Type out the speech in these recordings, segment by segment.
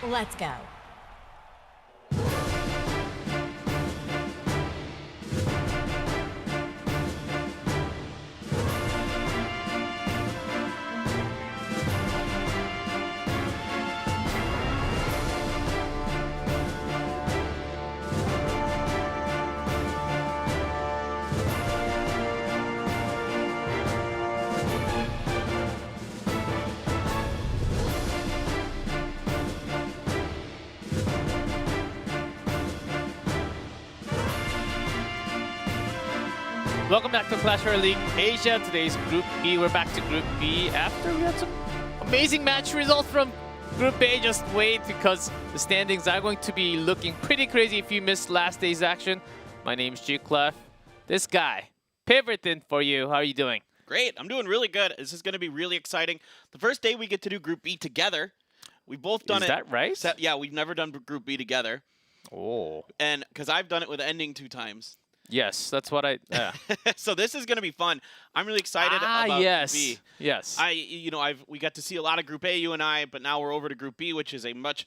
Let's go. Welcome back to Clash Royale League Asia. Today's Group B. We're back to Group B after we had some amazing match results from Group A. Just wait, because the standings are going to be looking pretty crazy if you missed last day's action. My name's G-Clef. This guy, Piverton for you. How are you doing? Great. I'm doing really good. This is going to be really exciting. The first day we get to do Group B together. We've both done it. Is that right? Yeah, we've never done Group B together. Oh. And because I've done it with ending 2 times. Yes, that's what I... So this is going to be fun. I'm really excited about yes. Group B. Yes. We got to see a lot of Group A, you and I, but now we're over to Group B, which is a much,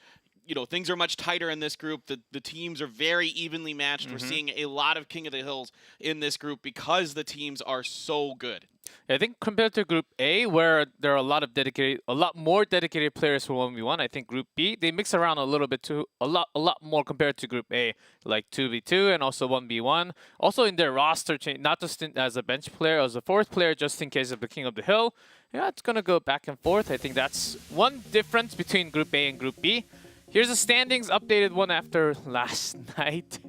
things are much tighter in this group. The teams are very evenly matched. We're seeing a lot of King of the Hills in this group because the teams are so good. I think compared to Group A, where there are a lot more dedicated players for 1v1, I think Group B, they mix around a little bit too, a lot more compared to Group A, like 2v2 and also 1v1. Also in their roster change, not just as a bench player, as a fourth player, just in case of the King of the Hill. Yeah, it's gonna go back and forth. I think that's one difference between Group A and Group B. Here's the standings, updated one after last night.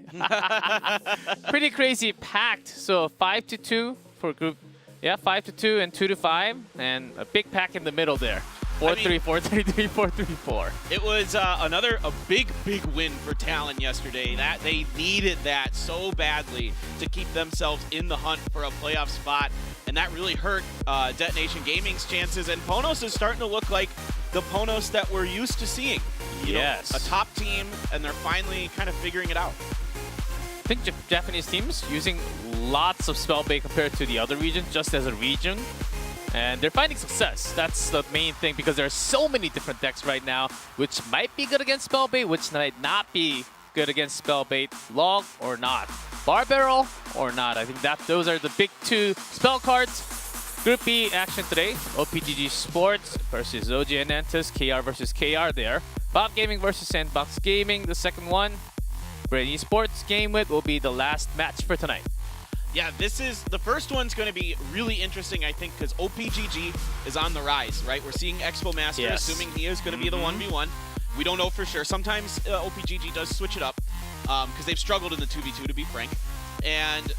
Pretty crazy, packed. So 5-2 for Group. Yeah, 5-2 and 2-5, and a big pack in the middle there. 4-3, 4-3-3, 4-3-4. It was a big win for Talon yesterday. That they needed that so badly to keep themselves in the hunt for a playoff spot, and that really hurt Detonation Gaming's chances. And Ponos is starting to look like the Ponos that we're used to seeing. Yes, a top team, and they're finally kind of figuring it out. I think Japanese teams using lots of spell bait compared to the other regions, just as a region. And they're finding success. That's the main thing, because there are so many different decks right now, which might be good against spell bait, which might not be good against spell bait. Log or not. Bar Barrel or not. I think that those are the big 2 spell cards. Group B action today. OPGG Sports versus OGN Entus. KR versus KR there. FAV Gaming versus Sandbox Gaming, the second one. Bren Esports GameWith will be the last match for tonight. Yeah, the first one's going to be really interesting, I think, because OPGG is on the rise, right? We're seeing Expo Master, yes, assuming he is going to be the 1v1. We don't know for sure. Sometimes OPGG does switch it up because they've struggled in the 2v2, to be frank. And,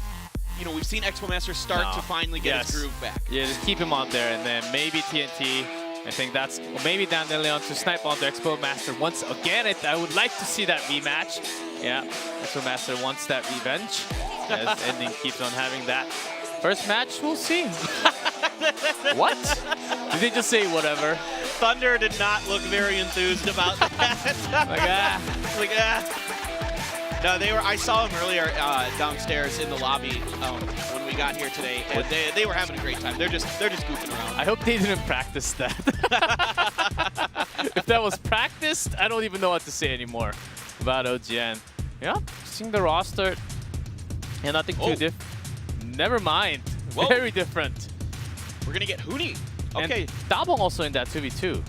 we've seen Expo Master start to finally get his groove back. Yeah, just keep him on there, and then maybe TNT. I think that's, or maybe Dandelion to snipe on the Expo Master once again. I would like to see that rematch. Yeah, Expo Master wants that revenge. As Ending keeps on having that. First match, we'll see. What? Did they just say whatever? Thunder did not look very enthused about that. No, I saw him earlier downstairs in the lobby when we got here today, and they were having a great time. They're just goofing around. I hope they didn't practice that. If that was practiced, I don't even know what to say anymore about OGN. Yeah, seeing the roster, and nothing too different. Never mind. Whoa. Very different. We're gonna get Huni. Okay. And Dabong also in that 2v2.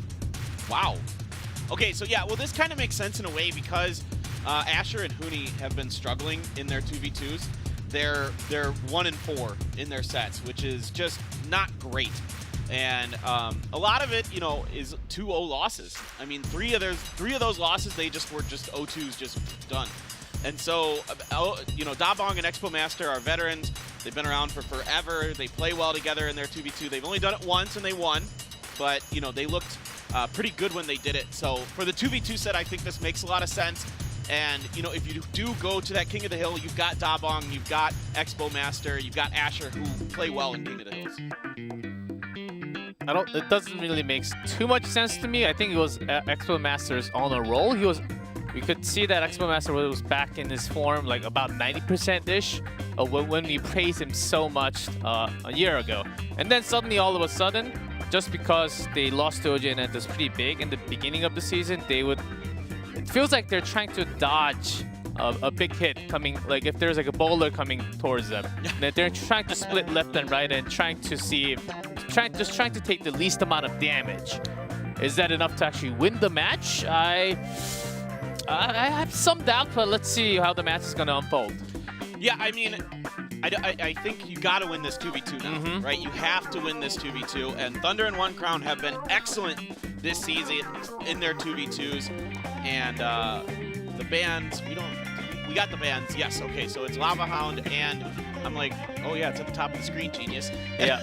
Wow. Okay, so yeah, well, this kind of makes sense in a way because Asher and Huni have been struggling in their 2v2s. They're 1-4 in their sets, which is just not great. And a lot of it, is 2-0 losses. I mean, three of those losses, they just were just 0-2s, just done. And so, Dabong and Expo Master are veterans. They've been around for forever. They play well together in their 2v2. They've only done it once and they won, but they looked pretty good when they did it. So for the 2v2 set, I think this makes a lot of sense. And if you do go to that King of the Hill, you've got Dabong, you've got Expo Master, you've got Asher, who play well in King of the Hills. It doesn't really make too much sense to me. I think it was Expo Master's on a roll. We could see that Expo Master was back in his form, like about 90%-ish when we praised him so much a year ago. And then suddenly, all of a sudden, just because they lost to OGN Entus pretty big in the beginning of the season, they would it feels like they're trying to dodge a big hit coming, like if there's like a bowler coming towards them. That they're trying to split left and right and trying to see, just trying to take the least amount of damage. Is that enough to actually win the match? I have some doubt, but let's see how the match is going to unfold. Yeah, I mean, I think you got to win this 2v2 now, right? You have to win this 2v2, and Thunder and One Crown have been excellent this season in their 2v2s, and the bans, we got the bans, yes, okay, so it's Lava Hound, and I'm like, oh yeah, it's at the top of the screen, genius. Yeah,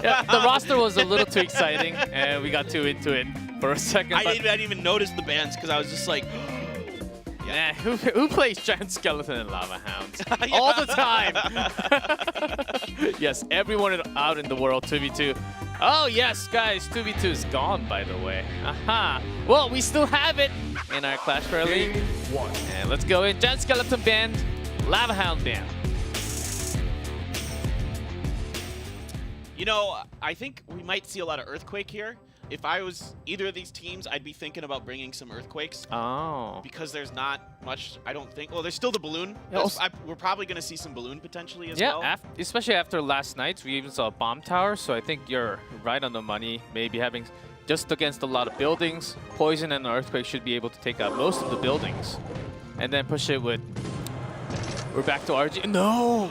yeah, the roster was a little too exciting, and we got too into it for a second. I didn't even notice the bans because I was just like, yeah, who plays Giant Skeleton and Lava Hounds? All the time! Yes, everyone out in the world, 2v2. Oh yes, guys, 2v2 is gone, by the way. Aha! Well, we still have it in our Clash Royale League. And let's go in. Giant Skeleton banned, Lava Hound banned. You know, I think we might see a lot of Earthquake here. If I was either of these teams, I'd be thinking about bringing some Earthquakes. Oh. Because there's not much, I don't think. Well, there's still the Balloon. Yeah, We're probably going to see some Balloon potentially as yeah, well. Especially after last night, we even saw a Bomb Tower, so I think you're right on the money. Maybe having just against a lot of buildings, Poison and Earthquake should be able to take out most of the buildings. And then push it with... We're back to RG. No!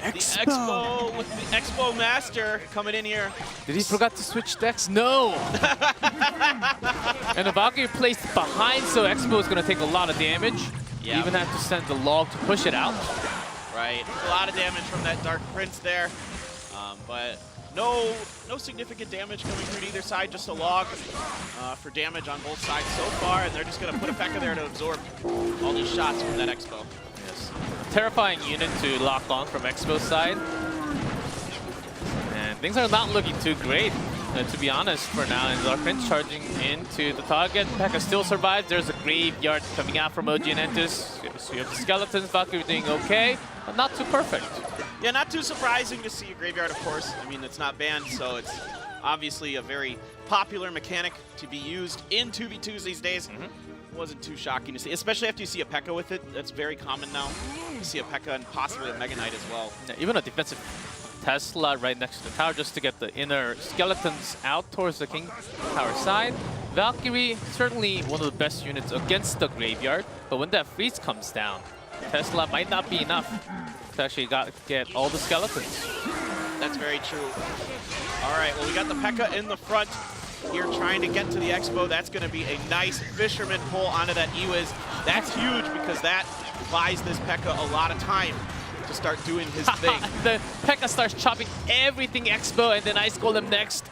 It's the Expo with the Expo Master coming in here. Did he forgot to switch decks? No! And the Valkyrie placed behind, so Expo is going to take a lot of damage. Yeah. Even have to send the log to push it out. Right. A lot of damage from that Dark Prince there. But no significant damage coming through either side, just a log for damage on both sides so far. And they're just going to put a P.E.K.K.A there to absorb all these shots from that Expo. Yes. Terrifying unit to lock on from Expo's side. And things are not looking too great, to be honest, for now. And Dark Prince charging into the target. P.E.K.K.A still survives. There's a Graveyard coming out from OGN Entus. So you have the Skeletons, Valkyrie doing okay, but not too perfect. Yeah, not too surprising to see a Graveyard, of course. I mean, it's not banned, so it's obviously a very popular mechanic to be used in 2v2s these days. Wasn't too shocking to see, especially after you see a P.E.K.K.A with it. That's very common now. You see a P.E.K.K.A and possibly a Mega Knight as well. Yeah, even a defensive Tesla right next to the tower just to get the inner Skeletons out towards the King Tower side. Valkyrie, certainly one of the best units against the Graveyard, but when that freeze comes down, Tesla might not be enough to actually get all the Skeletons. That's very true. All right, well, we got the P.E.K.K.A in the front here trying to get to the Expo. That's going to be a nice fisherman pull onto that Ewiz. That's huge because that buys this P.E.K.K.A a lot of time to start doing his thing. The P.E.K.K.A starts chopping everything Expo and then Ice Golem next.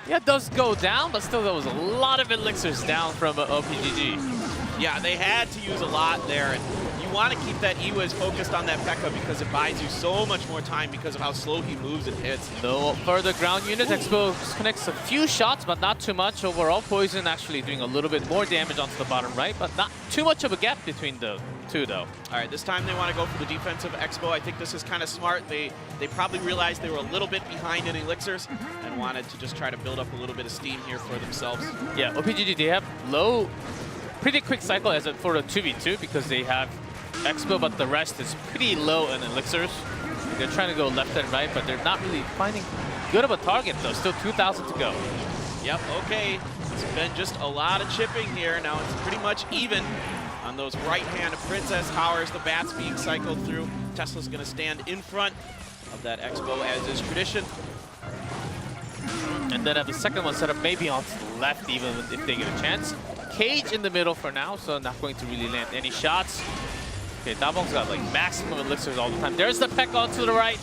Yeah, it does go down, but still there was a lot of elixirs down from OPGG. Yeah, they had to use a lot there. And you want to keep that Ewiz focused on that P.E.K.K.A because it buys you so much more time because of how slow he moves and hits. No further ground units. Expo connects a few shots, but not too much. Overall, Poison actually doing a little bit more damage onto the bottom right, but not too much of a gap between the two, though. All right, this time they want to go for the defensive Expo. I think this is kind of smart. They probably realized they were a little bit behind in elixirs and wanted to just try to build up a little bit of steam here for themselves. Yeah, OPGG, they have low, pretty quick cycle as for the 2v2 because they have Expo, but the rest is pretty low in elixirs. They're trying to go left and right, but they're not really finding good of a target, though. Still 2,000 to go. Yep, okay. It's been just a lot of chipping here. Now it's pretty much even on those right-hand Princess Towers. The bats being cycled through. Tesla's going to stand in front of that Expo as is tradition. And then have the second one set up maybe on the left, even if they get a chance. Cage in the middle for now, so not going to really land any shots. Okay, Dabong's got like maximum elixirs all the time. There's the P.E.K.K.A to the right.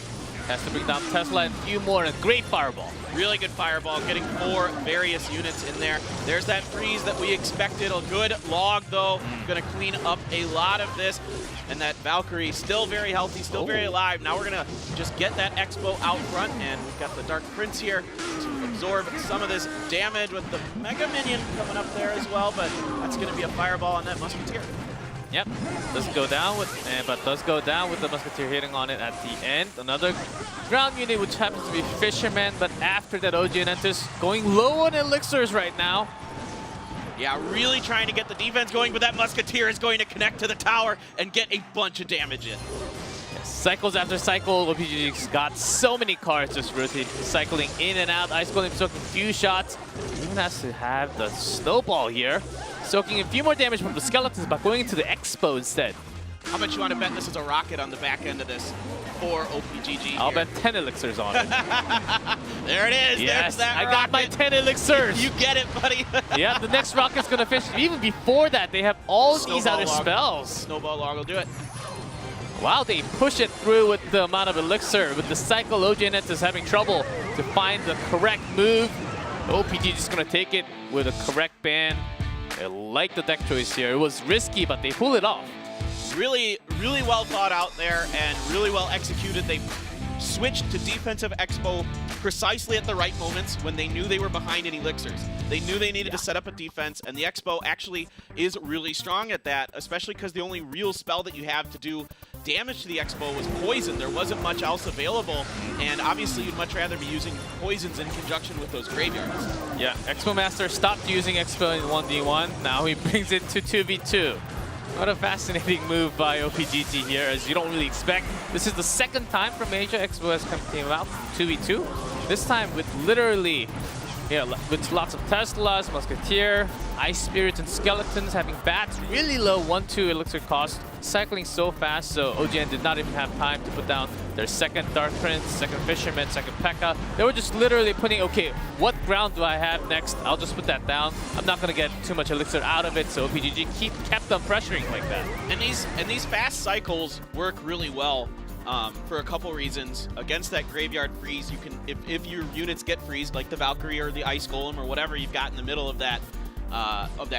Has to bring down Tesla and a few more, and a great fireball. Really good fireball, getting 4 various units in there. There's that freeze that we expected. A good log, though. Going to clean up a lot of this. And that Valkyrie still very healthy, still very alive. Now we're going to just get that Expo out front, and we've got the Dark Prince here to absorb some of this damage with the Mega Minion coming up there as well, but that's going to be a fireball on that Musketeer. Yep, doesn't go down with, but does go down with the Musketeer hitting on it at the end. Another ground unit, which happens to be Fisherman, but after that, OGN Entus going low on elixirs right now. Yeah, really trying to get the defense going, but that Musketeer is going to connect to the tower and get a bunch of damage in. Cycles after cycle, OPGG's got so many cards just rotating, cycling in and out. Ice Golem soaking a few shots. Even has to have the snowball here. Soaking a few more damage from the skeletons, but going into the Expo instead. How much you want to bet this is a rocket on the back end of this for OPGG? I'll bet 10 elixirs on it. There it is. Yes, there's that I rocket. got my 10 elixirs. You get it, buddy. Yeah, the next rocket's going to finish. Even before that, they have all these other spells. Snowball log will do it. Wow, they push it through with the amount of elixir. With the cycle, OGN Entus having trouble to find the correct move. OPG just going to take it with a correct ban. I like the deck choice here. It was risky, but they pull it off. Really, really well thought out there and really well executed. They switched to defensive Expo precisely at the right moments when they knew they were behind in elixirs. They knew they needed to set up a defense, and the Expo actually is really strong at that, especially because the only real spell that you have to do damage to the Expo was poison. There wasn't much else available, and obviously you'd much rather be using poisons in conjunction with those graveyards. Yeah, Expo Master stopped using Expo in 1v1. Now he brings it to 2v2. What a fascinating move by OPGG here, as you don't really expect. This is the second time from Asia Expo has came out 2v2. This time with literally, with lots of Teslas, Musketeer, Ice Spirits, and Skeletons having bats, really low 1-2 elixir cost, cycling so fast, so OGN did not even have time to put down their second Dark Prince, second Fisherman, second P.E.K.K.A. They were just literally putting, okay, what ground do I have next? I'll just put that down. I'm not going to get too much elixir out of it, so OPGG kept them pressuring like that. And these fast cycles work really well. For a couple reasons. Against that graveyard freeze, you can, if your units get freezed, like the Valkyrie or the Ice Golem or whatever you've got in the middle of that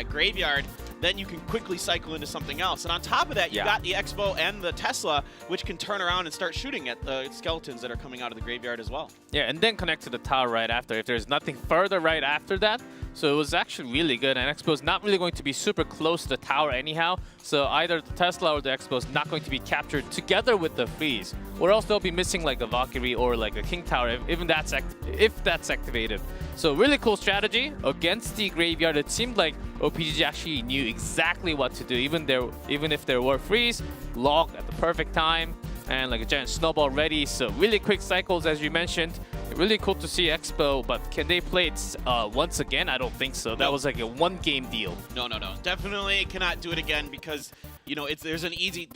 graveyard, then you can quickly cycle into something else. And on top of that, you got the Expo and the Tesla, which can turn around and start shooting at the skeletons that are coming out of the graveyard as well. Yeah, and then connect to the tower right after if there's nothing further right after that. So it was actually really good, and Expo is not really going to be super close to the tower anyhow, so either the Tesla or the Expo is not going to be captured together with the freeze, or else they'll be missing like a Valkyrie or like a King Tower if that's activated. So really cool strategy against the graveyard. It seemed like OPGG actually knew exactly what to do, even if there were freeze, log at the perfect time, and like a giant snowball ready. So really quick cycles, as you mentioned. Really cool to see Expo, but can they play it once again? I don't think so. That was like a one-game deal. No. Definitely cannot do it again because, you know, there's an easy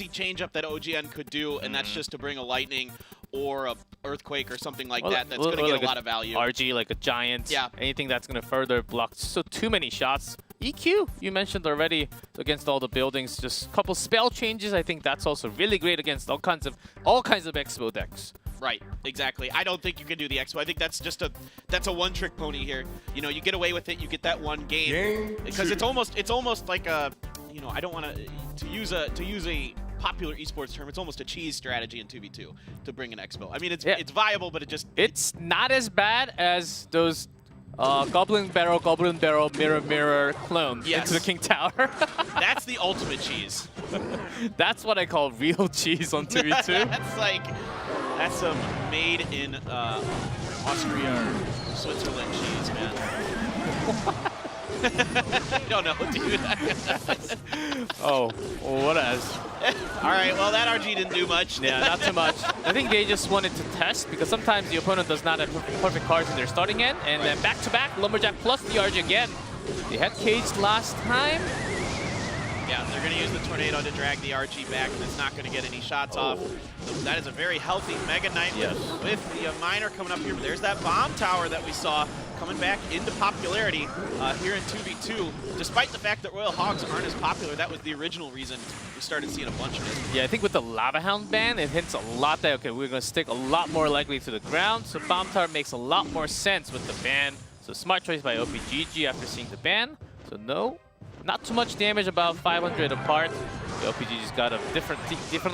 change-up that OGN could do, and that's just to bring a Lightning or a Earthquake or something like that. That's going to get like a lot of value. RG, like a Giant. Yeah. Anything that's going to further block. So too many shots. EQ, you mentioned already, against all the buildings. Just a couple spell changes. I think that's also really great against all kinds of Expo decks. Right, exactly. I don't think you can do the Expo. I think that's just a one-trick pony here. You know, you get away with it, you get that one game because it's almost like a, you know, I don't want to use a popular esports term. It's almost a cheese strategy in 2v2 to bring an Expo. I mean, it's viable, but it's not as bad as those Goblin Barrel, Mirror clone into the King Tower. That's the ultimate cheese. That's what I call real cheese on 2v2. That's some made in Austria or Switzerland cheese, man. I don't know, dude. Oh, well, what else? All right, well, that RG didn't do much. Yeah, not too much. I think they just wanted to test because sometimes the opponent does not have perfect cards in their starting end. And then back-to-back, Lumberjack plus the RG again. They had caged last time. Yeah, they're going to use the Tornado to drag the RG back, and it's not going to get any shots off. So that is a very healthy Mega Knight with the Miner coming up here. But there's that Bomb Tower that we saw coming back into popularity here in 2v2. Despite the fact that Royal Hogs aren't as popular, that was the original reason we started seeing a bunch of it. Yeah, I think with the Lava Hound ban, it hints a lot that, okay, we're going to stick a lot more likely to the ground. So Bomb Tower makes a lot more sense with the ban. So smart choice by OPGG after seeing the ban. So no. Not too much damage, about 500 apart. The OPGG's got a different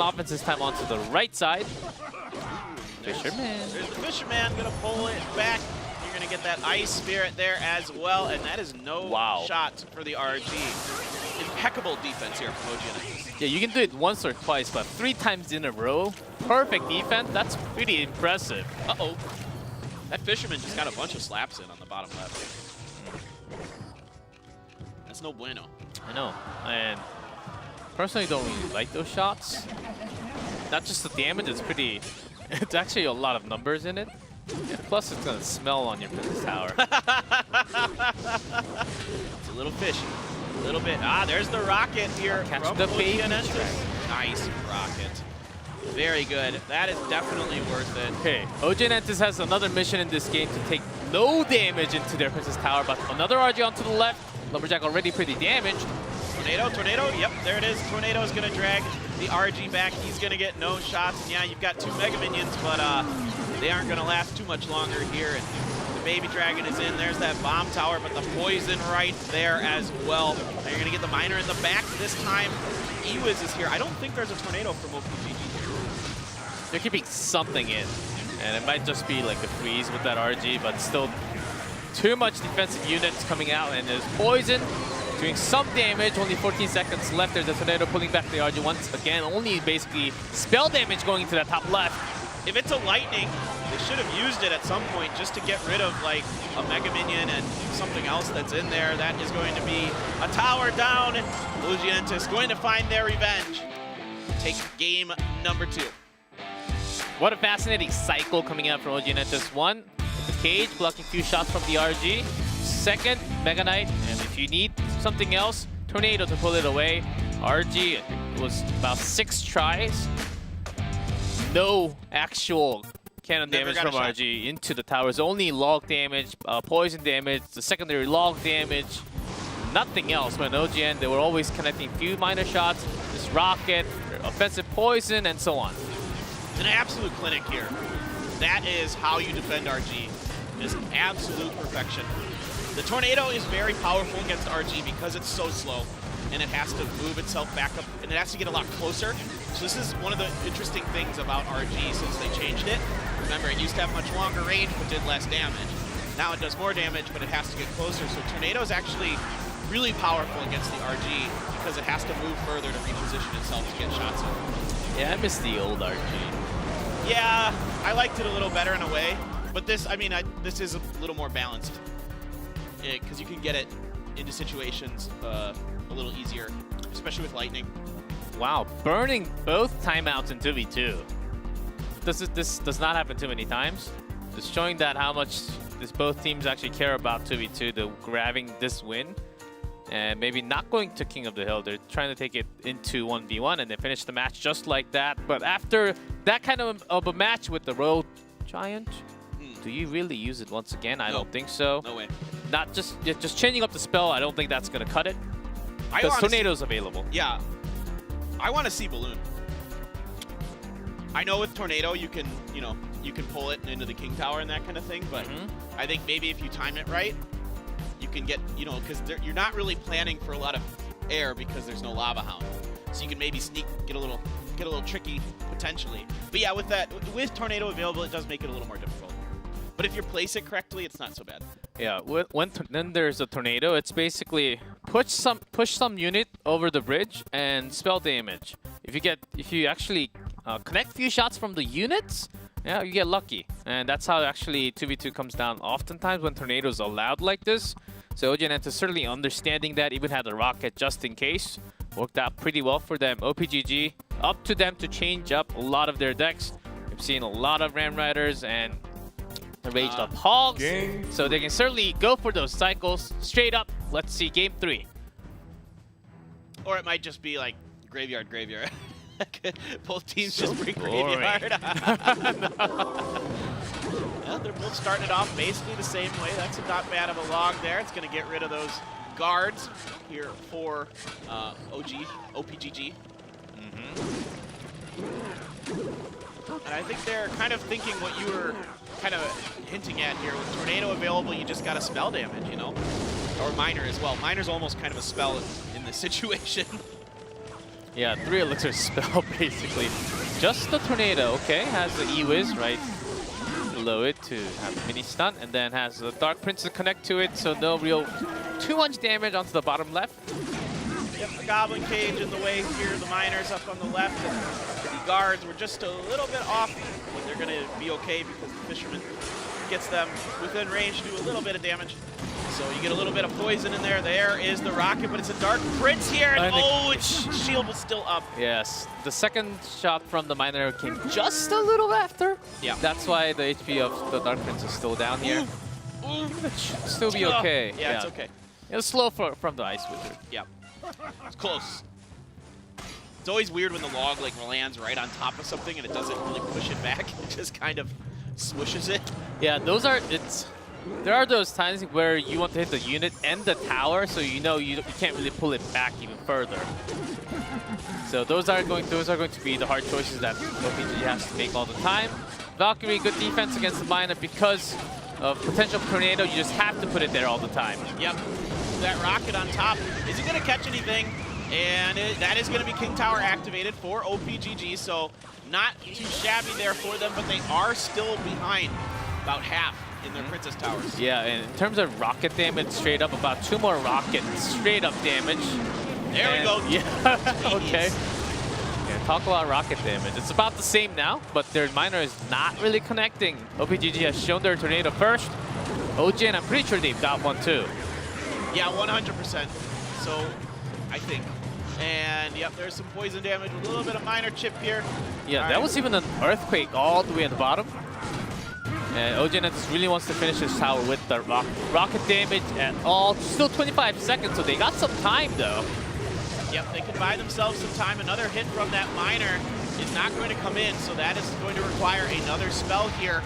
offense this time onto the right side. Fisherman. There's the Fisherman, gonna pull it back. You're gonna get that Ice Spirit there as well, and that is no shot for the RG. Impeccable defense here from OGN. Yeah, you can do it once or twice, but 3 times in a row, perfect defense. That's pretty impressive. Uh-oh. That Fisherman just got a bunch of slaps in on the bottom left. That's no bueno. I know, and personally don't really like those shots. Not just the damage, it's pretty, it's actually a lot of numbers in it. And plus it's gonna smell on your Princess Tower. It's a little fishy. A little bit. Ah, there's the rocket here. Catch from the OGN baby Entus. track. Nice rocket. Very good. That is definitely worth it. Okay, OGN Entus has another mission in this game to take no damage into their Princess Tower, but another RG onto the left. Lumberjack already pretty damaged. Tornado. Yep, there it is. Tornado's going to drag the RG back. He's going to get no shots. And yeah, you've got 2 Mega Minions, but they aren't going to last too much longer here. And the Baby Dragon is in. There's that bomb tower, but the poison right there as well. Now you're going to get the Miner in the back this time. Ewiz is here. I don't think there's a Tornado from OPGG here. They're keeping something in, and it might just be like a freeze with that RG, but still too much defensive units coming out, and there's poison doing some damage. Only 14 seconds left. There's a Tornado pulling back the RG once again. Only basically spell damage going into that top left. If it's a Lightning, they should have used it at some point just to get rid of like a Mega Minion and something else that's in there. That is going to be a tower down. OGN Entus going to find their revenge. Take game number 2. What a fascinating cycle coming out from OGN Entus. One, the cage, blocking a few shots from the RG. Second, Mega Knight, and if you need something else, Tornado to pull it away. RG was about 6 tries. No actual cannon damage from RG into the towers. Only log damage, poison damage, the secondary log damage. Nothing else. But in OGN, they were always connecting a few minor shots, this rocket, offensive poison, and so on. It's an absolute clinic here. That is how you defend RG. Just absolute perfection. The Tornado is very powerful against RG because it's so slow, and it has to move itself back up, and it has to get a lot closer. So this is one of the interesting things about RG since they changed it. Remember, it used to have much longer range, but did less damage. Now it does more damage, but it has to get closer. So Tornado is actually really powerful against the RG because it has to move further to reposition itself to get shots in. Yeah, I miss the old RG. Yeah, I liked it a little better in a way, but this, this is a little more balanced because you can get it into situations a little easier, especially with Lightning. Wow, burning both timeouts in 2v2. This does not happen too many times. Just showing that how much both teams actually care about 2v2, the grabbing this win. And maybe not going to King of the Hill. They're trying to take it into 1v1 and they finish the match just like that. But after that kind of a match with the Royal Giant, do you really use it once again? I don't think so. No way. Not just changing up the spell. I don't think that's going to cut it. Because Tornado's available. Yeah. I want to see Balloon. I know with Tornado you can, you can pull it into the King Tower and that kind of thing, but I think maybe if you time it right, you can get, because you're not really planning for a lot of air because there's no Lava Hound. So you can maybe sneak, get a little tricky potentially. But yeah, with Tornado available, it does make it a little more difficult. But if you place it correctly, it's not so bad. Yeah, then there's a Tornado. It's basically push some unit over the bridge and spell damage. If you actually connect a few shots from the units, yeah, you get lucky. And that's how actually 2v2 comes down oftentimes when Tornado's allowed like this. So OGN Entus certainly understanding that, even had a rocket just in case. Worked out pretty well for them. OPGG, up to them to change up a lot of their decks. We've seen a lot of Ram Riders and Raged Up Hogs. So they can certainly go for those cycles straight up. Let's see game 3. Or it might just be like graveyard. Both teams just bring graveyard. Yeah, they're both starting it off basically the same way. That's not bad of a log there. It's going to get rid of those guards here for OPGG. And I think they're kind of thinking what you were kind of hinting at here. With Tornado available, you just got to spell damage, Or Miner as well. Miner's almost kind of a spell in this situation. Yeah, 3 elixir spell basically. Just the Tornado, okay, has the E-Wiz right below it to have a mini stun, and then has the Dark Prince to connect to it, so no real too much damage onto the bottom left. Yep, the Goblin Cage in the way here, the Miners up on the left, and the guards were just a little bit off, but they're going to be okay because the Fisherman gets them within range to do a little bit of damage. So you get a little bit of poison in there. There is the rocket, but it's a Dark Prince here. And its shield was still up. Yes, the second shot from the miner came just a little after. Yeah. That's why the HP of the Dark Prince is still down here. It should still be okay. Yeah, it's okay. It was slow from the Ice Wizard. Yeah, it's close. It's always weird when the log like lands right on top of something and it doesn't really push it back. It just kind of swishes it. Yeah, there are those times where you want to hit the unit and the tower, so you know you can't really pull it back even further. So those are going to be the hard choices that OPGG has to make all the time. Valkyrie, good defense against the miner because of potential tornado. You just have to put it there all the time. Yep. That rocket on top isn't going to catch anything, and that is going to be King Tower activated for OPGG. So not too shabby there for them, but they are still behind about half in their Princess Towers. Yeah, and in terms of rocket damage, straight up about 2 more rocket straight up damage. There we go. Yeah, okay. Yeah, talk about rocket damage. It's about the same now, but their miner is not really connecting. OPGG has shown their tornado first. OGN, I'm pretty sure they've got one too. Yeah, 100%. So, I think. And yep, there's some poison damage with a little bit of minor chip here. Yeah, that was even an earthquake all the way at the bottom. And OGN Entus really wants to finish this tower with the rocket damage at all. Still 25 seconds, so they got some time though. Yep, they can buy themselves some time. Another hit from that miner is not going to come in, so that is going to require another spell here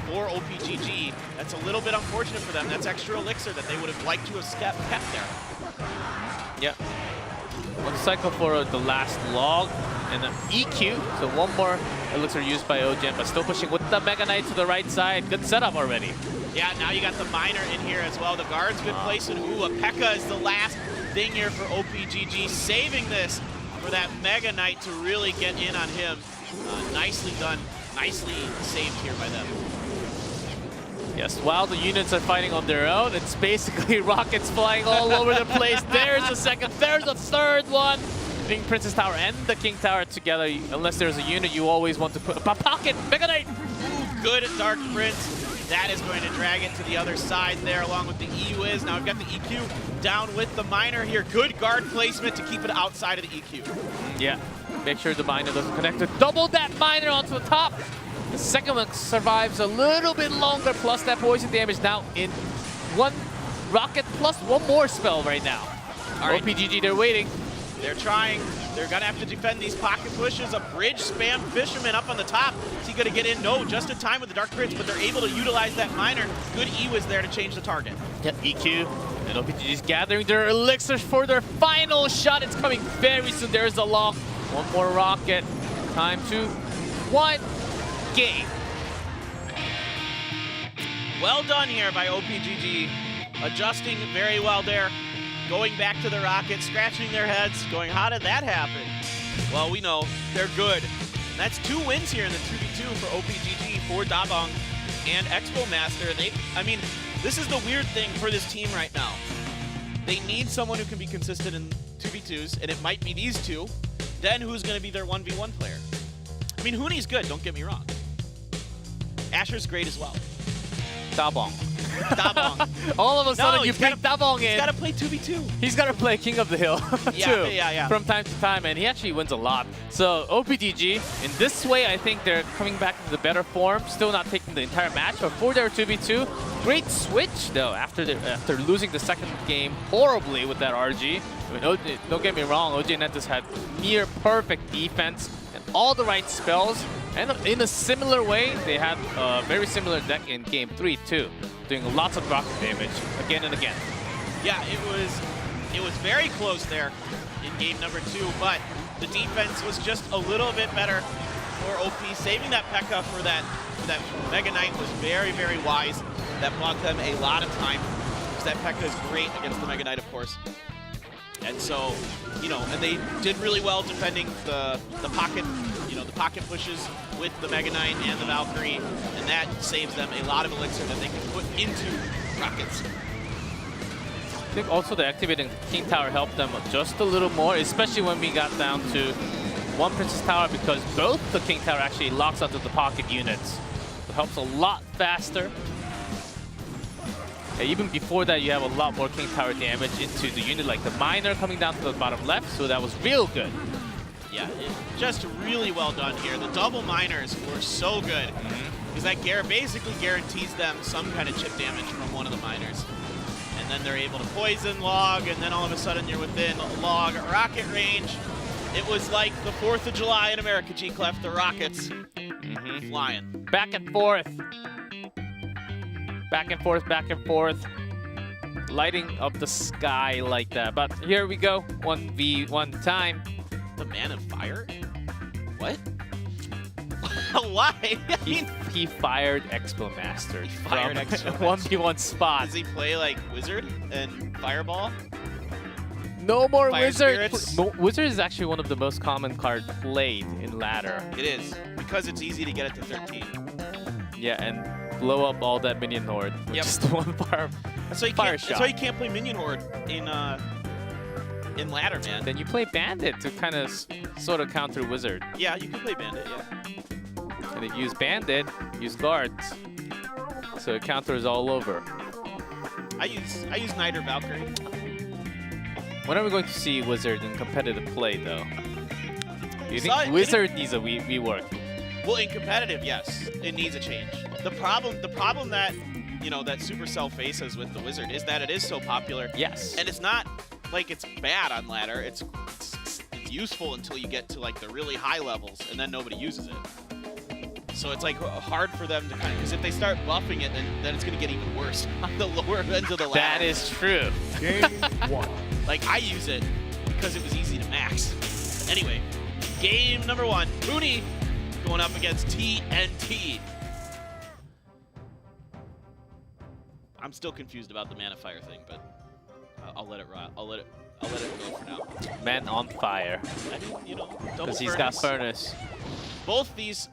for OPGG. That's a little bit unfortunate for them. That's extra elixir that they would have liked to have kept there. Yep. One cycle for the last log and an EQ, so one more elixir used by OGN, but still pushing with the Mega Knight to the right side. Good setup already. Yeah, now you got the miner in here as well. The guard's good placement. Ooh, a P.E.K.K.A is the last thing here for OPGG, saving this for that Mega Knight to really get in on him. Nicely done, nicely saved here by them. Yes, while the units are fighting on their own, it's basically rockets flying all over the place. There's a second, there's a third one. Being Princess Tower and the King Tower together, unless there's a unit you always want to put a pocket. Mega Knight! Ooh, good Dark Prince. That is going to drag it to the other side there, along with the EUiz. Now we've got the EQ down with the miner here. Good guard placement to keep it outside of the EQ. Yeah, make sure the miner doesn't connect to double that miner onto the top. The second one survives a little bit longer, plus that poison damage now in one rocket plus one more spell right now. All right. OPGG, they're waiting. They're trying. They're going to have to defend these pocket pushes. A bridge spam fisherman up on the top. Is he going to get in? No, just in time with the Dark Prince, but they're able to utilize that miner. Good E was there to change the target. Yep, EQ. And OPGG is gathering their elixirs for their final shot. It's coming very soon. There's the lock. One more rocket. Time to 1 game. Well done here by OPGG. Adjusting very well there. Going back to the rocket, scratching their heads, going, how did that happen? Well, we know they're good. And that's 2 wins here in the 2v2 for OPGG, for Dabong and Expo Master. I mean, this is the weird thing for this team right now. They need someone who can be consistent in 2v2s, and it might be these two. Then who's going to be their 1v1 player? I mean, Hooney's good, don't get me wrong. Asher's great as well. Dabong. Dabong. All of a sudden, you bring Dabong in. He's got to play 2v2. He's got to play King of the Hill, too, from time to time, and he actually wins a lot. So OPGG, in this way, I think they're coming back into the better form, still not taking the entire match, but for their 2v2, great switch, though, after losing the second game horribly with that RG. I mean, don't get me wrong, OGN Entus had near perfect defense and all the right spells, and in a similar way, they had a very similar deck in Game 3, too, doing lots of rocket damage again and again. Yeah, it was very close there in game number 2, but the defense was just a little bit better for OP. Saving that P.E.K.K.A for that Mega Knight was very, very wise. That bought them a lot of time, because that P.E.K.K.A is great against the Mega Knight, of course. And so, you know, and they did really well defending the pocket, the pocket pushes with the Mega Knight and the Valkyrie, and that saves them a lot of elixir that they can put into rockets. I think also the activating King Tower helped them just a little more, especially when we got down to 1 Princess Tower, because both the King Tower actually locks onto the pocket units. It helps a lot faster. Even before that, you have a lot more King Tower damage into the unit, like the Miner coming down to the bottom left, so that was real good. Yeah, just really well done here. The double miners were so good because that basically guarantees them some kind of chip damage from one of the miners. And then they're able to poison log, and then all of a sudden you're within log rocket range. It was like the 4th of July in America, G-Clef, the rockets flying. Back and forth. Back and forth, back and forth. Lighting up the sky like that. But here we go, 1v1 time. The Man of Fire? What? Why? I mean, he fired Expo Master. He fired from Expo 1v1 spot. Does he play like Wizard and Fireball? No more Fire Wizard. Spirits? Wizard is actually one of the most common cards played in ladder. It is, because it's easy to get it to 13. Yeah, and blow up all that minion horde with just one fire, That's why you can't play Minion Horde in ladder, man. Then you play Bandit to kind of sort of counter Wizard. Yeah, you can play Bandit, yeah. And if you use Bandit, use guards. So it counters all over. I use Knight or Valkyrie. When are we going to see Wizard in competitive play, though? Do you Saw think it- Wizard needs a rework? Well, in competitive, yes, it needs a change. The problem that that Supercell faces with the Wizard is that it is so popular. Yes. And it's not like it's bad on ladder. It's useful until you get to like the really high levels, and then nobody uses it. So it's like hard for them to kind of, because if they start buffing it, then it's going to get even worse on the lower ends of the ladder. That is true. Game 1. Like, I use it because it was easy to max. Anyway, game number 1. Huni going up against TNT. I'm still confused about the Mana Fire thing, but I'll let it rot. I'll let it go for now. Man on fire. I mean, double Because he's got Furnace. Both these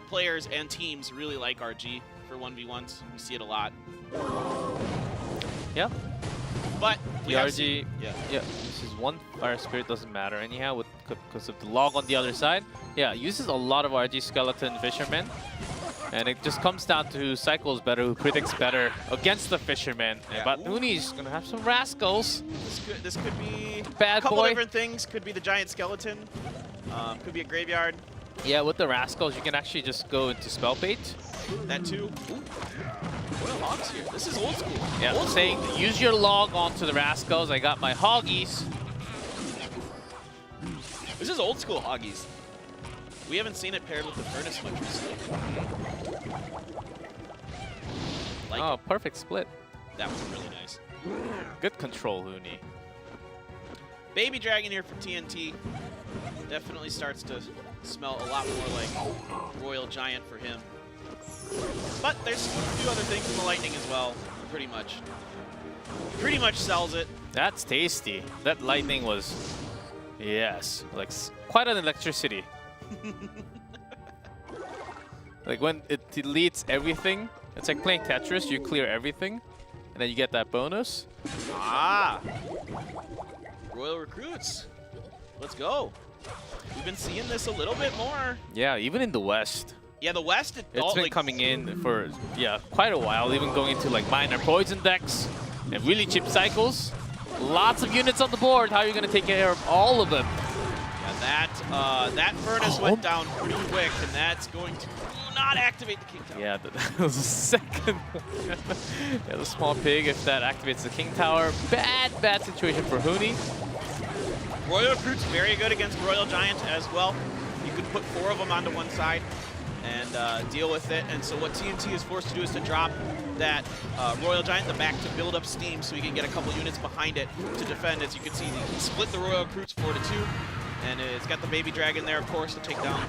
players and teams really like RG for 1v1s. We see it a lot. Yep. But The RG, this is one Fire Spirit, doesn't matter anyhow because of the log on the other side. Yeah, uses a lot of RG Skeleton Fishermen. And it just comes down to who cycles better, who predicts better against the Fishermen. Yeah. But Uni's going to have some Rascals. This could be Bad a couple boy. different things. Could be the Giant Skeleton. Could be a Graveyard. Yeah, with the Rascals, you can actually just go into Spell Bait. That too. Ooh. Royal Hogs here. This is old school. Yeah, old saying use your log onto the Rascals. I got my Hoggies. This is old school Hoggies. We haven't seen it paired with the Furnace much recently. Like Oh, perfect split. that was really nice. Good control, Uni. Baby Dragon here for TNT. Definitely starts to smell a lot more like Royal Giant for him. But there's a few other things in the Lightning as well. Pretty much sells it. That's tasty. That lightning was, yes, like quite an electricity. Like when it deletes everything, it's like playing Tetris. You clear everything, and then you get that bonus. Ah! Royal Recruits. Let's go. We've been seeing this a little bit more. Yeah, even in the West. Yeah, the West, It's been coming in for, quite a while, even going into like minor poison decks and really cheap cycles. Lots of units on the board. How are you going to take care of all of them? Yeah, that Furnace went down pretty quick, and that's going to not activate the King Tower. Yeah, that was the second one. Yeah, the small pig, if that activates the King Tower. Bad situation for Huni. Royal Recruit's very good against Royal Giant as well. You could put 4 of them onto one side and deal with it. And so what TNT is forced to do is to drop that Royal Giant in the back to build up steam so he can get a couple units behind it to defend. As you can see, he split the Royal Recruits 4-2. And it's got the Baby Dragon there, of course, to take down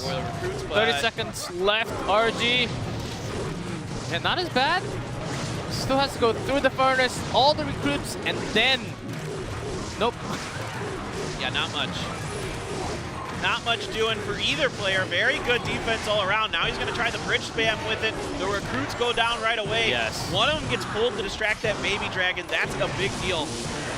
Royal Recruits. But 30 seconds left, RG. And not as bad. Still has to go through the Furnace, all the recruits, and then... Nope. Yeah, not much. Not much doing for either player. Very good defense all around. Now he's going to try the bridge spam with it. The recruits go down right away. Yes. One of them gets pulled to distract that baby dragon. That's a big deal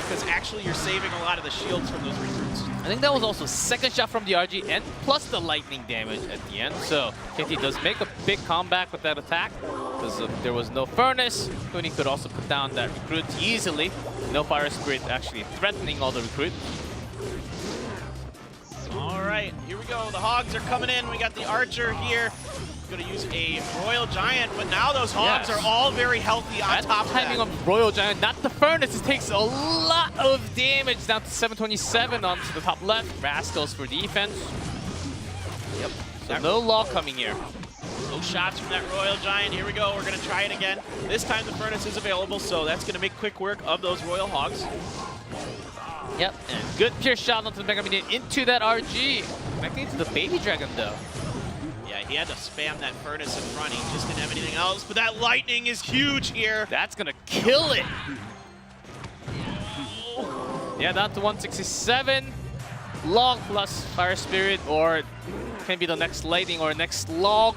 because actually you're saving a lot of the shields from those recruits. I think that was also second shot from the RG and plus the lightning damage at the end. So TNT does make a big comeback with that attack because there was no furnace. Huni could also put down that recruit easily. No fire spirit actually threatening all the recruits. All right, here we go. The hogs are coming in. We got the archer here. Going to use a royal giant, but now those hogs are all very healthy on top of that. Timing on royal giant, not the furnace. It takes a lot of damage down to 727 onto the top left. Rascals for defense. Yep. So no law coming here. No shots from that royal giant. Here we go. We're going to try it again. This time the furnace is available, so that's going to make quick work of those royal hogs. Yep, and good pure shot onto the Mega Minion into that RG. Connecting to the baby dragon though. Yeah, he had to spam that furnace in front. He just didn't have anything else, but that lightning is huge here. That's gonna kill it. Yeah, down to 167. Log plus fire spirit, or can be the next lightning or next log.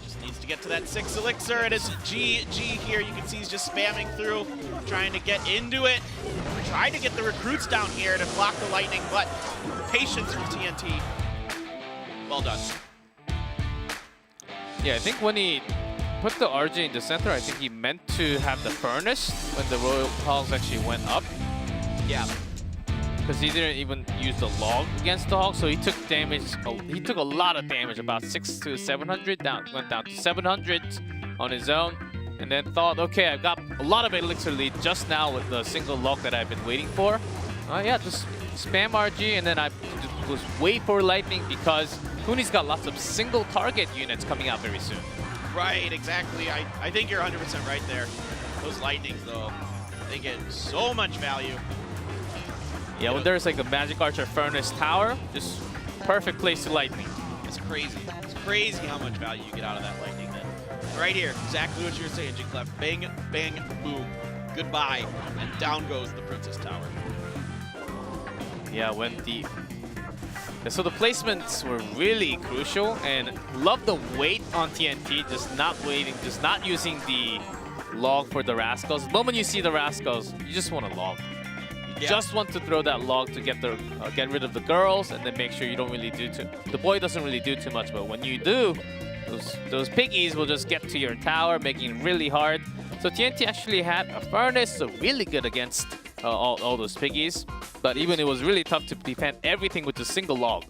Just needs to get to that 6 elixir, and it's GG here. You can see he's just spamming through, trying to get into it. Tried to get the recruits down here to block the lightning, but patience from TNT. Well done. Yeah, I think when he put the RG in the center, I think he meant to have the furnace when the royal hogs actually went up. Yeah. Because he didn't even use the log against the hog, so he took damage. He took a lot of damage, about 600 to 700. Went down to 700 on his own. And then thought, okay, I got a lot of elixir lead just now with the single log that I've been waiting for. Yeah, just spam RG, and then I just wait for lightning because Huni's got lots of single target units coming out very soon. Right, exactly. I think you're 100% right there. Those lightnings, though, they get so much value. Yeah, when there's like a Magic Archer Furnace Tower, just perfect place to lightning. It's crazy. It's crazy how much value you get out of that lightning. Right here, exactly what you were saying, Jinclef. Bang, bang, boom. Goodbye. And down goes the Princess Tower. Yeah, when the... So the placements were really crucial, and love the wait on TNT, just not waiting, just not using the log for the Rascals. The moment you see the Rascals, you just want a log. You just want to throw that log to get rid of the girls, and then make sure you don't really do too... The boy doesn't really do too much, but when you do, those piggies will just get to your tower, making it really hard. So TNT actually had a furnace, so really good against all those piggies. But even it was really tough to defend everything with a single log.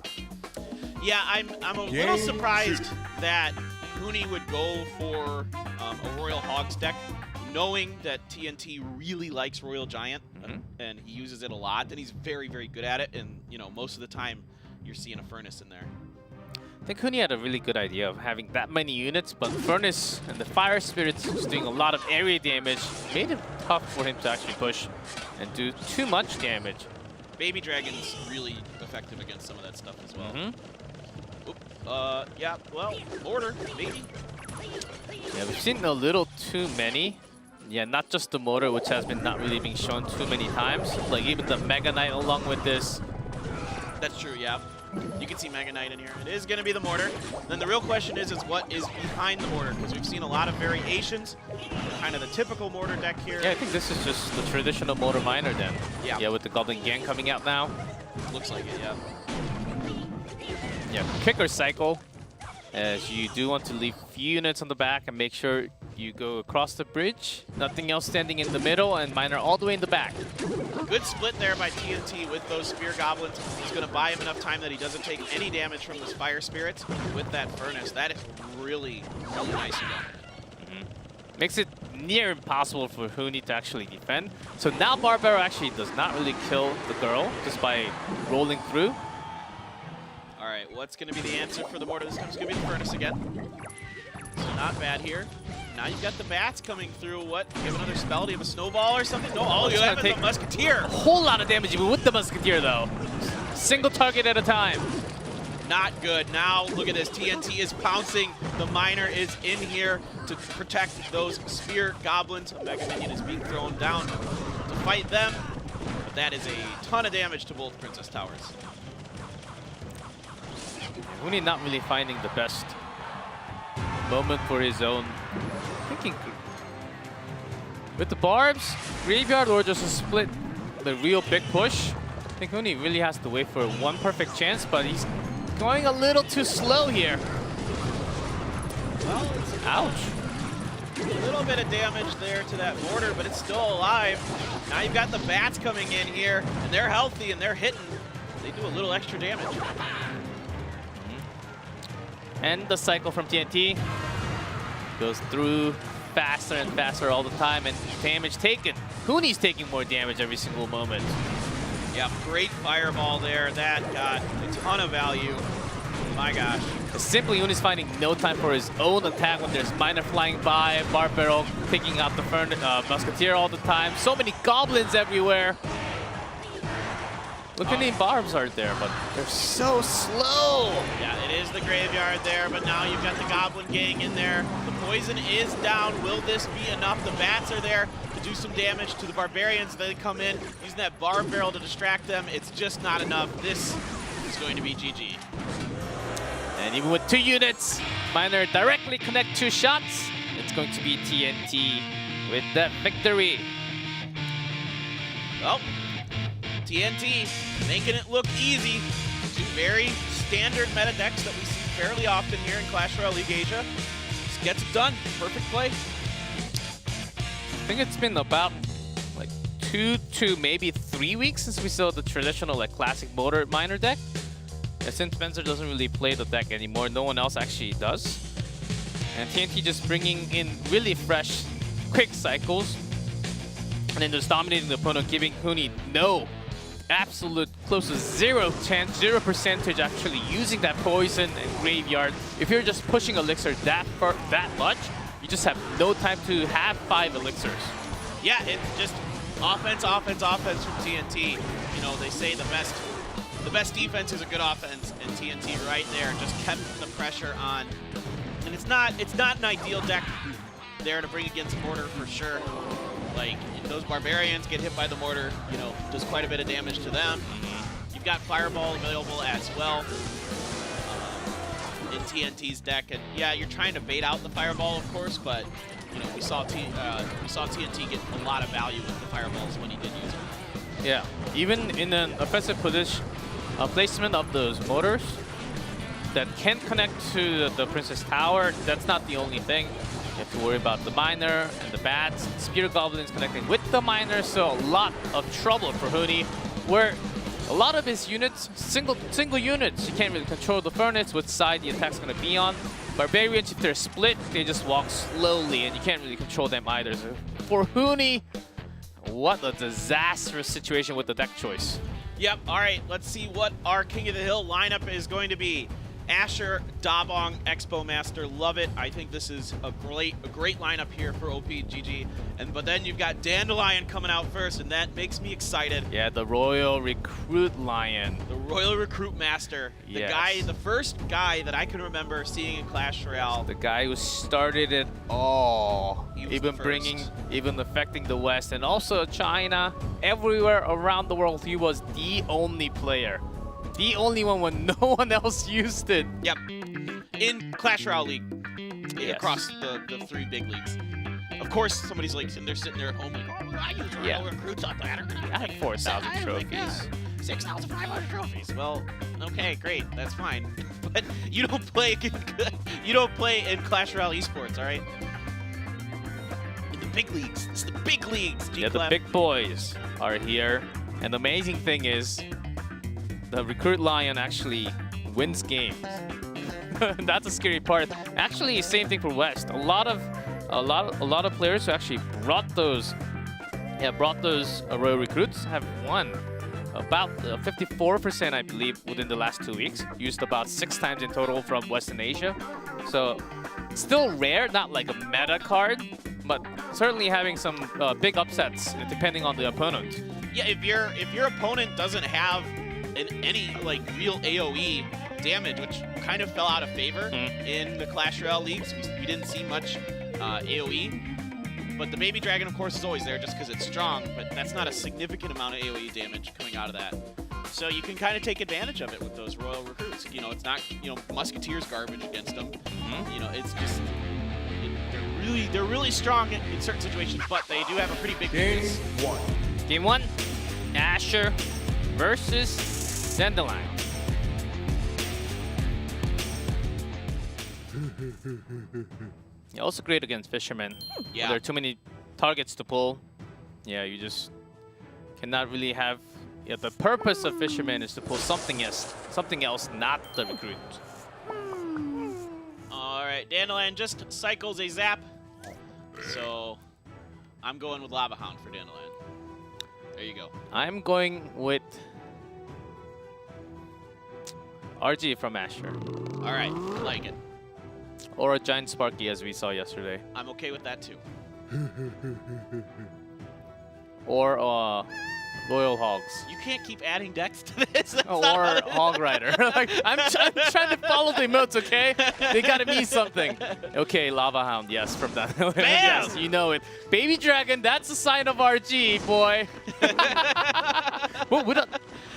Yeah, I'm a little surprised that Huni would go for a Royal Hogs deck, knowing that TNT really likes Royal Giant, and he uses it a lot, and he's very, very good at it. And you know, most of the time, you're seeing a furnace in there. I think Huni had a really good idea of having that many units, but Furnace and the Fire Spirits just doing a lot of area damage made it tough for him to actually push and do too much damage. Baby Dragon's really effective against some of that stuff as well. Yeah, well, mortar, maybe. Yeah, we've seen a little too many. Yeah, not just the mortar, which has been not really being shown too many times. Like even the Mega Knight along with this. That's true, yeah. You can see Mega Knight in here. It is going to be the mortar. Then the real question is what is behind the mortar? Because we've seen a lot of variations. Kind of the typical mortar deck here. Yeah, I think this is just the traditional mortar miner then. Yeah. Yeah, with the Goblin Gang coming out now. Looks like it, yeah. Yeah, kicker cycle. As you do want to leave few units on the back and make sure you go across the bridge. Nothing else standing in the middle, and miner all the way in the back. Good split there by TNT with those Spear Goblins. It's going to buy him enough time that he doesn't take any damage from those Fire Spirits with that Furnace. That is really, really nice of them. Makes it near impossible for Huni to actually defend. So now Barbaro actually does not really kill the girl just by rolling through. All right, what's going to be the answer for the mortar? This time it's going to be the Furnace again. So not bad here. Now you've got the bats coming through. What? Do you have another spell? Do you have a snowball or something? No, all you have is a Musketeer. A whole lot of damage even with the Musketeer, though. Single target at a time. Not good. Now, look at this. TNT is pouncing. The miner is in here to protect those Spear Goblins. A Mega Minion is being thrown down to fight them. But that is a ton of damage to both Princess Towers. Huni not really finding the best moment for his own. Thinking with the barbs, graveyard, or just a split, the real big push. I think Huni really has to wait for one perfect chance, but he's going a little too slow here. Well, Ouch. a little bit of damage there to that mortar, but it's still alive. Now you've got the bats coming in here, and they're healthy and they're hitting. They do a little extra damage. And the cycle from TNT goes through faster and faster all the time, and damage taken. Huni's taking more damage every single moment. Yeah, great fireball there. That got a ton of value. My gosh. Simply, Huni's finding no time for his own attack when there's miner flying by, Barb Barrel picking out the Musketeer all the time. So many goblins everywhere. Look how many barbs are there, but they're so slow. Yeah, it is the graveyard there, but now you've got the Goblin gang in there. The poison is down. Will this be enough? The bats are there to do some damage to the Barbarians. They come in using that Barb Barrel to distract them. It's just not enough. This is going to be GG. And even with 2 units, Miner directly connect 2 shots. It's going to be TNT with that victory. Well, TNT making it look easy. 2 very standard meta decks that we see fairly often here in Clash Royale League Asia. Just gets it done. Perfect play. I think it's been about like 2 to maybe 3 weeks since we saw the traditional like classic motor miner deck. And since Spencer doesn't really play the deck anymore, no one else actually does. And TNT just bringing in really fresh, quick cycles. And then just dominating the opponent, giving Huni no absolute close to 0 chance, 0 percentage actually using that poison and graveyard. If you're just pushing elixir that much, you just have no time to have 5 elixirs. Yeah, it's just offense, offense, offense from TNT. You know, they say the best defense is a good offense, and TNT right there just kept the pressure on. And it's not an ideal deck there to bring against mortar for sure. Like, if those Barbarians get hit by the mortar, you know, does quite a bit of damage to them. You've got Fireball available as well in TNT's deck, and yeah, you're trying to bait out the Fireball, of course, but you know, we saw TNT get a lot of value with the Fireballs when he did use them. Yeah, even in an offensive position, placement of those motors that can connect to the Princess Tower, that's not the only thing. You have to worry about the miner and the bats, Spear Goblins connecting with the miner, so a lot of trouble for Huni, where a lot of his units, single units, you can't really control the furnace, which side the attack's gonna be on. Barbarians, if they're split, they just walk slowly, and you can't really control them either. So for Huni, what a disastrous situation with the deck choice. Yep, all right, let's see what our King of the Hill lineup is going to be. Asher, Dabong, Expo Master, love it. I think this is a great lineup here for OPGG. But then you've got Dandelion coming out first, and that makes me excited. Yeah, the Royal Recruit Lion. The Royal Recruit Master. The Yes. the first guy that I can remember seeing in Clash Royale. The guy who started it all. He was Even the bringing, first. even affecting the West and also China. Everywhere around the world, he was the only player. The only one when no one else used it. Yep, in Clash Royale League, Yes. across the 3 big leagues. Of course, somebody's like, they're sitting there at home like, oh, I use Royal Recruits on that. I have 4,000 trophies. 6,500 trophies. Well, okay, great, that's fine. But you don't play in Clash Royale Esports, all right? In the big leagues, it's the big leagues. Yeah, the big boys are here. And the amazing thing is, the Recruit Lion actually wins games. That's a scary part. Actually, same thing for West. A lot of players who actually brought those Royal Recruits have won. About 54%, I believe, within the last 2 weeks. Used about 6 times in total from Western Asia. So, still rare, not like a meta card, but certainly having some big upsets depending on the opponent. Yeah, if your opponent doesn't have any like real AoE damage, which kind of fell out of favor in the Clash Royale leagues, we didn't see much AoE. But the Baby Dragon, of course, is always there just because it's strong, but that's not a significant amount of AoE damage coming out of that. So you can kind of take advantage of it with those Royal recruits. You know, it's not, you know, Musketeers garbage against them. You know, it's just they're really strong in certain situations, but they do have a pretty big weakness. Game 1, Asher versus Dandelion. Yeah, also great against Fishermen. Yeah. When there are too many targets to pull. Yeah, you just cannot really have. Yeah, the purpose of Fishermen is to pull something else, not the recruit. All right, Dandelion just cycles a zap. So I'm going with Lava Hound for Dandelion. There you go. I'm going with RG from Asher. All right, I like it. Or a Giant Sparky as we saw yesterday. I'm okay with that too. Or Royal Hogs. You can't keep adding decks to this. That's Or not how it Hog Rider. Like, I'm trying to follow the emotes, okay? They gotta mean something. Okay, Lava Hound, yes, from that. Yes, you know it. Baby Dragon, that's a sign of RG, boy. Well,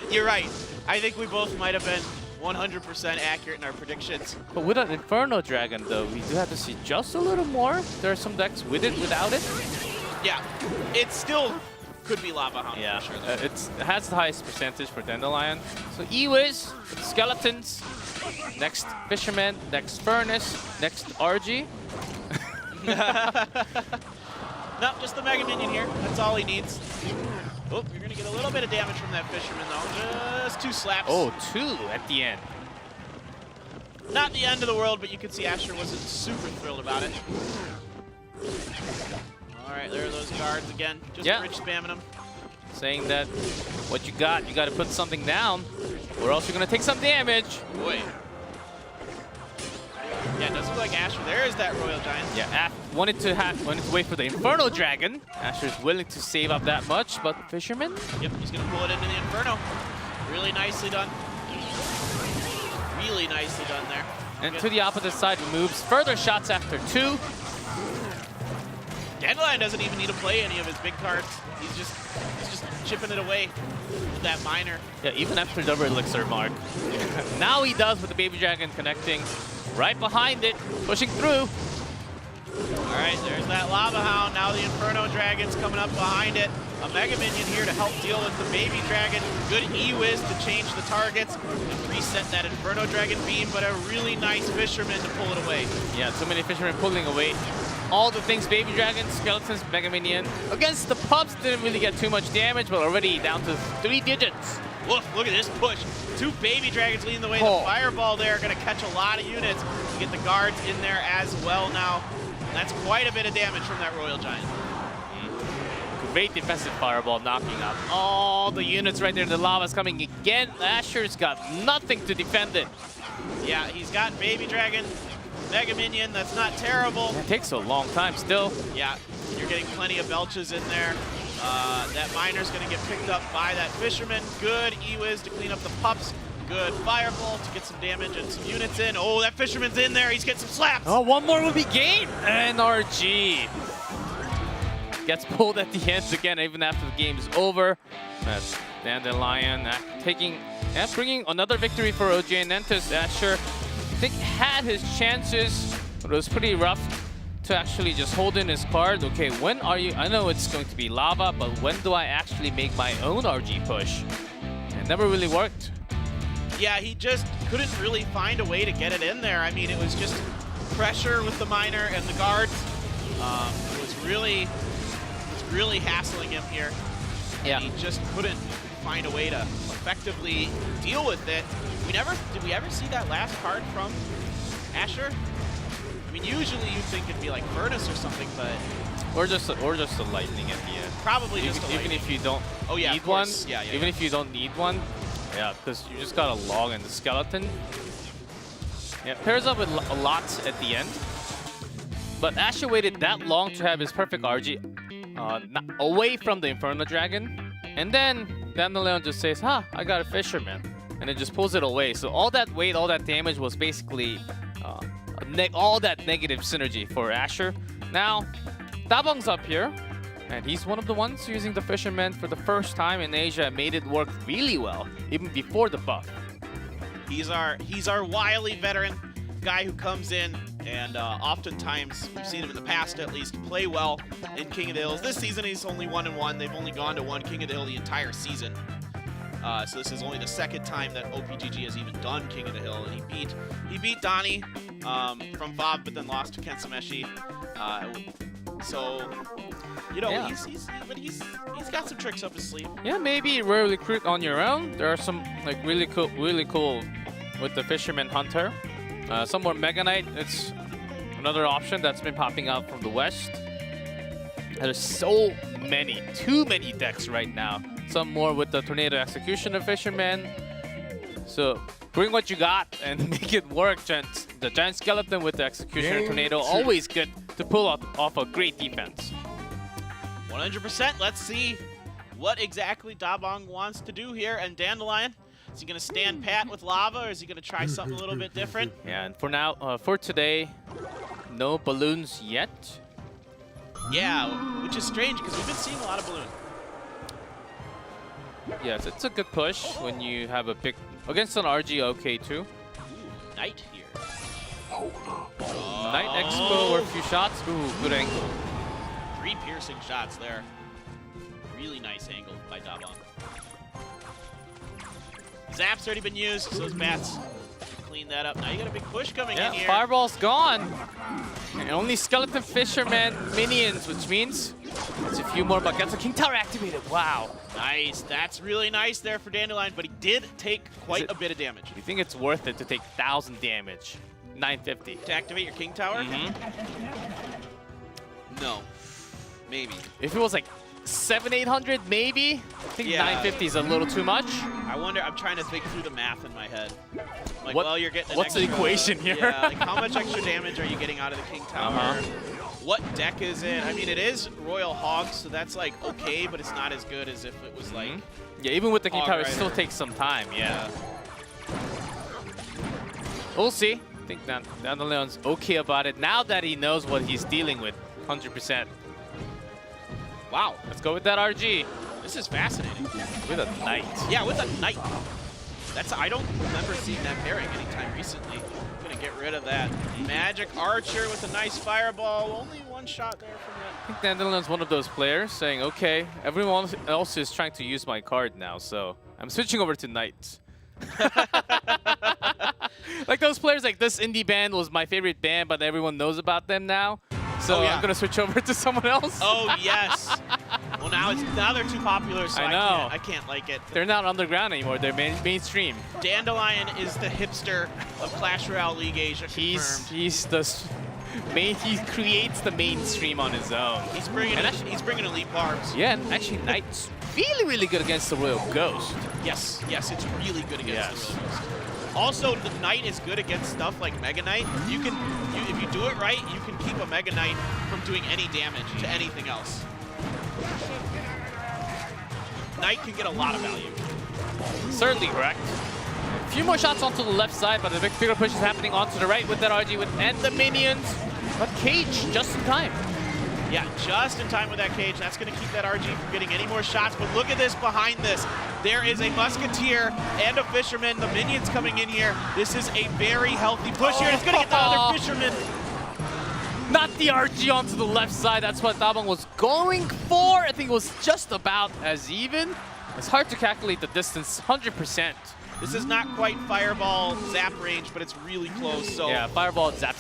You're right. I think we both might have been 100% accurate in our predictions. but with an Inferno Dragon, though, we do have to see just a little more. There are some decks with it, without it. Yeah, it still could be Lava Hound Yeah, for sure. Though. it has the highest percentage for Dandelion. So Ewiz, Skeletons, next Fisherman, next Furnace, next RG. No, just the Mega Minion here. That's all he needs. Oh, you're going to get a little bit of damage from that Fisherman, though. Just 2 slaps. Oh, 2 at the end. Not the end of the world, but you could see Asher wasn't super thrilled about it. All right, there are those guards again. Just bridge spamming them. Saying that what you got to put something down, or else you're going to take some damage. Boy. Yeah, it does look like Asher. There is that Royal Giant. Yeah, wanted to wait for the Inferno Dragon. Asher's willing to save up that much, but Fisherman? Yep, he's going to pull it into the Inferno. Really nicely done. Really nicely done there. And to the opposite side moves. Further shots after 2. Dandelion doesn't even need to play any of his big cards. He's just chipping it away with that miner. Yeah, even after double elixir mark. Now he does with the Baby Dragon connecting right behind it, pushing through. All right, there's that Lava Hound. Now the Inferno Dragon's coming up behind it. A Mega Minion here to help deal with the Baby Dragon. Good E-Wiz to change the targets and reset that Inferno Dragon beam, but a really nice Fisherman to pull it away. Yeah, too many Fishermen pulling away. All the things, Baby Dragon, Skeletons, Mega Minion. Against the Pups, didn't really get too much damage, but already down to 3 digits. Woof, look at this push. 2 Baby Dragons leading the way. The Fireball there going to catch a lot of units. You get the guards in there as well now. That's quite a bit of damage from that Royal Giant. Great defensive Fireball knocking out all the units right there. The lava's coming again. Asher's got nothing to defend it. Yeah, he's got Baby Dragon, Mega Minion. That's not terrible. It takes a long time still. Yeah, you're getting plenty of belches in there. That miner's going to get picked up by that Fisherman. Good E-Wiz to clean up the Pups. Good Fireball to get some damage and some units in. Oh, that Fisherman's in there. He's getting some slaps. Oh, one more will be game. And RG gets pulled at the end again, even after the game is over. That's Dandelion bringing another victory for OGN Entus. Asher, I think, had his chances, but it was pretty rough to actually just hold in his card. Okay, when are you? I know it's going to be lava, but when do I actually make my own RG push? It never really worked. Yeah, he just couldn't really find a way to get it in there. I mean, it was just pressure with the miner and the guards. It was really hassling him here. Yeah. And he just couldn't find a way to effectively deal with it. Did we ever see that last card from Asher? I mean, usually you'd think it'd be like Furnace or something, but Or just a lightning at the end. probably just a Even lightning. if you don't need one. Yeah, Even if you don't need one. Yeah, because you just got a log and the skeleton. Yeah, pairs up with a lot at the end. But Asher waited that long to have his perfect RG away from the Inferno Dragon. And then Dandelion just says, I got a Fisherman. And it just pulls it away. So all that weight, all that damage was basically all that negative synergy for Asher. Now, Dabong's up here. And he's one of the ones using the Fisherman for the first time in Asia and made it work really well, even before the buff. He's our wily veteran guy who comes in and oftentimes, we've seen him in the past at least, play well in King of the Hills. This season he's only 1-1. They've only gone to one King of the Hill the entire season. So this is only the second time that OPGG has even done King of the Hill, and he beat Donnie from FAV, but then lost to Kensameshi. So, you know, yeah. he's got some tricks up his sleeve. Yeah, maybe rare recruit on your own. There are some like really cool with the Fisherman Hunter. Some more Mega Knight. It's another option that's been popping out from the West. There's so many, too many decks right now. Some more with the Tornado Executioner Fisherman. So bring what you got and make it work. The Giant Skeleton with the Executioner Tornado, always good to pull off a great defense. 100%. Let's see what exactly Dabong wants to do here. And Dandelion, is he going to stand pat with lava, or is he going to try something a little bit different? Yeah, and for now, for today, no balloons yet. Yeah, which is strange because we've been seeing a lot of balloon. Yes, it's a good push when you have a pick against an RG OK too. Ooh, Knight here. Knight Expo or a few shots. Ooh, good angle. 3 piercing shots there. Really nice angle by Dabong. Zap's already been used, so those bats clean that up. Now you got a big push coming in here. Fireball's gone. And only Skeleton Fisherman minions, which means it's a few more buckets. King Tower activated. Wow. Nice. That's really nice there for Dandelion, but he did take quite a bit of damage. You think it's worth it to take 1,000 damage? 950. To activate your King Tower? No. Maybe. If it was like 700-800, maybe? I think 950 is a little too much. I wonder, I'm trying to think through the math in my head. Like, what, well, you're getting an what's extra, the equation here? Yeah, like how much extra damage are you getting out of the King Tower? What deck is it? I mean, it is Royal Hog, so that's like okay, but it's not as good as if it was like... Yeah, even with the King Tower, it Rider. still takes some time, yeah. We'll see. I think Dandelions okay about it now that he knows what he's dealing with, 100%. Wow, let's go with that RG. This is fascinating. With a Knight. Yeah, with a Knight. I don't remember seeing that pairing anytime recently. I'm gonna get rid of that. Magic Archer with a nice fireball. Only one shot there from that. I think Dandelion's one of those players saying, okay, everyone else is trying to use my card now, so I'm switching over to Knights. Like those players, like this indie band was my favorite band, but everyone knows about them now. So I'm gonna switch over to someone else. Oh yes. Well, now they're too popular, so I can't like it. They're not underground anymore. They're mainstream. Dandelion is the hipster of Clash Royale League Asia. He's the main. He creates the mainstream on his own. He's bringing elite barbs. Yeah, and actually Knight's really good against the Royal Ghost. Yes, it's really good against the Royal Ghost. Also, the Knight is good against stuff like Mega Knight. If you do it right, you can keep a Mega Knight from doing any damage to anything else. Knight can get a lot of value. Certainly correct. A few more shots onto the left side, but the bigger push is happening onto the right with that RG and the minions. But Cage just in time. Yeah, just in time with that Cage. That's going to keep that RG from getting any more shots. But look at this behind this. There is a Musketeer and a Fisherman. The minions coming in here. This is a very healthy push here. It's going to get the other Fisherman. Not the RG onto the left side. That's what Dabong was going for. I think it was just about as even. It's hard to calculate the distance 100%. This is not quite Fireball Zap range, but it's really close. So yeah, Fireball Zap.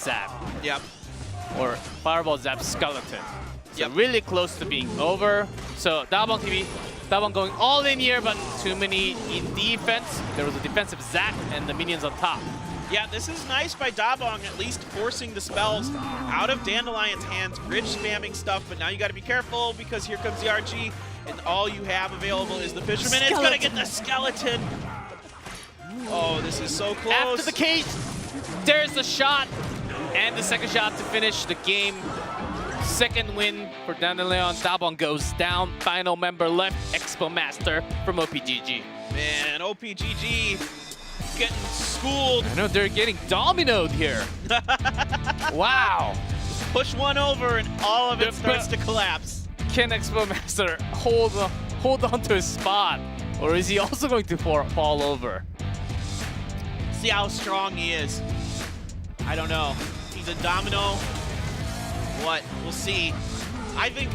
Yep. Or Fireball Zap Skeleton. So really close to being over. So Dabong TV, Dabong going all in here, but too many in defense. There was a defensive Zap and the minions on top. Yeah, this is nice by Dabong, at least forcing the spells out of Dandelion's hands, bridge spamming stuff, but now you gotta be careful because here comes the RG, and all you have available is the Fisherman. It's gonna get the Skeleton. Oh, this is so close. After the Cage, there's the shot, and the second shot to finish the game. Second win for Dandelion. Dabong goes down. Final member left, Expo Master from OPGG. Man, OPGG getting schooled. I know they're getting dominoed here. Wow. Push one over and all of it starts to collapse. Can Expo Master hold on to his spot, or is he also going to fall over? See how strong he is. I don't know. He's a domino. What? We'll see. I think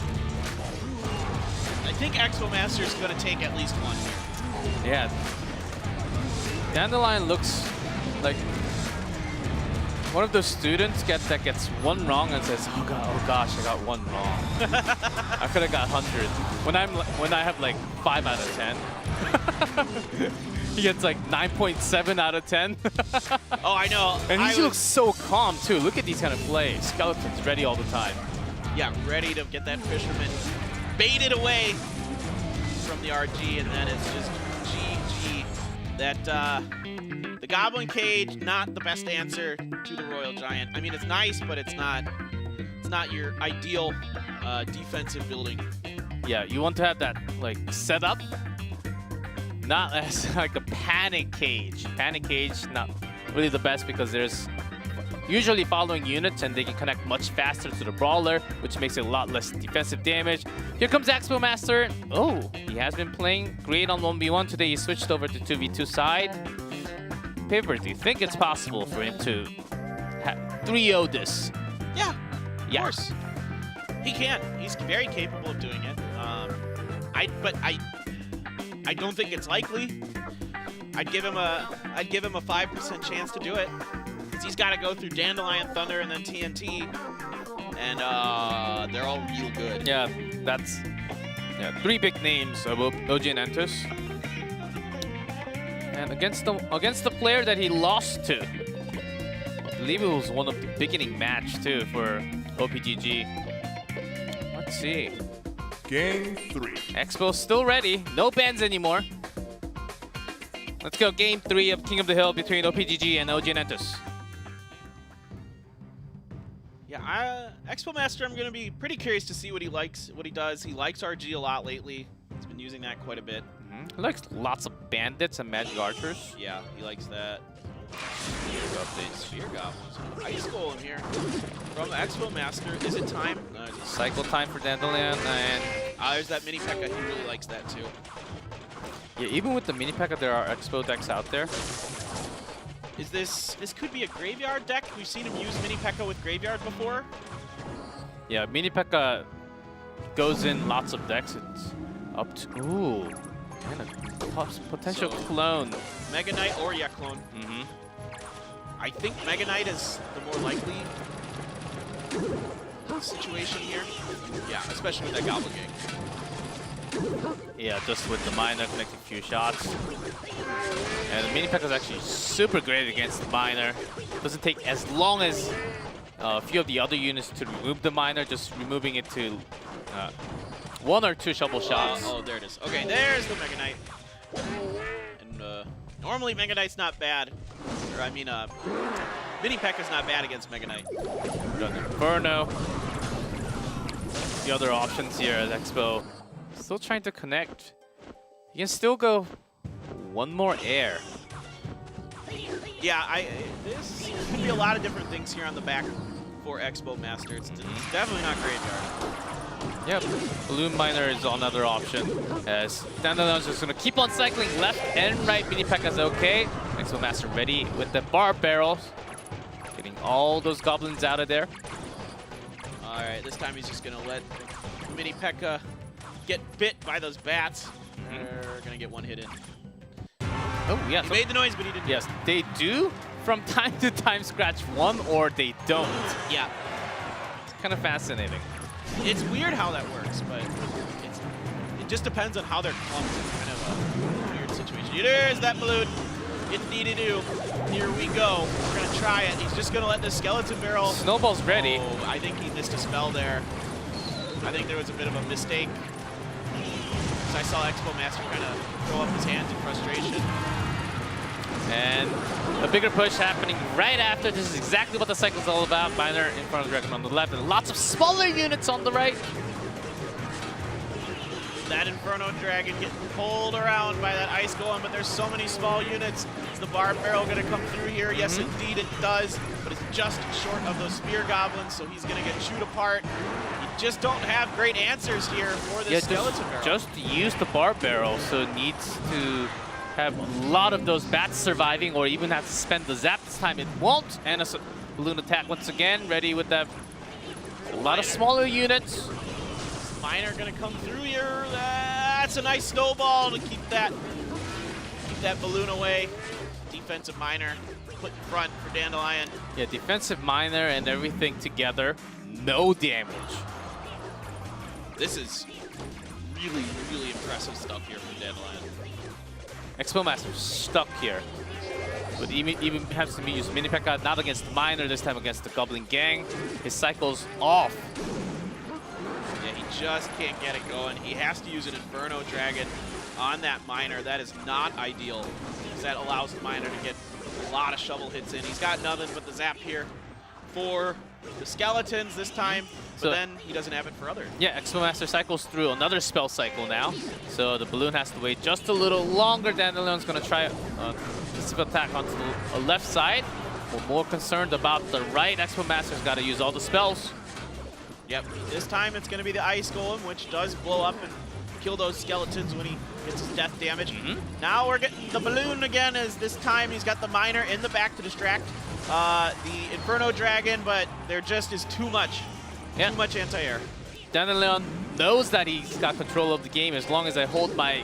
Expo Master is going to take at least one here. Yeah. Dandelion looks like one of those students that gets one wrong and says, "Oh god, oh gosh, I got one wrong. I could have got 100." When I have like 5 out of 10, he gets like 9.7 out of 10. Oh, I know. And he looks so calm too. Look at these kind of plays. Skeletons ready all the time. Yeah, ready to get that fisherman baited away from the RG, and then it's just GG. That the Goblin Cage, not the best answer to the Royal Giant. I mean, it's nice, but it's not your ideal defensive building. Yeah, you want to have that like setup, not as like a panic cage. Panic cage, not really the best because there's usually following units and they can connect much faster to the brawler, which makes it a lot less defensive damage. Here comes Expo Master. Oh, he has been playing great on 1v1. Today he switched over to 2v2 side. Paper, do you think it's possible for him to 3-0 this? Yeah, Yes. of course. He can. He's very capable of doing it. But I don't think it's likely. I'd give him a 5% chance to do it. Because he's got to go through Dandelion, Thunder, and then TNT. And they're all real good. Yeah, that's 3 big names of OGN Entus. And against the player that he lost to. I believe it was one of the beginning match too for OPGG. Let's see. Game 3. Expo's still ready. No bans anymore. Let's go game 3 of King of the Hill between OPGG and OGN Entus. Yeah, Expo Master, I'm going to be pretty curious to see what he likes, what he does. He likes RG a lot lately. He's been using that quite a bit. He likes lots of bandits and magic archers. Yeah, he likes that. Sphere Goblins. Ice Golem here from Expo Master. Is it time? No, Cycle time for Dandelion, and there's that mini P.E.K.K.A. He really likes that too. yeah, even with the mini P.E.K.K.A, there are Expo decks out there. Is this could be a graveyard deck? We've seen him use mini P.E.K.K.A. with graveyard before. Yeah, mini P.E.K.K.A goes in lots of decks. It's up to and a potential clone. Mega Knight or clone. I think Mega Knight is the more likely situation here. Yeah, especially with that Goblin Gang. Yeah, just with the miner connecting a few shots. And the mini P.E.K.K.A is actually super great against the miner. Doesn't take as long as a few of the other units to remove the miner, just removing it to 1 or 2 shovel shots. Oh, there it is. Okay, there's the Mega Knight. And normally Mega Knight's not bad. Or I mean, mini P.E.K.K.A is not bad against Mega Knight. We've got Inferno. The other options here at Expo. Still trying to connect. You can still go 1 more air. Yeah, this could be a lot of different things here on the back for Expo Master. It's definitely not graveyard. Yep, Balloon Miner is another option. As Dandelion's just going to keep on cycling left and right. Mini P.E.K.K.A is okay. Expo Master ready with the bar barrels. Getting all those goblins out of there. Alright, this time he's just going to let Mini P.E.K.K.A get bit by those bats. They're going to get 1 hit in. Oh, yeah. He made the noise, but he didn't. Yes, they do from time to time scratch 1 or they don't. Yeah. It's kind of fascinating. It's weird how that works, but it just depends on how they're clumped. It's kind of a weird situation. There's that balloon. It-dee-dee-doo. Here we go. We're going to try it. He's just going to let the skeleton barrel. Snowball's ready. Oh, I think he missed a spell there. I think there was a bit of a mistake. Because I saw Expo Master kind of throw up his hands in frustration. And a bigger push happening right after. This is exactly what the cycle is all about. Miner in front of the Dragon on the left, and lots of smaller units on the right. That Inferno Dragon getting pulled around by that Ice Golem, but there's so many small units. Is the Barb Barrel going to come through here? Yes, indeed it does, but it's just short of those Spear Goblins, so he's going to get chewed apart. You just don't have great answers here for this Skeleton Barrel. Just use the Barb Barrel, so it needs to have a lot of those bats surviving, or even have to spend the zap. This time it won't, and a balloon attack once again, ready with that. A lot of smaller units. Miner gonna come through here. That's a nice snowball to keep that balloon away. Defensive Miner put in front for Dandelion. Yeah, defensive Miner and everything together, no damage. This is really, really impressive stuff here from Dandelion. Expo Master stuck here. But even has to use Mini P.E.K.K.A. not against the Miner, this time against the Goblin Gang. His cycle's off. Yeah, he just can't get it going. He has to use an Inferno Dragon on that Miner. That is not ideal, because that allows the Miner to get a lot of shovel hits in. He's got nothing but the zap here for the Skeletons this time, but then he doesn't have it for others. Yeah, Expo Master cycles through another spell cycle now, so the balloon has to wait just a little longer. Dandelion's going to try a specific attack onto the left side. We're more concerned about the right. Expo Master's got to use all the spells. Yep, this time it's going to be the Ice Golem, which does blow up and kill those Skeletons when he gets his death damage. Now we're getting the balloon again, as this time he's got the Miner in the back to distract the Inferno Dragon, but there just is too much. Too much anti-air. Dandelion knows that he's got control of the game. As long as I hold my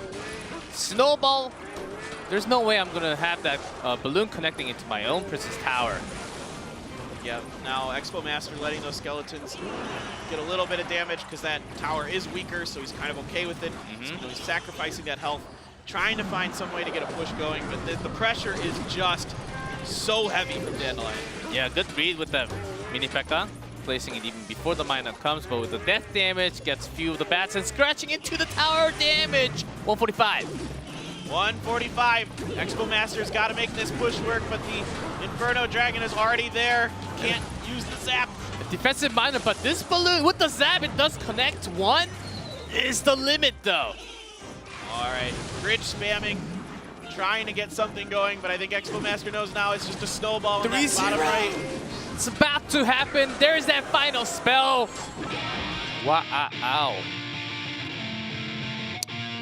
snowball, there's no way I'm going to have that balloon connecting into my own Princess Tower. Yeah, now Expo Master letting those Skeletons get a little bit of damage because that tower is weaker, so he's kind of okay with it. So, he's sacrificing that health, trying to find some way to get a push going, but the pressure is just so heavy from Dandelion. Yeah, good read with the Mini P.E.K.K.A. Placing it even before the Miner comes, but with the death damage, gets few of the bats and scratching into the tower damage. 145. 145. Expo Master's got to make this push work, but the Inferno Dragon is already there. Can't use the zap. A defensive Miner, but this balloon with the zap, it does connect. One is the limit, though. All right, bridge spamming, trying to get something going, but I think Expo Master knows now it's just a snowball in that bottom right. It's about to happen. There's that final spell. Wow.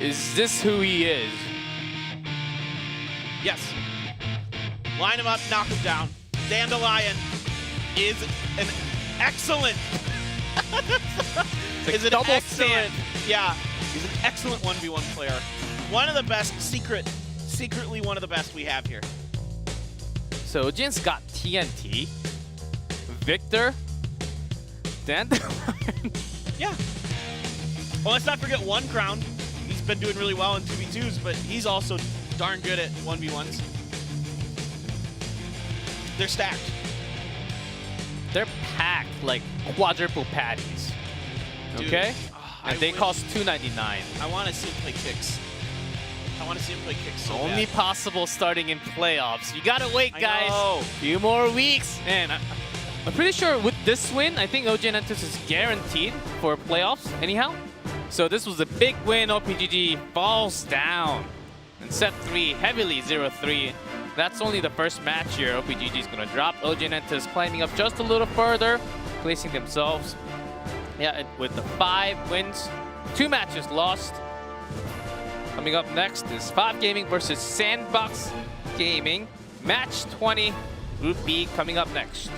Is this who he is? Yes. Line him up, knock him down. Dandelion is an excellent. Is it double excellent? Yeah, he's an excellent 1v1 player. One of the best, secretly one of the best we have here. So Jin's got TNT, Victor, Dandelion. Yeah. Well, let's not forget One Crown. He's been doing really well in 2v2s, but he's also darn good at 1v1s. They're stacked. They're packed like quadruple patties. Dude, okay? And they cost $2.99. I want to see him play kicks. I want to see him play kicks so Only bad. possible starting in playoffs. You gotta wait, guys. I know. Few more weeks. And I'm pretty sure with this win, I think OGN Entus is guaranteed for playoffs anyhow. So this was a big win. OPGG falls down in set 3, heavily 0-3. That's only the first match here. OPGG is going to drop. OGN Entus climbing up just a little further, placing themselves with the 5 wins, 2 matches lost. Coming up next is FAV Gaming versus Sandbox Gaming. Match 20, Group B coming up next.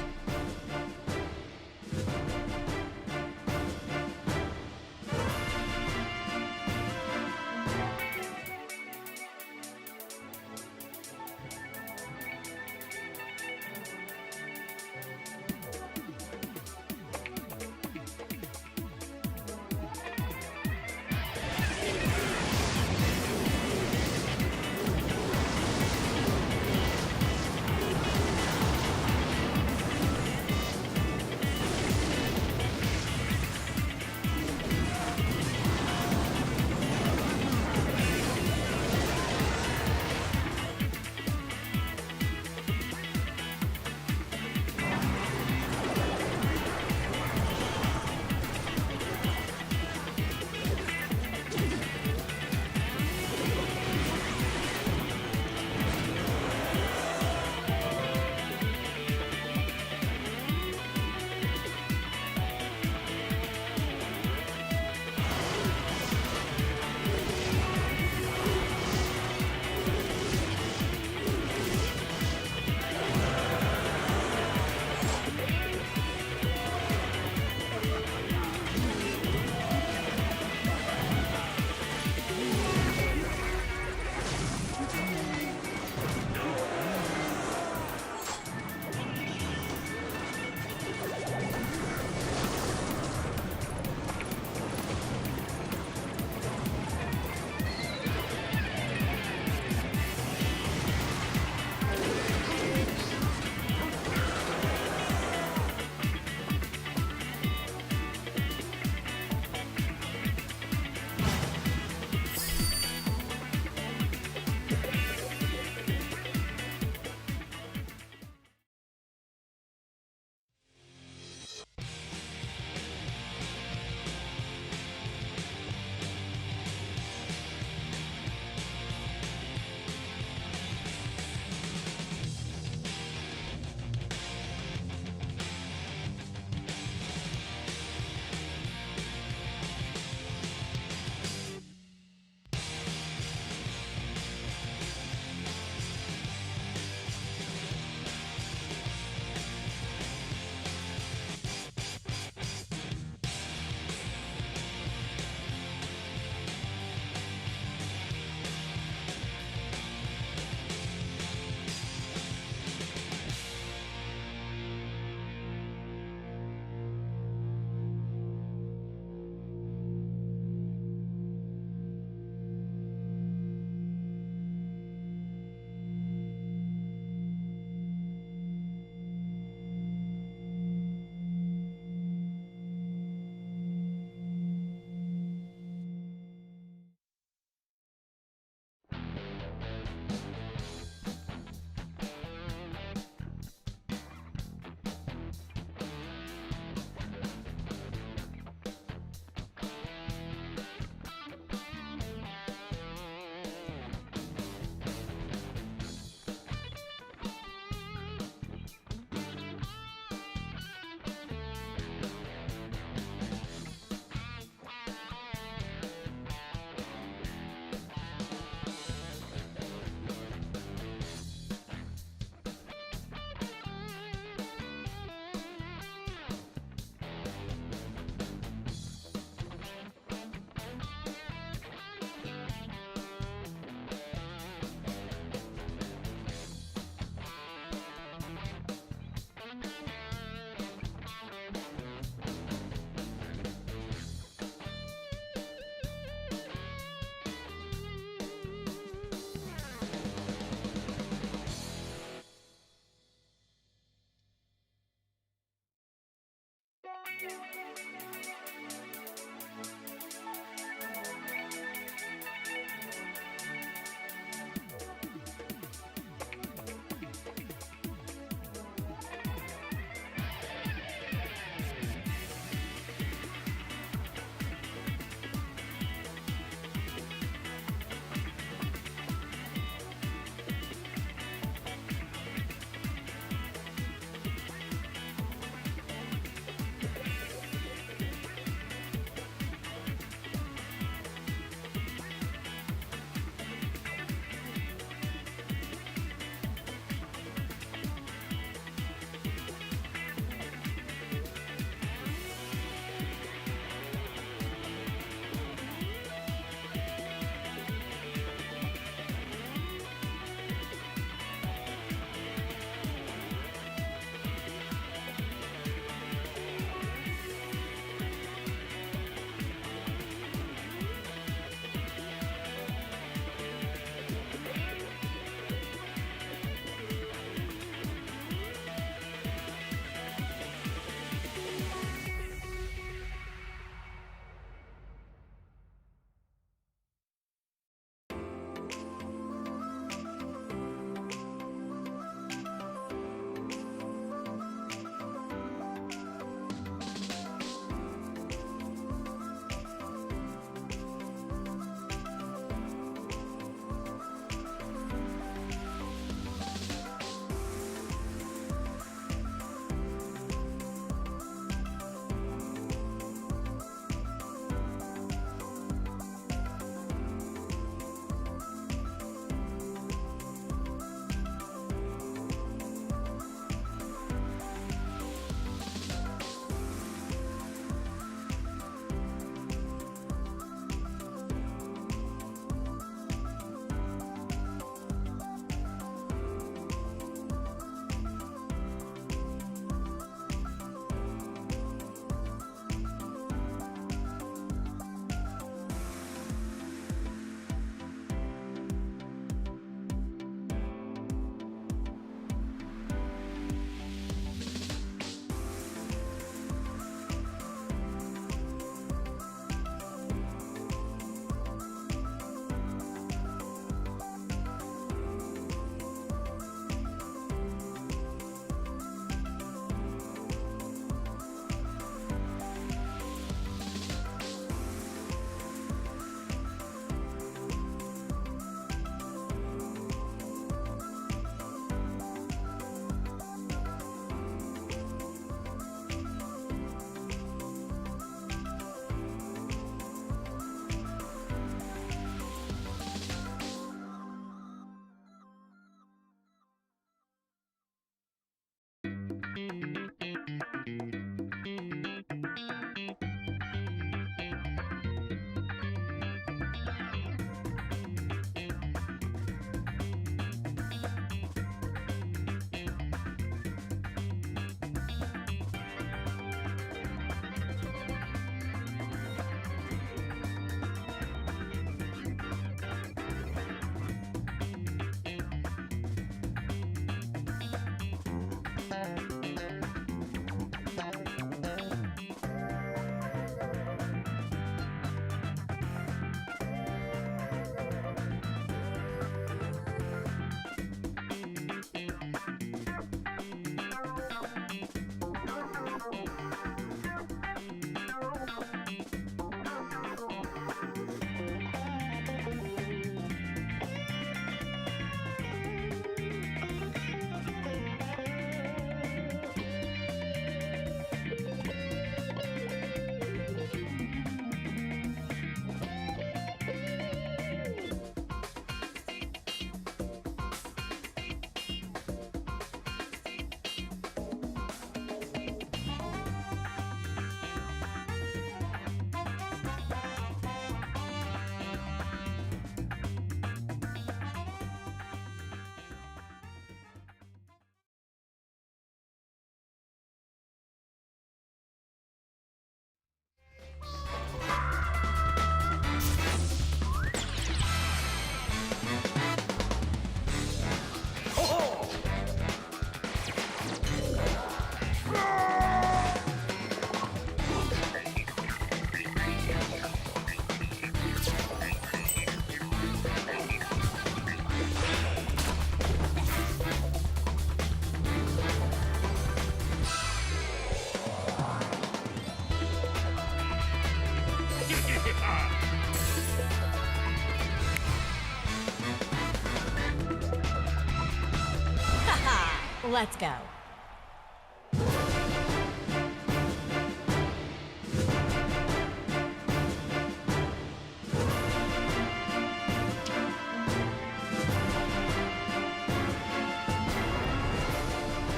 Let's go.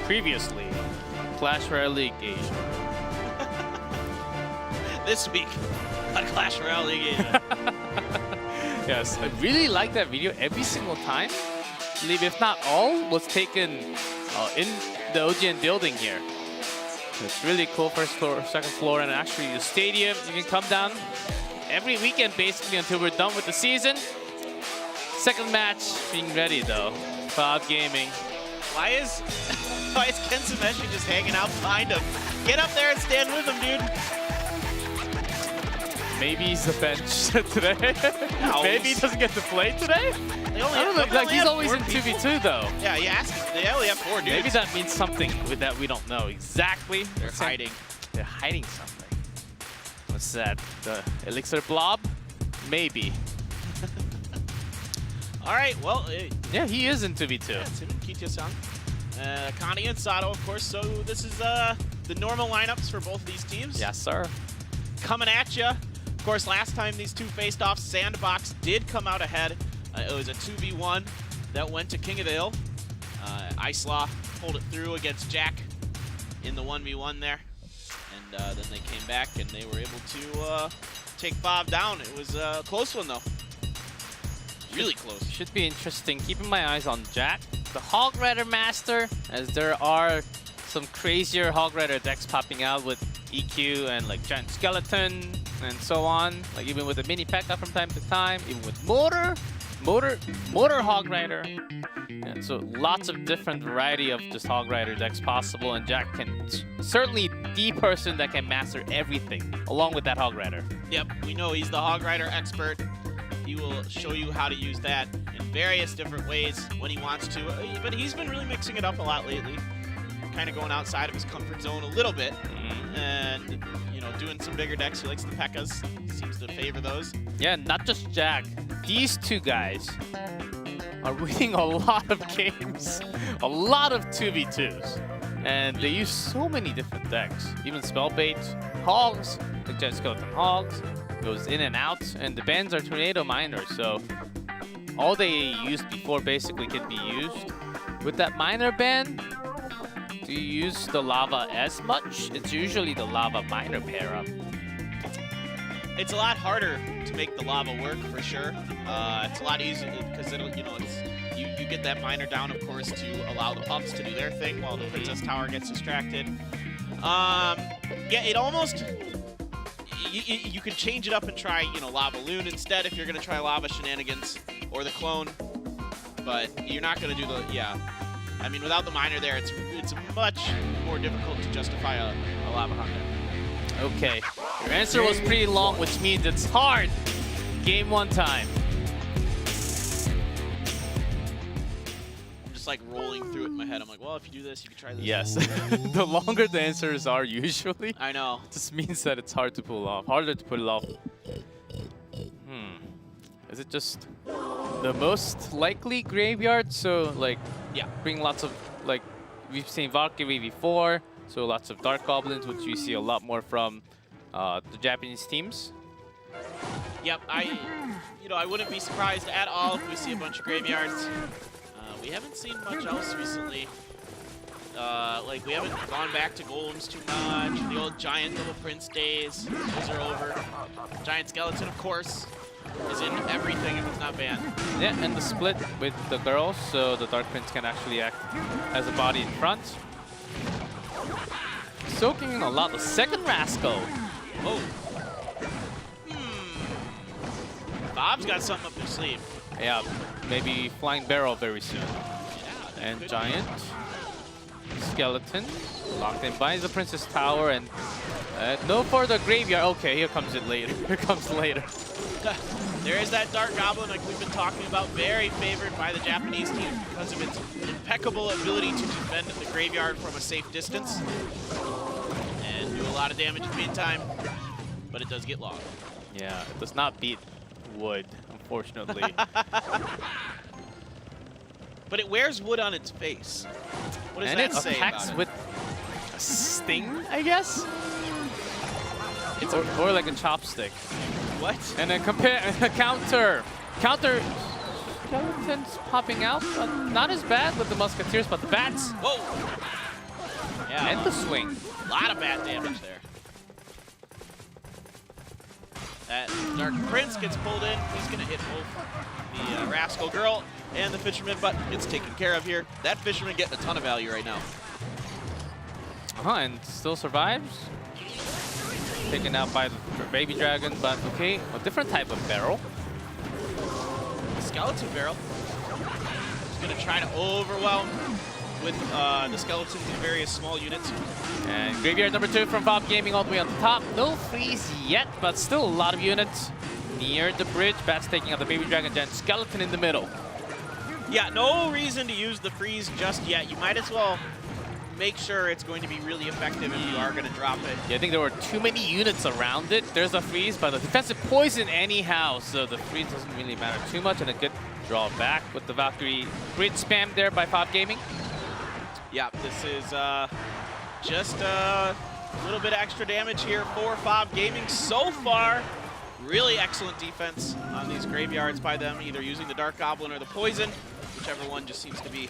Previously, Clash Royale League Asia. This week on Clash Royale League Asia. Yes, I really like that video every single time. I believe if not all, was taken in the OGN building here. It's really cool, first floor, second floor, and actually the stadium. You can come down every weekend basically until we're done with the season. Second match being ready though. FAV Gaming. Why is Ken Sameshi just hanging out behind him? Get up there and stand with him, dude. Maybe he's the bench today. No, Maybe he doesn't get to play today. I don't know. Like he's always in 2v2 though. Yeah, you asked. They only have 4 dudes. Maybe that means something with that we don't know exactly. They're hiding. They're hiding something. What's that? The elixir blob? Maybe. All right. Well. Yeah, he is in 2v2. Yeah, it's him and Kitya-san. Kani and Sato, of course. So this is the normal lineups for both of these teams. Yes, sir. Coming at you. Of course, last time these two faced off, Sandbox did come out ahead. It was a 2v1 that went to King of the Hill. Islaw pulled it through against Jack in the 1v1 there. And then they came back and they were able to take Bob down. It was a close one, though. Really close. Should be interesting. Keeping my eyes on Jack, the Hog Rider Master, as there are some crazier Hog Rider decks popping out with EQ and like Giant Skeleton and so on. Like even with the Mini P.E.K.K.A from time to time, even with Motor Hog Rider. And so lots of different variety of just Hog Rider decks possible, and Jack can certainly the person that can master everything along with that Hog Rider. Yep, we know he's the Hog Rider expert. He will show you how to use that in various different ways when he wants to, but he's been really mixing it up a lot lately. Kind of going outside of his comfort zone a little bit, and you know, doing some bigger decks. He likes the P.E.K.K.As. Seems to favor those. Yeah, not just Jack. These two guys are winning a lot of games, a lot of 2v2s, and they use so many different decks. Even Spellbait, Hogs, like Giant Skeleton Hogs, goes in and out, and the bans are Tornado Miners, so all they used before basically can be used. With that Miner ban, do you use the Lava as much? It's usually the Lava Miner pair up. It's a lot harder to make the Lava work for sure. It's a lot easier because it'll, you know, you get that Miner down, of course, to allow the pups to do their thing while the Princess Tower gets distracted. Yeah, it almost. You could change it up and try, you know, Lava Loon instead if you're going to try Lava Shenanigans or the Clone, but you're not going to do the, yeah. I mean, without the Miner there, it's much more difficult to justify a Lava Hunt there. Okay, your answer was pretty long, which means it's hard. Game 1 time. I'm just like rolling through it in my head. I'm like, well, if you do this, you can try this. Yes, the longer the answers are usually, I know. it just means that it's hard to pull off, harder to pull it off. Is it just the most likely graveyard? So like, Yeah. bring lots of, like, we've seen Valkyrie before, so lots of Dark Goblins, which we see a lot more from the Japanese teams. Yep, I wouldn't be surprised at all if we see a bunch of graveyards. We haven't seen much else recently. Like, we haven't gone back to golems too much. The old Giant Little Prince days, those are over. Giant Skeleton, of course, is in everything if it's not banned. Yeah, and the split with the girls, so the Dark Prince can actually act as a body in front. Soaking in a lot. The second Rascal. Oh. Bob's got something up his sleeve. Yeah, maybe Flying Barrel very soon. Yeah, And Giant. Skeleton. Locked in by the Princess Tower and no further Graveyard. Okay, here comes it later. Here comes later. There is that Dark Goblin like we've been talking about, very favored by the Japanese team because of its impeccable ability to defend the graveyard from a safe distance and do a lot of damage in the meantime, but it does get logged. Yeah, it does not beat wood, unfortunately. But it wears wood on its face. What does And that it say attacks about it? with a sting, I guess? Or like a chopstick. What? And then counter skeletons popping out. Not as bad with the musketeers, but the bats. Whoa! Yeah, And the swing. a lot of bat damage there. That Dark Prince gets pulled in. He's going to hit both the Rascal Girl and the Fisherman, but it's taken care of here. That Fisherman getting a ton of value right now. And still survives. Taken out by the Baby Dragon, but okay, a different type of barrel. Skeleton Barrel. He's going to try to overwhelm with the skeletons in various small units. And Graveyard number 2 from FAV Gaming all the way on the top. No freeze yet, but still a lot of units near the bridge. Bats taking out the Baby Dragon, then Skeleton in the middle. Yeah, no reason to use the freeze just yet. You might as well make sure it's going to be really effective if you are going to drop it. Yeah, I think there were too many units around it. There's a freeze, but the defensive poison anyhow, so the freeze doesn't really matter too much, and a good draw back with the Valkyrie grid spam there by FAV Gaming. Yeah, this is just a little bit extra damage here for FAV Gaming so far. Really excellent defense on these graveyards by them, either using the Dark Goblin or the Poison. Whichever one just seems to be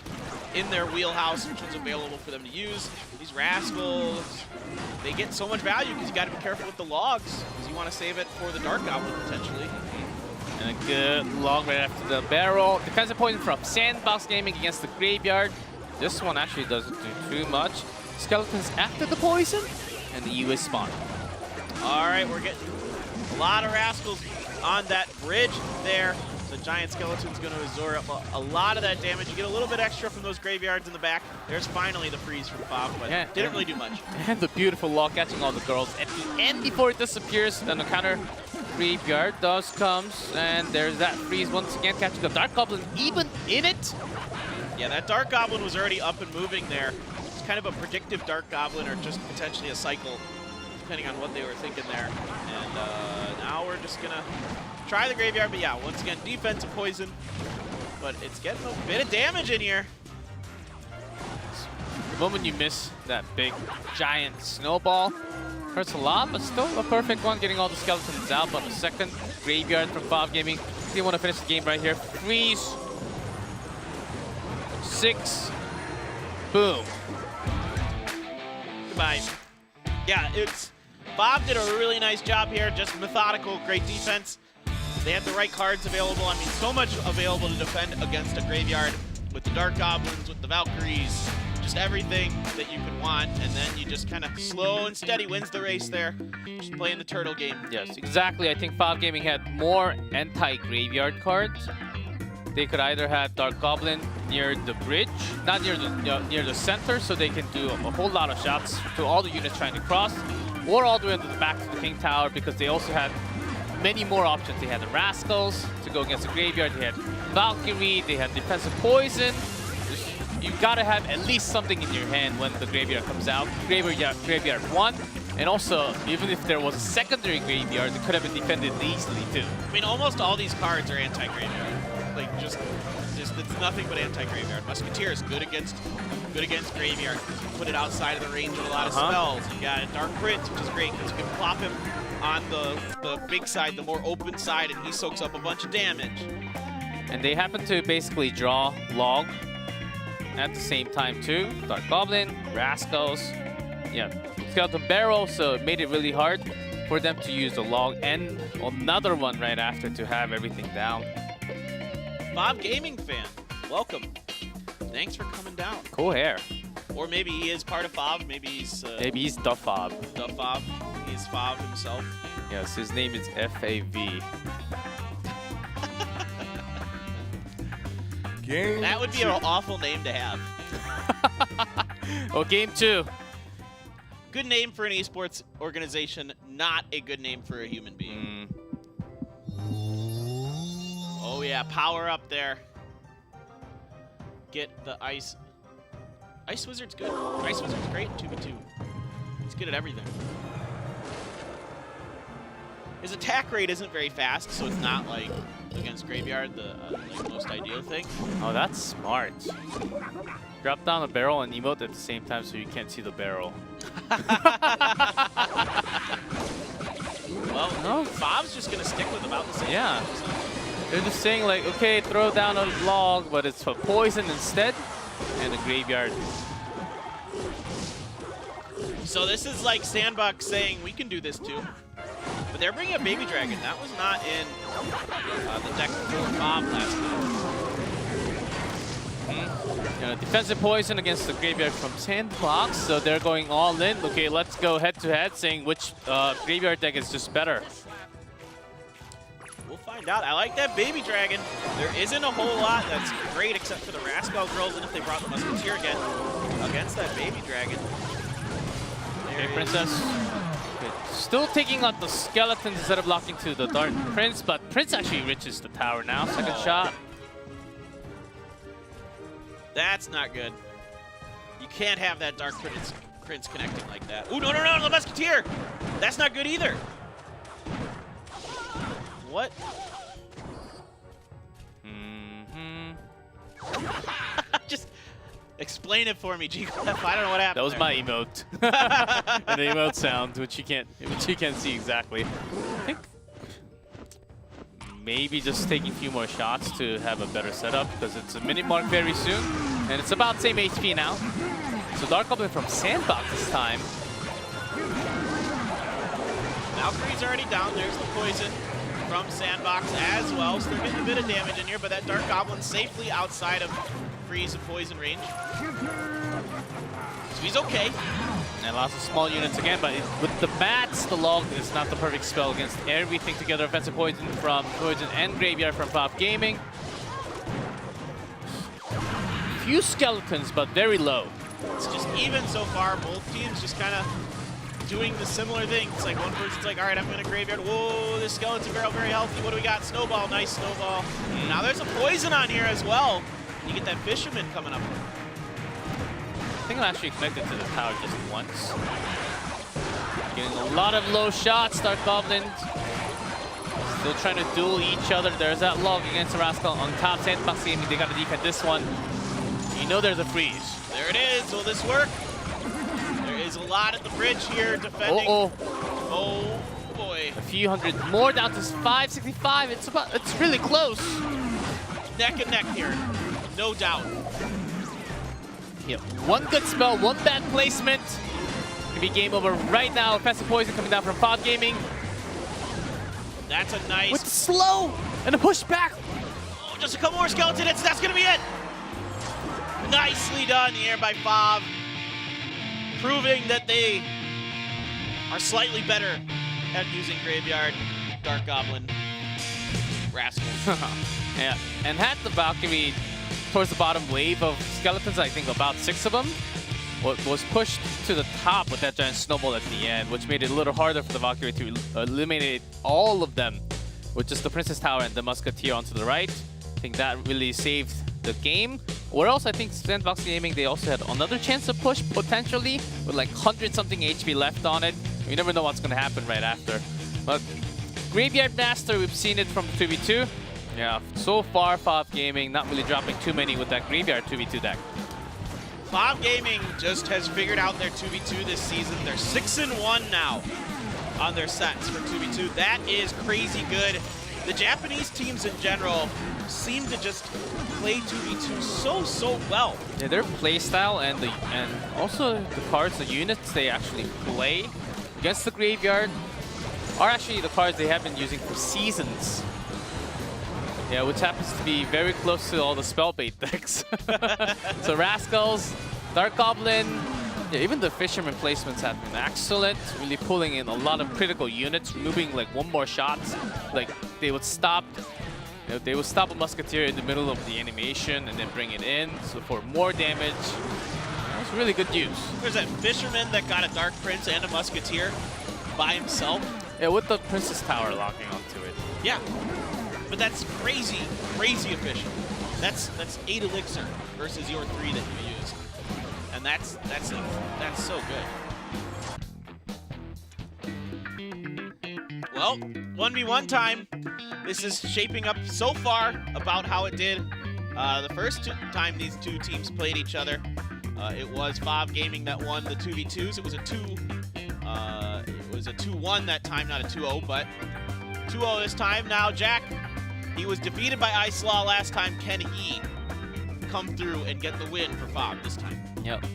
in their wheelhouse, which is available for them to use. These Rascals, they get so much value because you got to be careful with the logs because you want to save it for the Dark Goblin potentially. And a good log right after the barrel. Defensive poison from Sandbox Gaming against the Graveyard. This one actually doesn't do too much. Skeletons after the poison, and the US spawn. All right, we're getting a lot of Rascals on that bridge there. The Giant Skeleton's going to absorb a lot of that damage. You get a little bit extra from those graveyards in the back. There's finally the freeze from FAV, but Yeah, didn't really do much. And the beautiful log catching all the girls at the end before it disappears. Then the counter Graveyard does comes, and there's that freeze once again, catching the Dark Goblin even in it. Yeah, that Dark Goblin was already up and moving there. It's kind of a predictive Dark Goblin or just potentially a cycle, depending on what they were thinking there. And now we're just going to try the Graveyard, but yeah, once again, defensive poison. But it's getting a bit of damage in here. The moment you miss that big, giant snowball, hurts a lot, but still a perfect one, getting all the skeletons out. But a second Graveyard from FAV Gaming. They want to finish the game right here. Freeze. 6. Boom. Goodbye. Yeah, FAV did a really nice job here, just methodical, great defense. They had the right cards available. I mean, so much available to defend against a Graveyard with the Dark Goblins, with the Valkyries, just everything that you could want. And then you just kind of slow and steady wins the race there, just playing the turtle game. Yes, exactly. I think FAV Gaming had more anti-Graveyard cards. They could either have Dark Goblin near the bridge, not near the center, so they can do a whole lot of shots to all the units trying to cross, or all the way into the back to the King Tower, because they also had many more options. They had the Rascals to go against the Graveyard, they had Valkyrie, they had defensive poison. You've got to have at least something in your hand when the Graveyard comes out. Graveyard 1, and also, even if there was a secondary Graveyard, it could have been defended easily too. I mean, almost all these cards are anti-Graveyard. Like, just it's nothing but anti-Graveyard. Musketeer is good against Graveyard. You put it outside of the range of a lot of spells. You got a Dark Prince, which is great because you can plop him on the big side, the more open side, and he soaks up a bunch of damage. And they happen to basically draw log at the same time too. Dark Goblin, Rascals, yeah, Skeleton Barrel, so it made it really hard for them to use the log and another one right after to have everything down. FAV Gaming fan, welcome. Thanks for coming down. Cool hair. Or maybe he is part of FAV. Maybe he's the FAV. The FAV. He's FAV himself. Yes, his name is FAV. Game That would be an awful name to have. Well, game 2. Good name for an esports organization, not a good name for a human being. Oh yeah, power up there. Get the ice. Ice Wizard's good. Ice Wizard's great in 2v2. He's good at everything. His attack rate isn't very fast, so it's not like against Graveyard the like most ideal thing. Oh, that's smart. Drop down a barrel and emote at the same time so you can't see the barrel. Well, No. Bob's just gonna stick with about the same. Yeah. They're just saying like, okay, throw down a log, but it's for poison instead, and a graveyard. So this is like Sandbox saying we can do this too. But they're bringing a baby dragon. That was not in the deck for Bob last time. Defensive poison against the graveyard from Sandbox, so they're going all in. Okay, let's go head to head, saying which graveyard deck is just better. We'll find out. I like that baby dragon. There isn't a whole lot that's great except for the Rascal girls, and if they brought the Musketeer again against that baby dragon. Okay, Princess. Okay. Still taking out the skeletons instead of locking to the Dark Prince, but Prince actually reaches the tower now. Second shot. That's not good. You can't have that Dark Prince connecting like that. Ooh, no, the Musketeer! That's not good either. What? Just explain it for me, G-Clef. I don't know what happened. That was there. my emote. And the emote sound, which you can't see exactly. I think maybe just taking a few more shots to have a better setup, because it's a minute mark very soon, and it's about same HP now. So Dark Goblin from Sandbox this time. Valkyrie's already down. There's the poison from Sandbox as well. So they're getting a bit of damage in here, but that Dark Goblin safely outside of freeze and poison range. So he's okay. And lots of small units again, but with the bats, the log is not the perfect spell against everything together. Offensive poison from Poison and Graveyard from FAV Gaming. Few skeletons, but very low. It's just even so far. Both teams just kind of doing the similar thing. It's like one person's like, all right, I'm going to Graveyard. Whoa, this skeleton barrel very healthy. What do we got? Snowball, nice snowball. Now there's a poison on here as well. You get that fisherman coming up. I think I'm actually connected to the tower just once. Getting a lot of low shots. Dark Goblin still trying to duel each other. There's that log against the Rascal on top. Sandbox Gaming, they got to defend this one. You know there's a freeze. There it is. Will this work? There is a lot at the bridge here defending. Oh boy. A few hundred more down to 565. It's really close. Neck and neck here. No doubt. Yep. One good spell, one bad placement. Gonna be game over right now. Offensive poison coming down from FAV Gaming. That's a nice. With slow and a push back. Oh, just a couple more skeleton hits. That's gonna be it. Nicely done here by FAV, proving that they are slightly better at using Graveyard, Dark Goblin, Rascals. Yeah, and had the Valkyrie towards the bottom wave of skeletons, I think about 6 of them, was pushed to the top with that giant snowball at the end, which made it a little harder for the Valkyrie to eliminate all of them with just the Princess Tower and the Musketeer onto the right. I think that really saved the game. Or else I think Sandbox Gaming, they also had another chance to push potentially with like 100-something HP left on it. You never know what's going to happen right after. But Graveyard Master, we've seen it from 2v2. Yeah, so far FAV Gaming not really dropping too many with that Graveyard 2v2 deck. FAV Gaming just has figured out their 2v2 this season. They're 6-1 now on their sets for 2v2. That is crazy good. The Japanese teams in general seem to just play 2v2 so well. Yeah, their playstyle and also the cards, the units they actually play against the Graveyard are actually the cards they have been using for seasons. Yeah, which happens to be very close to all the spell bait decks. So Rascals, Dark Goblin, yeah, even the Fisherman placements have been excellent, really pulling in a lot of critical units, removing like one more shots. Like they would stop You know, they will stop a Musketeer in the middle of the animation and then bring it in, so for more damage. That's really good use. There's that Fisherman that got a Dark Prince and a Musketeer by himself. Yeah, with the Princess Tower locking onto it. Yeah, but that's crazy, crazy efficient. That's 8 elixir versus your 3 that you use, and that's so good. Well, 1v1 time. This is shaping up so far about how it did the first time these two teams played each other. It was FAV Gaming that won the 2v2s. It was a 2-1 that time, not a 2-0, but 2-0 this time. Now Jack, he was defeated by Icelaw last time. Can he come through and get the win for FAV this time? Yep.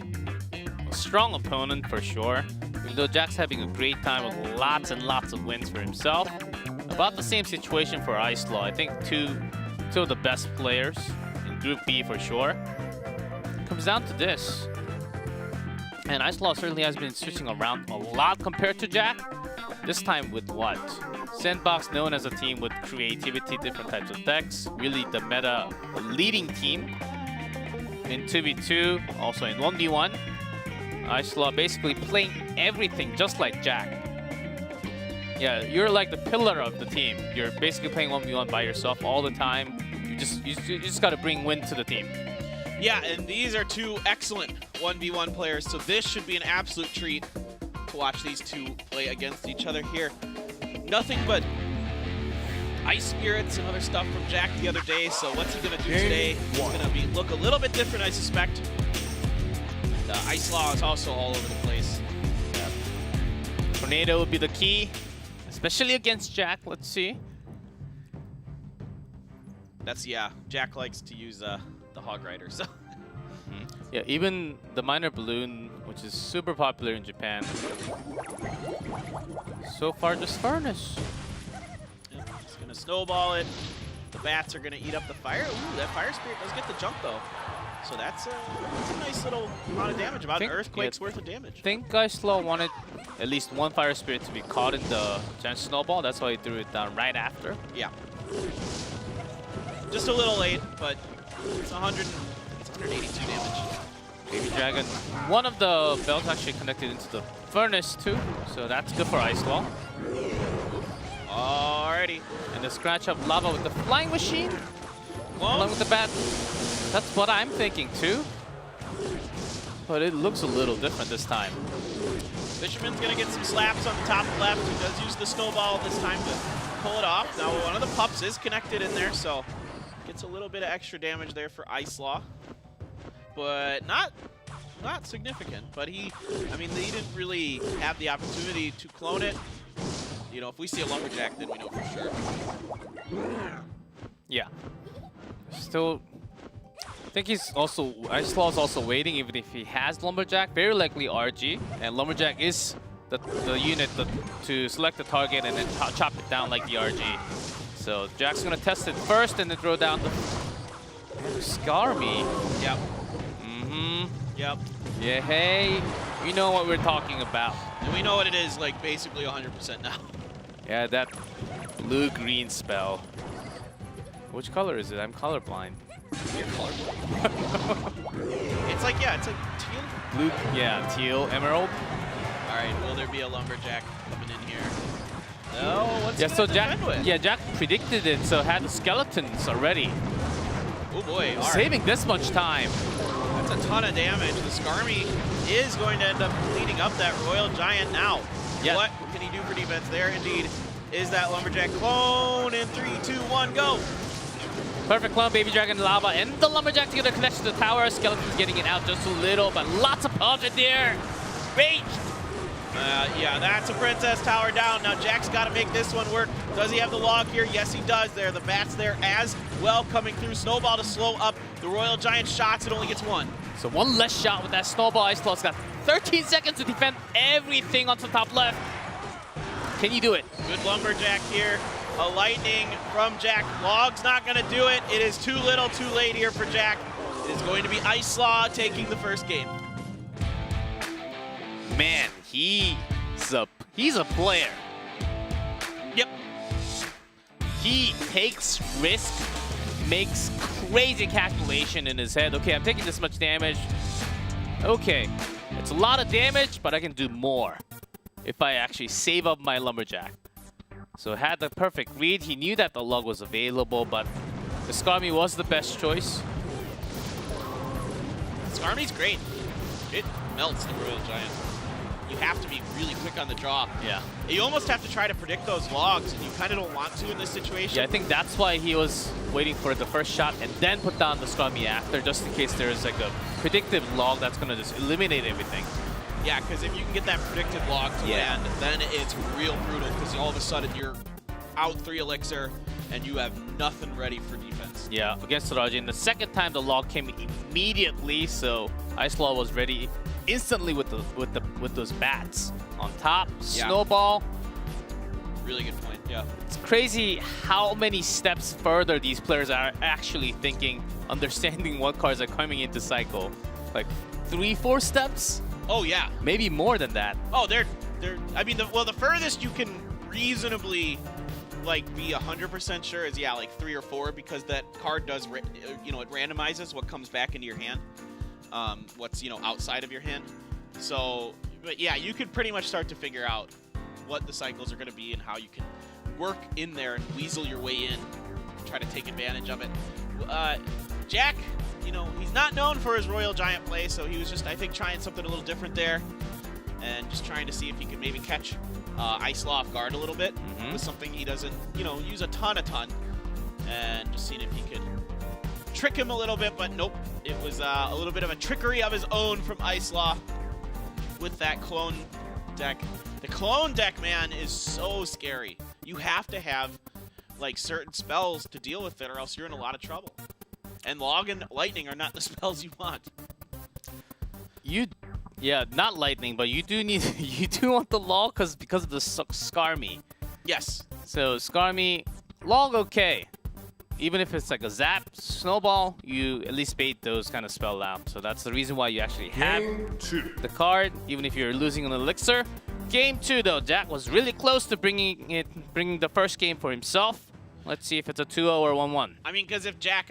A strong opponent for sure. Even though Jack's having a great time with lots and lots of wins for himself. About the same situation for Icelaw. I think two of the best players in Group B for sure. It comes down to this. And Icelaw certainly has been switching around a lot compared to Jack. This time with what? Sandbox, known as a team with creativity, different types of decks. Really the meta leading team. In 2v2, also in 1v1. Icelaw basically playing everything just like Jack. Yeah, you're like the pillar of the team. You're basically playing 1v1 by yourself all the time. You just got to bring win to the team. Yeah, and these are two excellent 1v1 players, so this should be an absolute treat to watch these two play against each other here. Nothing but ice spirits and other stuff from Jack the other day, so what's he going to do today? It's going to look a little bit different, I suspect. And Icelaw is also all over the place. Tornado would be the key, especially against Jack. Let's see. That's, yeah, Jack likes to use the Hog Rider, so. Yeah, even the Minor Balloon, which is super popular in Japan. So far, just Furnace. Yeah, just going to snowball it. The bats are going to eat up the fire. Ooh, that Fire Spirit does get the jump, though. So that's a nice little amount of damage, about an Earthquake's worth of damage. I think Icelaw wanted at least one Fire Spirit to be caught in the giant snowball. That's why he threw it down right after. Yeah. Just a little late, but it's 182 damage. Baby Dragon. One of the belts actually connected into the Furnace too, so that's good for Icelaw. Alrighty. And the scratch up lava with the Flying Machine. Well, Along with the bat. That's what I'm thinking too. But it looks a little different this time. Fisherman's gonna get some slaps on the top left. He does use the snowball this time to pull it off. Now one of the pups is connected in there, so gets a little bit of extra damage there for Icelaw. But not significant. But he didn't really have the opportunity to clone it. You know, if we see a Lumberjack, then we know for sure. Yeah. Still, I think Icelaw is also waiting, even if he has Lumberjack. Very likely RG, and Lumberjack is the unit to select the target and then chop it down like the RG. So Jack's gonna test it first and then throw down the Skarmy. Yep. Yep. Yeah, hey, we know what we're talking about. And we know what it is, like basically 100% now. Yeah, that blue-green spell. Which color is it? I'm colorblind. You're colorblind. It's like teal. Blue, yeah, teal, emerald. All right, will there be a Lumberjack coming in here? No, what's he so gonna defend with? Jack predicted it, so had the skeletons already. Oh boy, all right. Saving this much time. That's a ton of damage. The Skarmy is going to end up cleaning up that Royal Giant now. Yeah. What can he do for defense there? Indeed, is that Lumberjack clone in 3, 2, 1, go. Perfect clone, Baby Dragon, Lava, and the Lumberjack to get a connection to the tower. Skeleton's getting it out just a little, but lots of punch in there. Reached. Yeah, that's a Princess Tower down. Now Jack's got to make this one work. Does he have the log here? Yes, he does there. The bat's there as well coming through. Snowball to slow up the Royal Giant shots. It only gets one. So one less shot with that Snowball. Icelaw's got 13 seconds to defend everything on the top left. Can you do it? Good Lumberjack here. A lightning from Jack. Log's not going to do it. It is too little, too late here for Jack. It is going to be Icelaw taking the first game. Man, he's a player. Yep. He takes risk, makes crazy calculation in his head. Okay, I'm taking this much damage. Okay, it's a lot of damage, but I can do more if I actually save up my Lumberjack. So had the perfect read. He knew that the log was available, but the Skarmy was the best choice. Skarmy's great. It melts the Royal Giant. You have to be really quick on the draw. Yeah. You almost have to try to predict those logs, and you kind of don't want to in this situation. Yeah, I think that's why he was waiting for the first shot and then put down the Skarmy after, just in case there is like a predictive log that's going to just eliminate everything. Yeah, because if you can get that predictive log to land, then it's real brutal, because all of a sudden you're out 3 elixir and you have nothing ready for defense. Yeah, against Rajin. The second time the log came immediately, so Icelaw was ready instantly with those bats on top. Yeah. Snowball. Really good point. Yeah. It's crazy how many steps further these players are actually thinking, understanding what cards are coming into cycle. Like 3-4 steps? Oh yeah. Maybe more than that. Oh, they're. I mean, the furthest you can reasonably like be 100% sure is like 3 or 4, because that card does it randomizes what comes back into your hand, what's outside of your hand. So, but yeah, you could pretty much start to figure out what the cycles are going to be and how you can work in there and weasel your way in, try to take advantage of it. Jack, he's not known for his Royal Giant play, so he was just, I think, trying something a little different there, and just trying to see if he could maybe catch Icelaw off guard a little bit with something he doesn't, use a ton, and just seeing if he could trick him a little bit, but nope. It was a little bit of a trickery of his own from Icelaw with that clone deck. The clone deck, man, is so scary. You have to have like certain spells to deal with it, or else you're in a lot of trouble. And Log and Lightning are not the spells you want. Yeah, not Lightning, but you do need you do want the Log because of the Skarmy. Yes. So Skarmy, Log okay. Even if it's like a Zap, Snowball, you at least bait those kind of spell out. So that's the reason why you actually have Game 2. the card, even if you're losing an elixir. Game 2 though, Jack was really close to bringing the first game for himself. Let's see if it's a 2-0 or 1-1. I mean, because if Jack,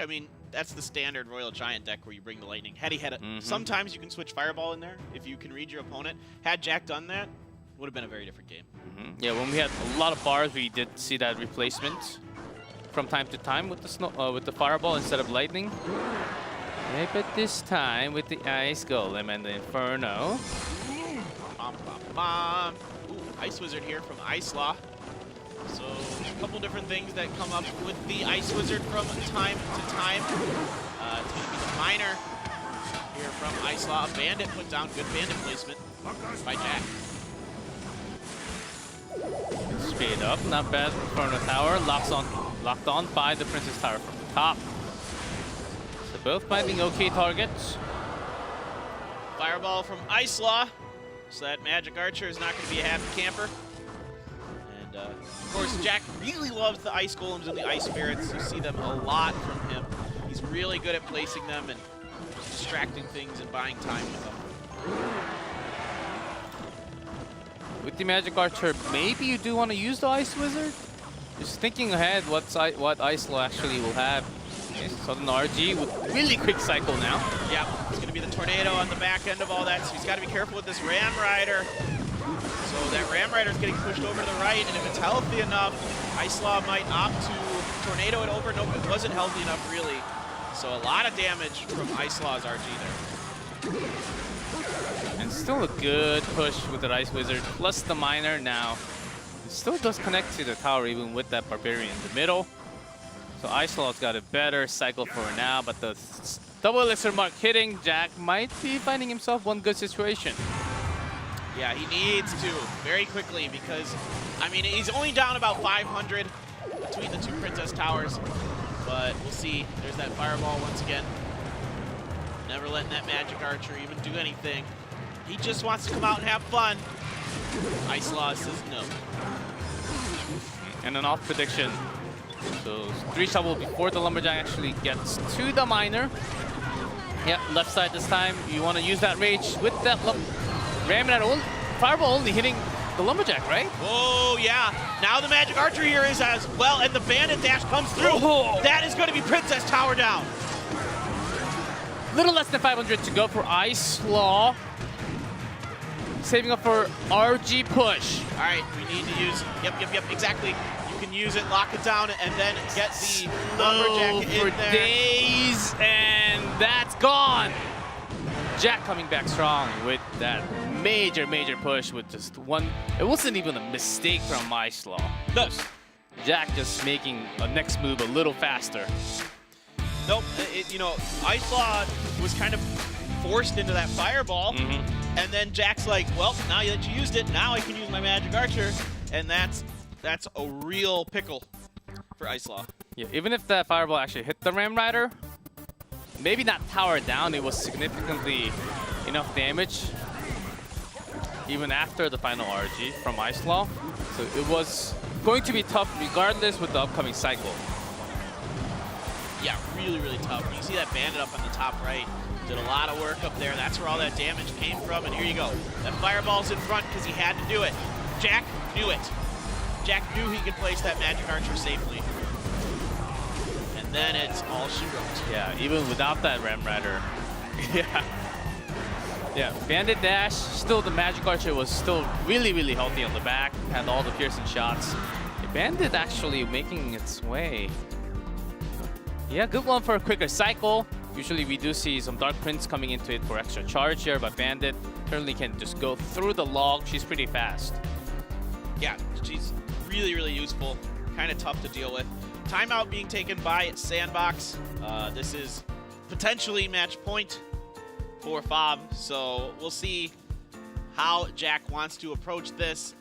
that's the standard Royal Giant deck where you bring the Lightning. Had he had it, sometimes you can switch Fireball in there if you can read your opponent. Had Jack done that, would have been a very different game. Yeah, when we had a lot of bars, we did see that replacement from time to time with the Fireball instead of Lightning. Yeah, but this time with the Ice Golem and the Inferno. Ooh, Ice Wizard here from Icelaw. So a couple different things that come up with the Ice Wizard from time to time. It's going to be the Miner here from Icelaw. A Bandit put down, good Bandit placement by Jack. Speed up, not bad. Inferno Tower locked on by the Princess Tower from the top. So both finding okay targets. Fireball from Icelaw. So that Magic Archer is not going to be a happy camper. And of course, Jack really loves the Ice Golems and the Ice Spirits. You see them a lot from him. He's really good at placing them and distracting things and buying time with them. With the Magic Archer, maybe you do want to use the Ice Wizard? Just thinking ahead what Icelaw actually will have. Okay, Sudden RG with really quick cycle now. Yeah, it's going to be the Tornado on the back end of all that, so he's got to be careful with this Ram Rider. So that Ram Rider is getting pushed over to the right, and if it's healthy enough, Icelaw might opt to Tornado it over. Nope, it wasn't healthy enough, really. So a lot of damage from Icelaw's RG there. And still a good push with the Ice Wizard, plus the Miner now. It still does connect to the tower even with that Barbarian in the middle. So Icelaw's got a better cycle for now, but the double elixir mark hitting, Jack might be finding himself one good situation. Yeah, he needs to very quickly because, he's only down about 500 between the two Princess Towers, but we'll see. There's that Fireball once again. Never letting that Magic Archer even do anything. He just wants to come out and have fun. Icelaw says no. And an off prediction. So 3 shovel before the Lumberjack actually gets to the Miner. Yep, left side this time. You want to use that rage with that Ram that Fireball only hitting the Lumberjack, right? Oh, yeah. Now the Magic Archer here is as well, and the Bandit Dash comes through. Oh. That is going to be Princess Tower down. Little less than 500 to go for Ice Law. Saving up for RG push. All right, we need to use, yep, exactly. You can use it, lock it down, and then get the Lumberjack for in there. days, and that's gone. Jack coming back strong with that major push with just one. It wasn't even a mistake from Ice Law. No. Jack just making a next move a little faster. Nope, Ice Law was kind of forced into that fireball, and then Jack's like, well, now that you used it, now I can use my Magic Archer, and that's a real pickle for Ice Law. Yeah, even if that fireball actually hit the Ram Rider, maybe not tower down, it was significantly enough damage, even after the final RG from Ice Law. So it was going to be tough regardless with the upcoming cycle. Yeah, really tough. You see that Bandit up on the top right. Did a lot of work up there. That's where all that damage came from. And here you go. That fireball's in front because he had to do it. Jack knew it. Jack knew he could place that Magic Archer safely. And then it's all she wrote. Yeah, even without that Ram Rider. Yeah, Bandit Dash, still the Magic Archer was still really healthy on the back. Had all the piercing shots. Bandit actually making its way. Yeah, good one for a quicker cycle. Usually we do see some Dark Prince coming into it for extra charge here, but Bandit currently can just go through the log. She's pretty fast. Yeah, she's really useful. Kind of tough to deal with. Timeout being taken by Sandbox. This is potentially match point for FAV, so we'll see how Jack wants to approach this.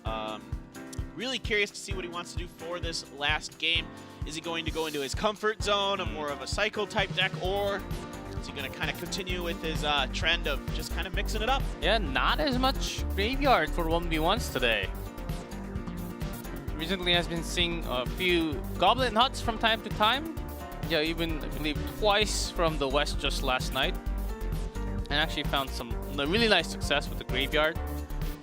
Really curious to see what he wants to do for this last game. Is he going to go into his comfort zone, more of a cycle type deck, or is he going to kind of continue with his trend of just kind of mixing it up? Yeah, not as much graveyard for 1v1s today. Recently has been seeing a few Goblin Huts from time to time. Yeah, even I believe twice from the west just last night. And actually found some really nice success with the graveyard.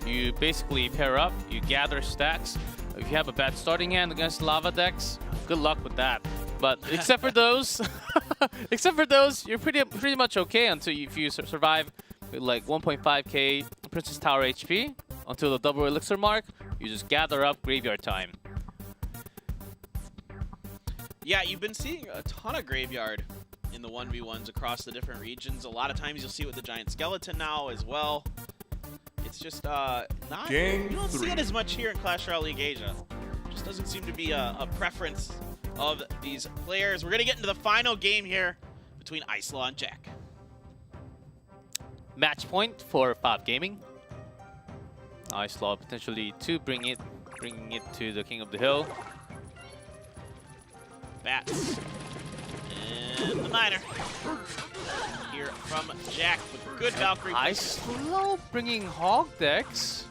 You basically pair up, you gather stacks. If you have a bad starting hand against lava decks, good luck with that. But except for those, you're pretty much okay until if you survive with like 1.5k Princess Tower HP until the double elixir mark. You just gather up graveyard time. Yeah, you've been seeing a ton of graveyard in the 1v1s across the different regions. A lot of times you'll see it with the giant skeleton now as well. It's just not. You don't see it as much here in Clash Royale League Asia. Just doesn't seem to be a preference of these players. We're gonna get into the final game here between Ice Law and Jack. Match point for FAV Gaming. Ice Law potentially to bringing it to the King of the Hill. Bats and the miner here from Jack with good Valkyrie. Ice Law bringing hog decks.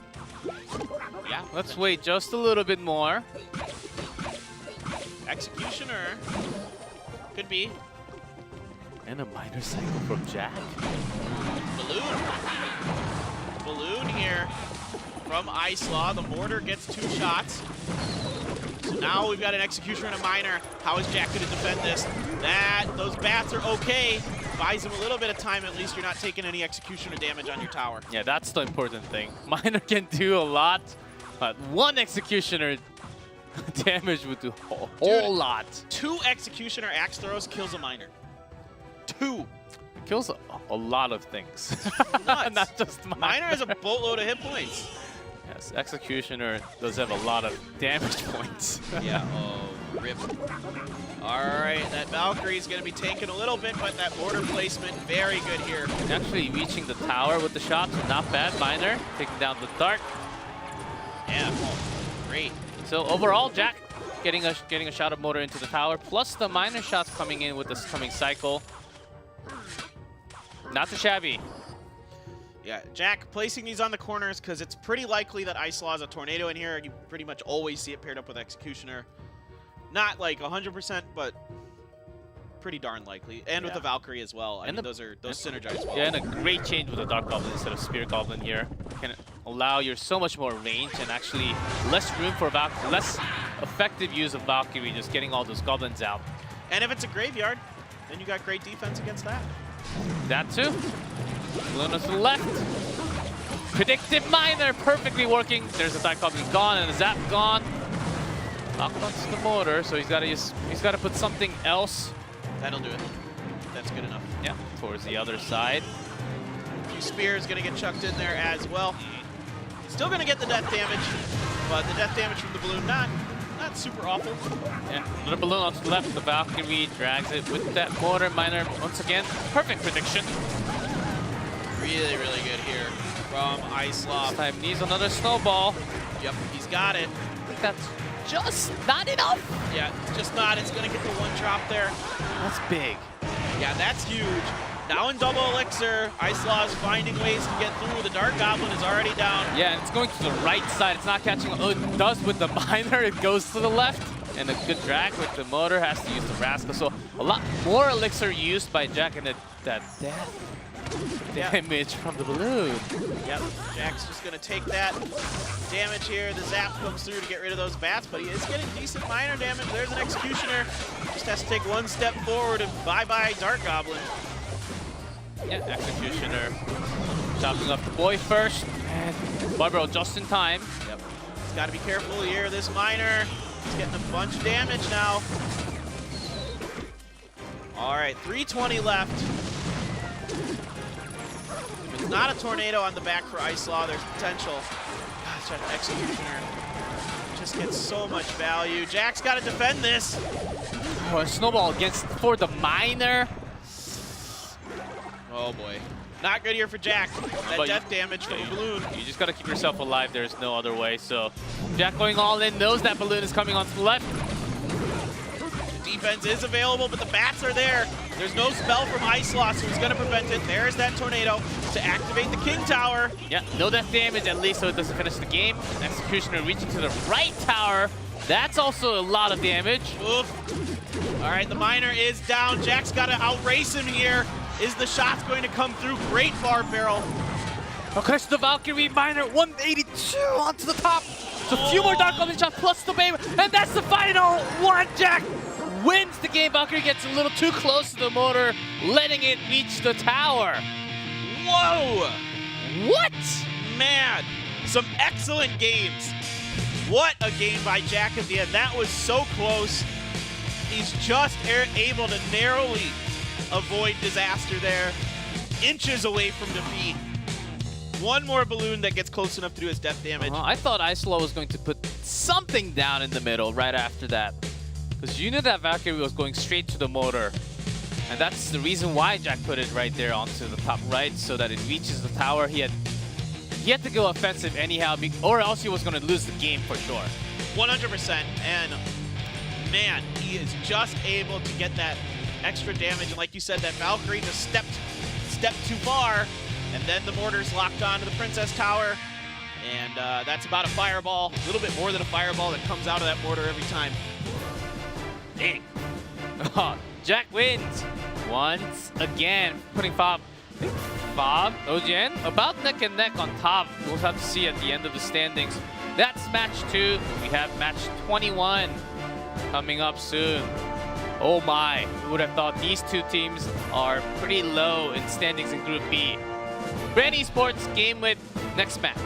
Yeah, Let's wait just a little bit more. Executioner could be. And a minor cycle from Jack. Balloon here from Ice Law. The mortar gets 2 shots. So now we've got an executioner and a miner. How is Jack going to defend this? Those bats are okay. Buys him a little bit of time. At least you're not taking any executioner damage on your tower. Yeah, that's the important thing. Miner can do a lot, but one executioner damage would do a whole lot. 2 executioner axe throws kills a miner. 2. It kills a lot of things. Nuts. Not just Miner. Miner has a boatload of hit points. Yes, executioner does have a lot of damage points. Yeah, oh, rip. All right, that Valkyrie's going to be taking a little bit, but that mortar placement, very good here. Actually reaching the tower with the shots, not bad. Miner taking down the dart. Yeah, oh, great. So overall, Jack getting a shot of mortar into the tower, plus the miner shots coming in with this coming cycle. Not too shabby. Yeah, Jack placing these on the corners because it's pretty likely that Ice Law has a tornado in here. You pretty much always see it paired up with Executioner. Not like 100%, but pretty darn likely. And with the Valkyrie as well. I mean, those synergize well. Yeah, and a great change with the Dark Goblin instead of Spear Goblin here. allow you so much more range and actually less room for less effective use of Valkyrie, just getting all those goblins out. And if it's a graveyard, then you got great defense against that. That too. Luna to the left. Predictive Miner perfectly working. There's a Dark Goblin gone and a Zap gone. Locked onto the mortar, so he's got to put something else. That'll do it. That's good enough. Yeah, towards the other side. A few spears gonna get chucked in there as well. Still gonna get the death damage, but the death damage from the balloon not super awful. Yeah, another balloon onto the left. The Valkyrie drags it with that mortar. Miner once again, perfect prediction. Really, really good here from Iceloff. This time needs another snowball. Yep, he's got it. I think that's just not enough. Yeah, just not. It's gonna get the one drop there. That's big. Yeah, that's huge. Now in double elixir, Iceloff is finding ways to get through. The Dark Goblin is already down. Yeah, and it's going to the right side. It's not catching. Oh, it does with the Miner. It goes to the left. And a good drag with the motor, has to use the Rascal. So a lot more elixir used by Jack, and that death damage from the balloon. Yep, Jack's just gonna take that damage here. The Zap comes through to get rid of those bats, but he is getting decent Miner damage. There's an Executioner. Just has to take one step forward and bye-bye Dark Goblin. Yeah, Executioner chopping up the boy first, and Barbaro just in time. Yep, he's got to be careful here. This Miner, he's getting a bunch of damage now. All right, 320 left. If it's not a tornado on the back for Iceslaw, there's potential. Gosh, that Executioner just gets so much value. Jack's got to defend this. Oh, a snowball for the Miner. Oh boy. Not good here for Jack. That But death damage from the balloon. You just got to keep yourself alive. There's no other way. So Jack going all in, knows that balloon is coming onto the left. The defense is available, but the bats are there. There's no spell from Iceloss, so he's going to prevent it. There's that tornado to activate the King Tower. Yeah, no death damage at least, so it doesn't finish the game. Executioner reaching to the right tower. That's also a lot of damage. Oof. All right, the Miner is down. Jack's got to outrace him here. Is the shot's going to come through? Great barb barrel. Okay, so the Valkyrie Miner 182 onto the top. So a few more Dark Goblin shots plus the Babe, and that's the final one. Jack wins the game. Valkyrie gets a little too close to the motor, letting it reach the tower. Whoa! What? Man, some excellent games. What a game by Jack at the end. That was so close. He's just able to narrowly avoid disaster there. Inches away from defeat. One more balloon that gets close enough to do his death damage. I thought Icelow was going to put something down in the middle right after that. Because you knew that Valkyrie was going straight to the motor. And that's the reason why Jack put it right there onto the top right, so that it reaches the tower. He had to go offensive anyhow, or else he was going to lose the game for sure. 100%. And man, he is just able to get that extra damage. And like you said, that Valkyrie just stepped too far. And then the mortar's locked onto the Princess Tower. And that's about a fireball, a little bit more than a fireball that comes out of that mortar every time. Dang. Jack wins once again, putting FAV, OGN, about neck and neck on top. We'll have to see at the end of the standings. That's match 2. We have match 21 coming up soon. Oh my, who would have thought these two teams are pretty low in standings in Group B. Bren Esports, GameWith, next match.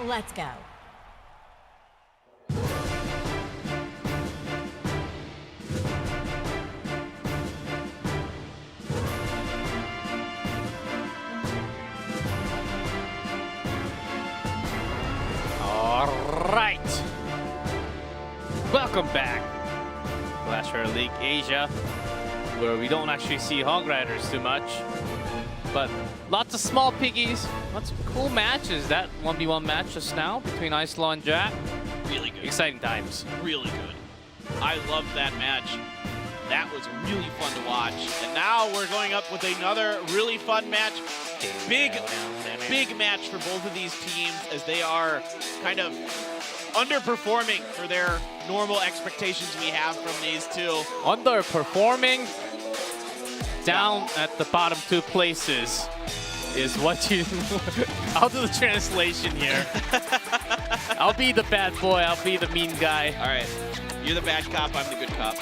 let's go. Alright. Welcome back. Flasher League Asia, where we don't actually see Hog Riders too much. But lots of small piggies, lots of cool matches. That 1v1 match just now between Islaw and Jack. Really good. Exciting times. Really good. I loved that match. That was really fun to watch. And now we're going up with another really fun match. Big match for both of these teams as they are kind of underperforming for their normal expectations we have from these two. Underperforming down at the bottom two places is what you... I'll do the translation here. I'll be the bad boy. I'll be the mean guy. All right. You're the bad cop. I'm the good cop.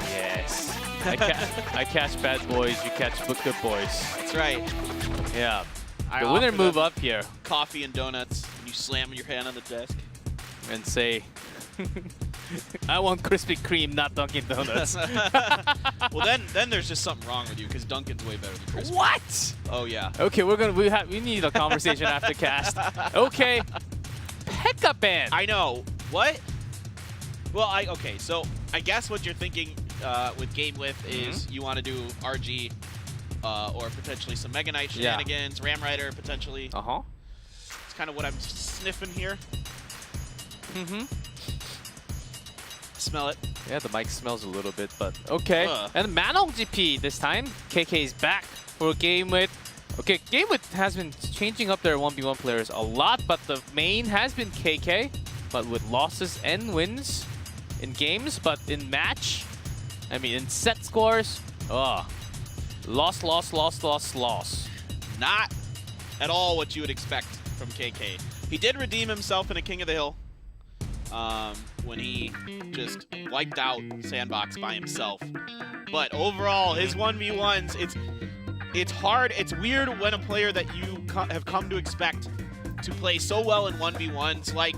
Yes. I catch bad boys. You catch good boys. That's right. Yeah. I The winner offer move them up here coffee and donuts, and you slam your hand on the desk. and say, I want Krispy Kreme, not Dunkin' Donuts. Well, then there's just something wrong with you because Dunkin's way better than Krispy. What? Oh yeah. Okay, we need a conversation after cast. Okay. Pekka ban. I know. What? Well, okay. So I guess what you're thinking with GameWith is you want to do RG or potentially some Mega Knight shenanigans, Ram Rider potentially. Uh-huh. It's kind of what I'm sniffing here. Smell it. Yeah, the mic smells a little bit, but okay. Ugh. And Manong GP this time. KK's back for GameWith. Okay, GameWith has been changing up their 1v1 players a lot, but the main has been KK, but with losses and wins in games, but in match, I mean in set scores, loss. Not at all what you would expect from KK. He did redeem himself in a King of the Hill when he just wiped out Sandbox by himself. But overall, his 1v1s, it's hard. It's weird when a player that you have come to expect to play so well in 1v1s, like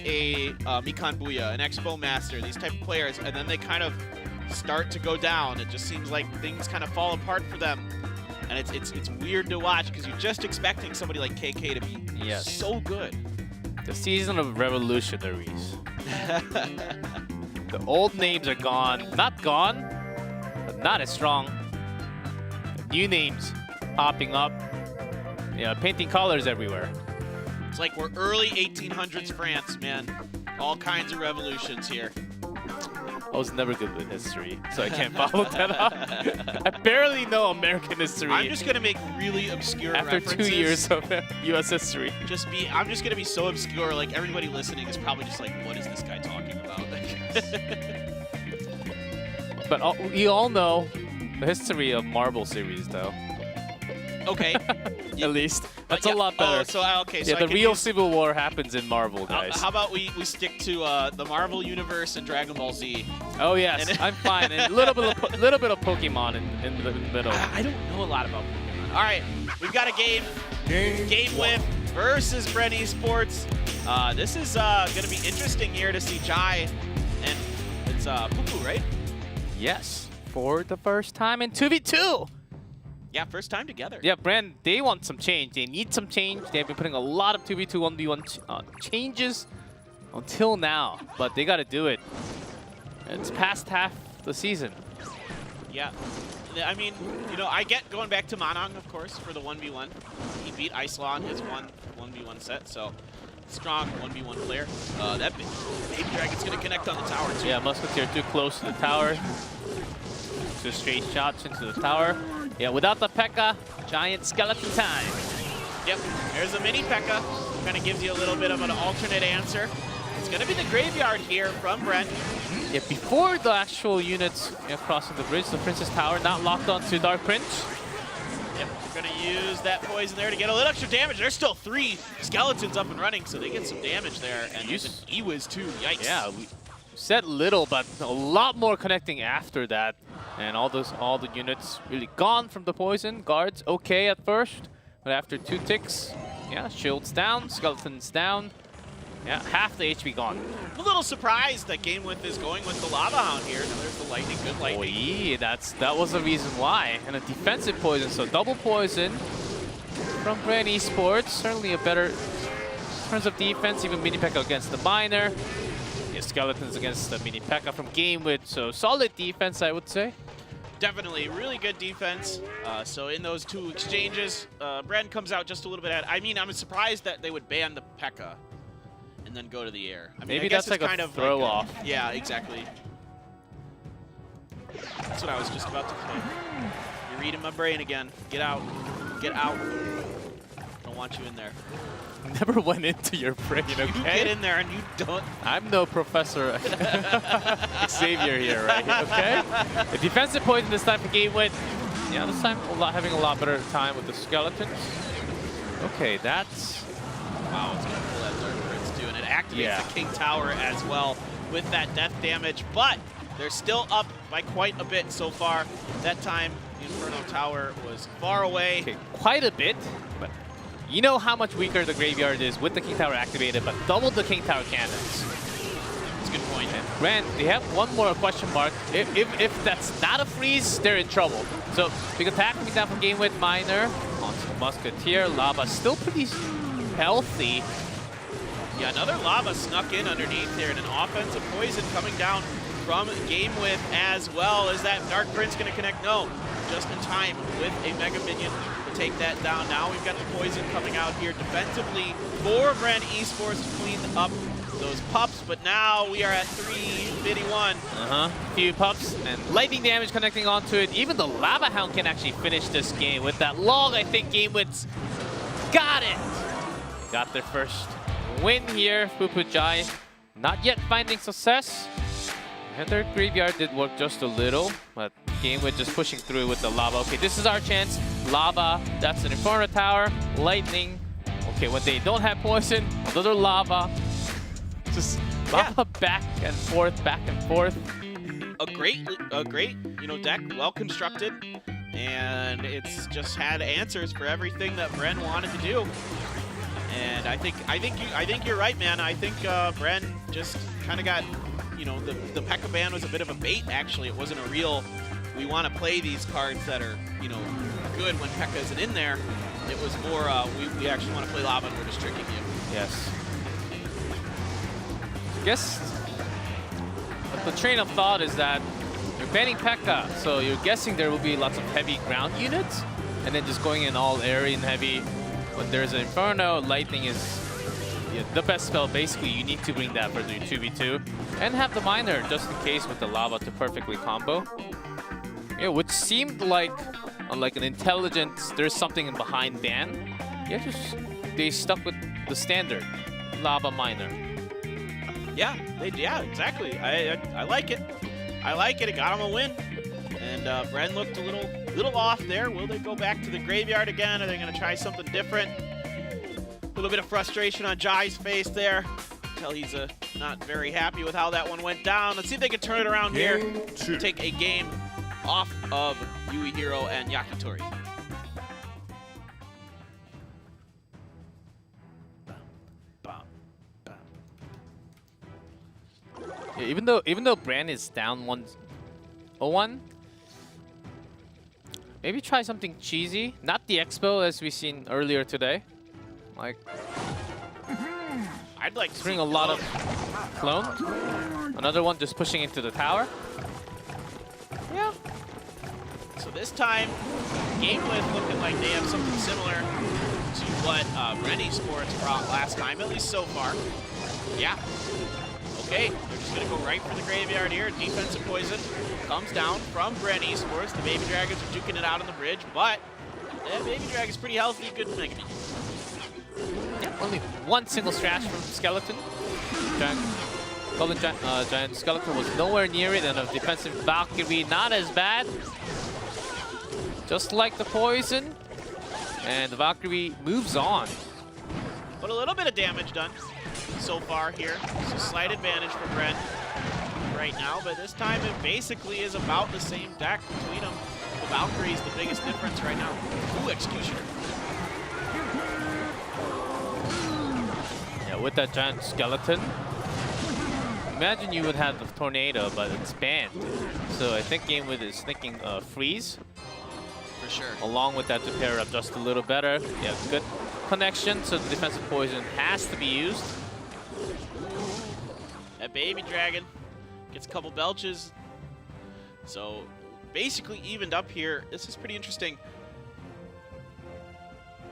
a Mikan Booya, an Expo Master, these type of players, and then they kind of start to go down. It just seems like things kind of fall apart for them. And it's weird to watch because you're just expecting somebody like KK to be so good. The season of revolutionaries. The old names are gone. Not gone, but not as strong. New names popping up. Yeah, painting colors everywhere. It's like we're early 1800s France, man. All kinds of revolutions here. I was never good with history, so I can't follow that up. I barely know American history. I'm just gonna make really obscure after references. 2 years of U.S. history. I'm just gonna be so obscure, like everybody listening is probably just like, what is this guy talking about? But we all know the history of Marvel series, though. Okay. At least. That's a lot better. Oh, so, okay, so yeah, the real Civil War happens in Marvel, guys. How about we stick to the Marvel Universe and Dragon Ball Z? Oh, yes. I'm fine. And a little bit of Pokemon in the middle. I don't know a lot about Pokemon. All right, we've got a game. GameWith versus Bren Esports. This is going to be interesting here to see Jai and it's Pupu, right? Yes. For the first time in 2v2. Yeah, first time together. Yeah, Bren, they want some change. They need some change. They've been putting a lot of 2v2, 1v1 changes until now, but they got to do it. It's past half the season. Yeah. I mean, you know, I get going back to Manong, of course, for the 1v1. He beat Iceland in his 1v1 set, so strong 1v1 player. That Baby Dragon's going to connect on the tower, too. Yeah, Musketeer too close to the tower. Just straight shots into the tower. Yeah, without the P.E.K.K.A, giant skeleton time. Yep, there's a mini P.E.K.K.A. Kind of gives you a little bit of an alternate answer. It's going to be the graveyard here from Bren. Yeah, before the actual units crossing the bridge, the Princess Tower not locked onto Dark Prince. Yep, we're going to use that poison there to get a little extra damage. There's still 3 skeletons up and running, so they get some damage there. And use an E-Wiz too, yikes. Yeah, we said little, but a lot more connecting after that. And all the units really gone from the poison. Guards okay at first, but after 2 ticks, Yeah, shield's down, skeleton's down. Yeah, half the HP gone. I'm a little surprised that GameWith is going with the Lava Hound here. Now there's the lightning, good Oh lightning. yeah, that was the reason why. And a defensive poison, so double poison from Bren Esports. Certainly a better in terms of defense, even Mini P.E.K.K.A against the Miner. Yeah, skeletons against the Mini P.E.K.K.A from GameWith, so solid defense, I would say. Definitely, really good defense. So in those two exchanges, Bren comes out just a little bit ahead. I mean, I'm surprised that they would ban the P.E.K.K.A and then go to the air. I mean, Maybe I guess that's it's like kind a of throw off. Yeah, exactly. That's what I was just about to say. You're reading my brain again. Get out. Get out. Don't want you in there. Never went into your brain, okay? You get in there and you don't. I'm no Professor Xavier here, right? Okay? The defensive poison this time for GameWith. Yeah, this time having a lot better time with the skeletons. Okay, that's... Wow, it's going to pull that Dark Prince too, and it activates the King Tower as well with that death damage, but they're still up by quite a bit so far. That time, the Inferno Tower was far away. Okay, quite a bit, but you know how much weaker the graveyard is with the King Tower activated, but double the King Tower cannons. That's a good point. And Bren, they have one more question mark. If that's not a freeze, they're in trouble. So big attack coming down from GameWith Miner onto the Musketeer. Lava still pretty healthy. Yeah, another Lava snuck in underneath there, and an offensive poison coming down from GameWith as well. Is that Dark Prince going to connect? No, just in time with a Mega Minion to take that down. Now we've got the poison coming out here defensively for Bren Esports to clean up those pups, but now we are at 351. Few pups and lightning damage connecting onto it. Even the Lava Hound can actually finish this game with that long. I think GameWith's got it. Got their first win here. Pupujai not yet finding success. And their graveyard did work just a little, but GameWith just pushing through with the Lava. Okay, this is our chance. Lava, that's an Inferno Tower. Lightning. Okay, when they don't have poison, another Lava. Just Lava back and forth, back and forth. A great, deck, well constructed, and it's just had answers for everything that Bren wanted to do. And I think you're right, man. I think Bren just kind of got, the P.E.K.K.A ban was a bit of a bait. Actually, it wasn't a real. We want to play these cards that are, good when P.E.K.K.A isn't in there. It was more we actually want to play Lava and we're just tricking you. Yes. I guess the train of thought is that you're banning P.E.K.K.A, so you're guessing there will be lots of heavy ground units, and then just going in all airy and heavy. When there's an Inferno, Lightning is the best spell. Basically, you need to bring that for the 2v2, and have the Miner just in case with the Lava to perfectly combo. Yeah, which seemed like an intelligent. There's something behind ban. Yeah, they stuck with the standard Lava Miner. Yeah, exactly. I like it. I like it. It got him a win. And Bren looked a little off there. Will they go back to the graveyard again? Are they going to try something different? A little bit of frustration on Jai's face there. Tell he's not very happy with how that one went down. Let's see if they can turn it around here. Take a game off of Yui Hiro and Yakitori. Yeah, even though Bren is down 1-0-1, maybe try something cheesy. Not the Expo as we seen earlier today. Like, I'd like to bring see a lot of clone. Another one just pushing into the tower. Yeah. So this time, GameWith looking like they have something similar to what Bren Esports brought last time, at least so far. Yeah. Okay, they're just going to go right for the graveyard here. Defensive poison comes down from Bren Esports. The Baby Dragons are duking it out on the bridge, but Baby Dragon's pretty healthy. Good Mega Minion. Yeah, only one single scratch from Skeleton. Golden Giant Skeleton was nowhere near it, and a defensive Valkyrie not as bad. Just like the poison, and the Valkyrie moves on. But a little bit of damage done so far here. It's a slight advantage for Bren right now, but this time it basically is about the same deck between them. The Valkyrie is the biggest difference right now. Ooh, Executioner. with that giant skeleton. Imagine you would have the tornado, but it's banned. So I think GameWith is thinking freeze. For sure. Along with that to pair up just a little better. Yeah, good connection. So the defensive poison has to be used. That baby dragon gets a couple belches. So basically evened up here. This is pretty interesting.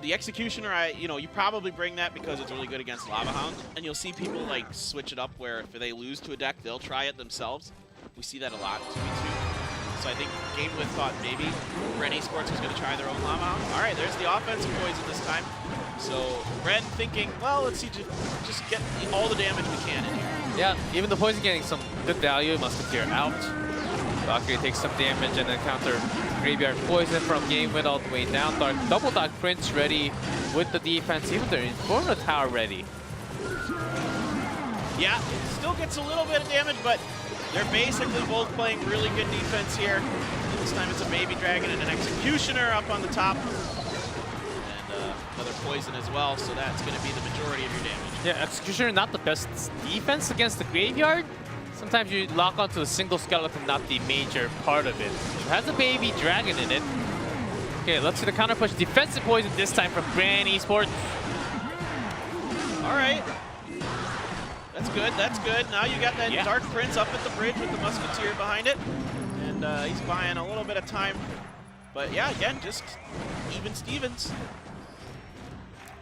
The Executioner, you probably bring that because it's really good against Lava Hound, and you'll see people like switch it up where if they lose to a deck, they'll try it themselves. We see that a lot, 2v2. So I think GameWith thought maybe Bren Esports was going to try their own Lava Hound. All right, there's the offensive poison this time. So Bren thinking, well, let's see, just get all the damage we can in here. Yeah, even the poison getting some good value. Musketeer out. Valkyrie takes some damage and then counter Graveyard Poison from GameWith all the way down. Double Dark Prince ready with the defense. Even their Inferno Tower ready. Yeah, it still gets a little bit of damage, but they're basically both playing really good defense here. This time it's a Baby Dragon and an Executioner up on the top. And another Poison as well, so that's going to be the majority of your damage. Yeah, Executioner not the best defense against the Graveyard. Sometimes you lock onto a single skeleton, not the major part of it. It has a Baby Dragon in it. Okay, let's see the counter push. Defensive poison this time from Bren Esports. All right. That's good, that's good. Now you got that Dark Prince up at the bridge with the Musketeer behind it. And he's buying a little bit of time. But yeah, again, just even Stevens.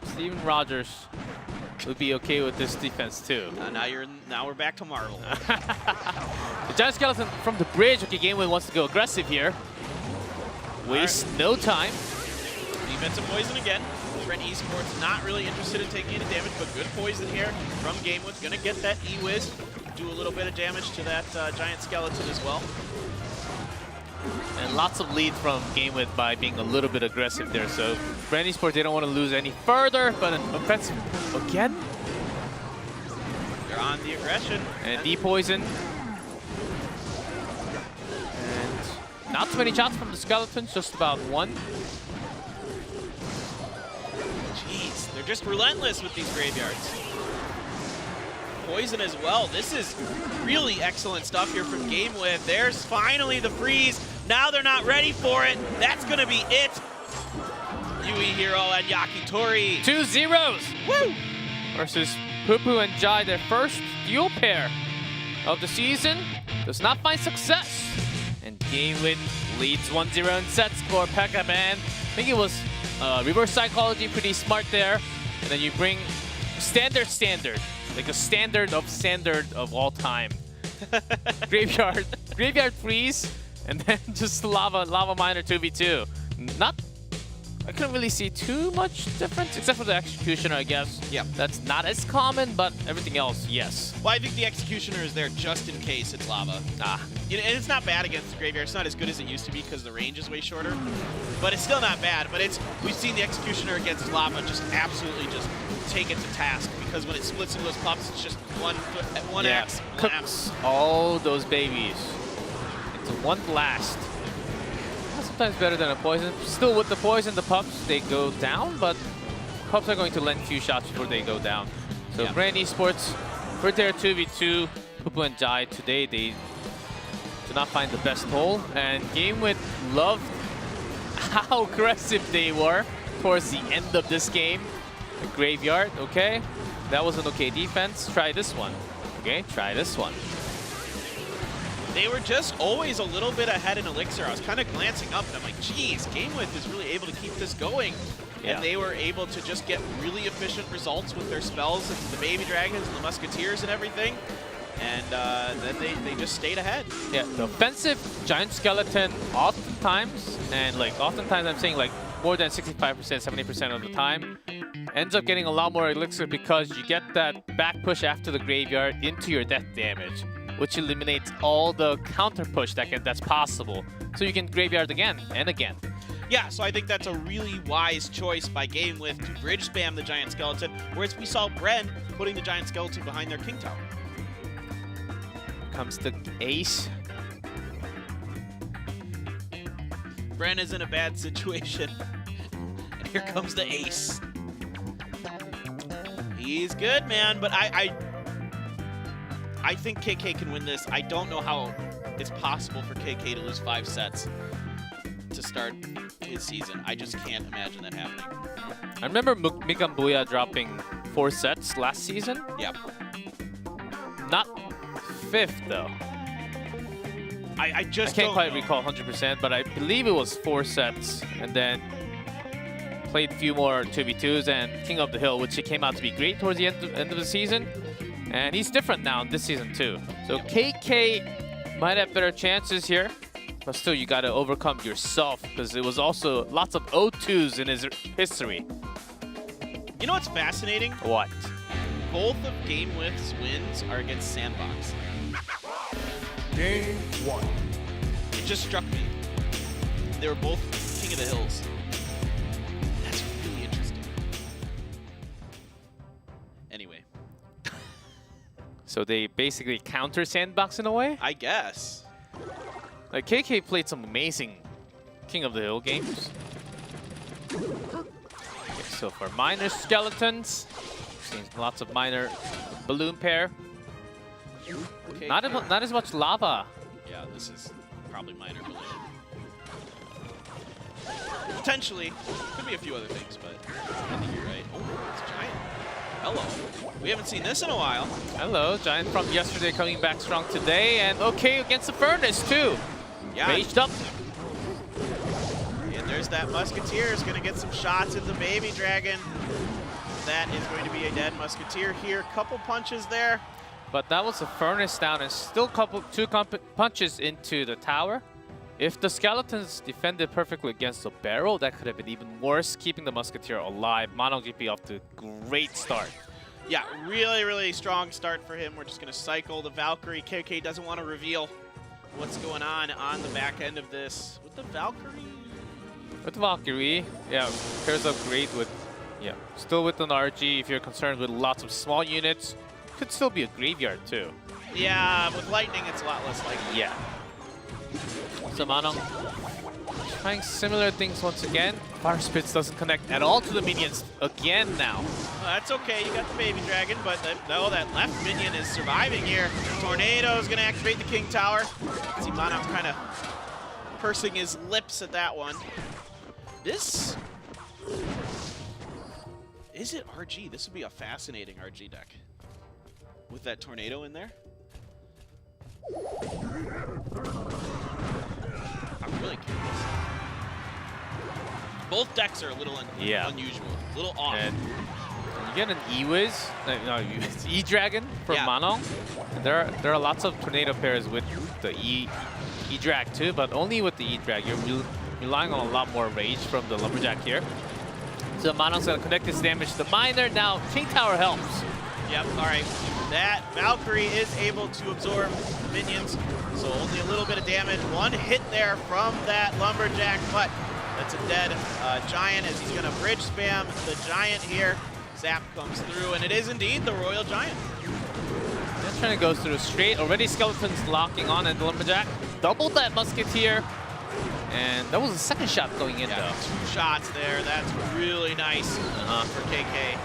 Steven Rogers would be okay with this defense too. Now we're back to Marvel. The giant skeleton from the bridge. Okay, GameWith wants to go aggressive here. Waste no time. Defensive poison again. Bren Esports not really interested in taking any damage, but good poison here from GameWith. Gonna get that E-Wiz, do a little bit of damage to that giant skeleton as well. And lots of lead from GameWith by being a little bit aggressive there. So Bren Esports, they don't want to lose any further, but an offensive again. They're on the aggression. And depoison. And not too many shots from the skeletons, just about one. Jeez, they're just relentless with these graveyards. Poison as well. This is really excellent stuff here from GameWith. There's finally the freeze. Now they're not ready for it. That's going to be it. Yui Hero and Yakitori. 2 zeros. Woo! Versus Pupu and Jai, their first dual pair of the season. Does not find success. And GameWith leads 1-0 in set score. Pekka Man. I think it was reverse psychology, pretty smart there. And then you bring standard. Like a standard of all time. Graveyard freeze, and then just lava miner 2v2. I couldn't really see too much difference, except for the Executioner, I guess. Yeah. That's not as common, but everything else, yes. Well, I think the Executioner is there just in case it's lava. And it's not bad against the Graveyard. It's not as good as it used to be because the range is way shorter. But it's still not bad. But we've seen the Executioner against lava just absolutely just take it to task, because when it splits into those pups, it's just one axe. Cooks all those babies into one blast. Sometimes better than a poison. Still with the poison, the pups, they go down, but pups are going to land few shots before they go down. So Bren Esports for their 2v2, Pupu and Jai today, they do not find the best hole, and GameWith loved how aggressive they were towards the end of this game. A Graveyard, okay. That was an okay defense. Try this one. Okay, try this one. They were just always a little bit ahead in Elixir. I was kind of glancing up and I'm like, geez, GameWith is really able to keep this going. Yeah. And they were able to just get really efficient results with their spells and the Baby Dragons and the Musketeers and everything. And then they just stayed ahead. Yeah, the offensive Giant Skeleton oftentimes, and like oftentimes I'm saying like more than 65%, 70% of the time, ends up getting a lot more Elixir because you get that back push after the Graveyard into your death damage, which eliminates all the counter push that's possible. So you can Graveyard again and again. Yeah, so I think that's a really wise choice by GameWith to bridge spam the Giant Skeleton, whereas we saw Bren putting the Giant Skeleton behind their King Tower. Comes the ace. Bren is in a bad situation. And here comes the ace. He's good, man, but I think KK can win this. I don't know how it's possible for KK to lose 5 sets to start his season. I just can't imagine that happening. I remember Mikambuya dropping 4 sets last season. Yep. Not 5th, though. I just can't don't quite know. recall 100%, but I believe it was 4 sets, and then played a few more 2v2s and King of the Hill, which came out to be great towards the end of the season. And he's different now in this season too. So KK might have better chances here, but still you got to overcome yourself because it was also lots of O2s in his history. You know what's fascinating? What? Both of GameWith's wins are against Sandbox. Game 1. It just struck me. They were both King of the Hills. That's really interesting. Anyway. So they basically counter Sandbox in a way? I guess. Like KK played some amazing King of the Hill games. Okay, so for minor skeletons, seen lots of minor balloon pair. Okay. Not as much lava. Yeah, this is probably minor balloon. Potentially. Could be a few other things, but I think you're right. Oh, it's Giant. Hello. We haven't seen this in a while. Hello, Giant from yesterday coming back strong today, and okay against the Furnace too. Yeah. Raged up. And there's that Musketeer. Is going to get some shots at the Baby Dragon. That is going to be a dead Musketeer here. Couple punches there. But that was a Furnace down and still two punches into the tower. If the Skeletons defended perfectly against the barrel, that could have been even worse, keeping the Musketeer alive. MonoGP off to a great start. Yeah, really, really strong start for him. We're just going to cycle the Valkyrie. KK doesn't want to reveal what's going on the back end of this. With the Valkyrie? With the Valkyrie, yeah, pairs up great with, yeah, still with an RG if you're concerned with lots of small units. Could still be a graveyard too. Yeah, with Lightning, it's a lot less likely. Yeah. So Manong trying similar things once again. Fire Spits doesn't connect at all to the minions again now. That's okay, you got the Baby Dragon, but no, that left minion is surviving here. Tornado is going to activate the King Tower. See Manong kind of pursing his lips at that one. This... Is it RG? This would be a fascinating RG deck. With that Tornado in there. I'm really curious. Both decks are a little unusual, a little off. And you get an E-Wiz, no, E-Dragon from Yeah. Manong. And there are lots of Tornado pairs with the E-Drag too, but only with the E-Drag. You're relying on a lot more rage from the Lumberjack here. So Manong's gonna connect his damage to the Miner. Now King Tower helps. Yep, all right. That Valkyrie is able to absorb minions, so only a little bit of damage. One hit there from that Lumberjack, but that's a dead Giant as he's going to bridge spam the Giant here. Zap comes through, and it is indeed the Royal Giant. Just trying to go through straight. Already Skeletons locking on at the Lumberjack. Doubled that Musketeer. And that was the second shot going in, though. 2 shots there. That's really nice for KK.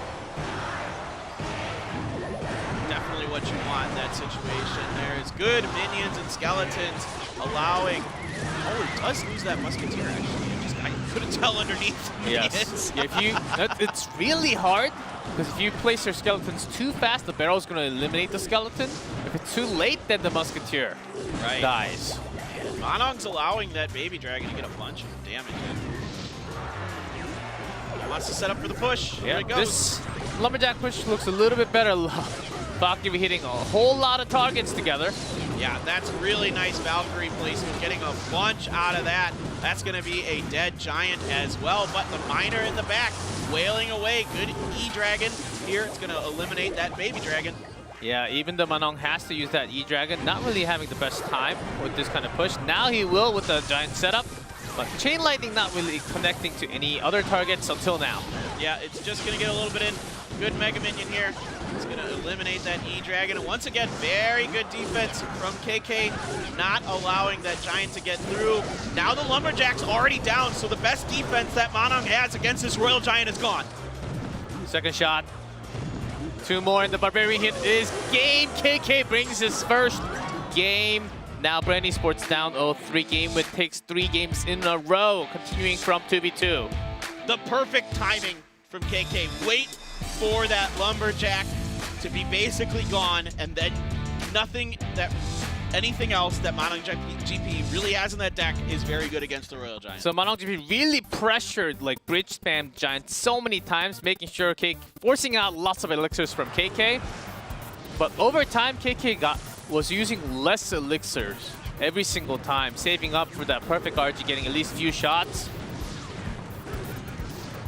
Definitely what you want in that situation. There's good minions and skeletons allowing... Oh, he does lose that Musketeer, actually. I couldn't tell underneath. Yes. Yeah, it's really hard, because if you place your Skeletons too fast, the barrel's going to eliminate the Skeleton. If it's too late, then the Musketeer dies. Monong's allowing that Baby Dragon to get a bunch of damage in. He wants to set up for the push. Here it goes. This Lumberjack push looks a little bit better. Valkyrie hitting a whole lot of targets together. Yeah, that's really nice Valkyrie placement, getting a bunch out of that. That's going to be a dead Giant as well, but the Miner in the back wailing away. Good E-Dragon here. It's going to eliminate that Baby Dragon. Yeah, even though Manong has to use that E-Dragon, not really having the best time with this kind of push. Now he will with the Giant setup, but Chain Lightning not really connecting to any other targets until now. Yeah, it's just going to get a little bit in. Good Mega Minion here. It's going to eliminate that E-Dragon. And once again, very good defense from KK, not allowing that Giant to get through. Now the Lumberjack's already down, so the best defense that Manong has against this Royal Giant is gone. Second shot. 2 more, and the Barbarian hit is game. KK brings his first game. Now Bren Esports down 0-3. GameWith takes 3 games in a row, continuing from 2v2. The perfect timing from KK. Wait for that Lumberjack to be basically gone, and then anything else that Manong GP really has in that deck is very good against the Royal Giant. So Manong GP really pressured like bridge spam Giant so many times, making sure forcing out lots of elixirs from KK. But over time, KK was using less elixirs every single time, saving up for that perfect RG, getting at least a few shots.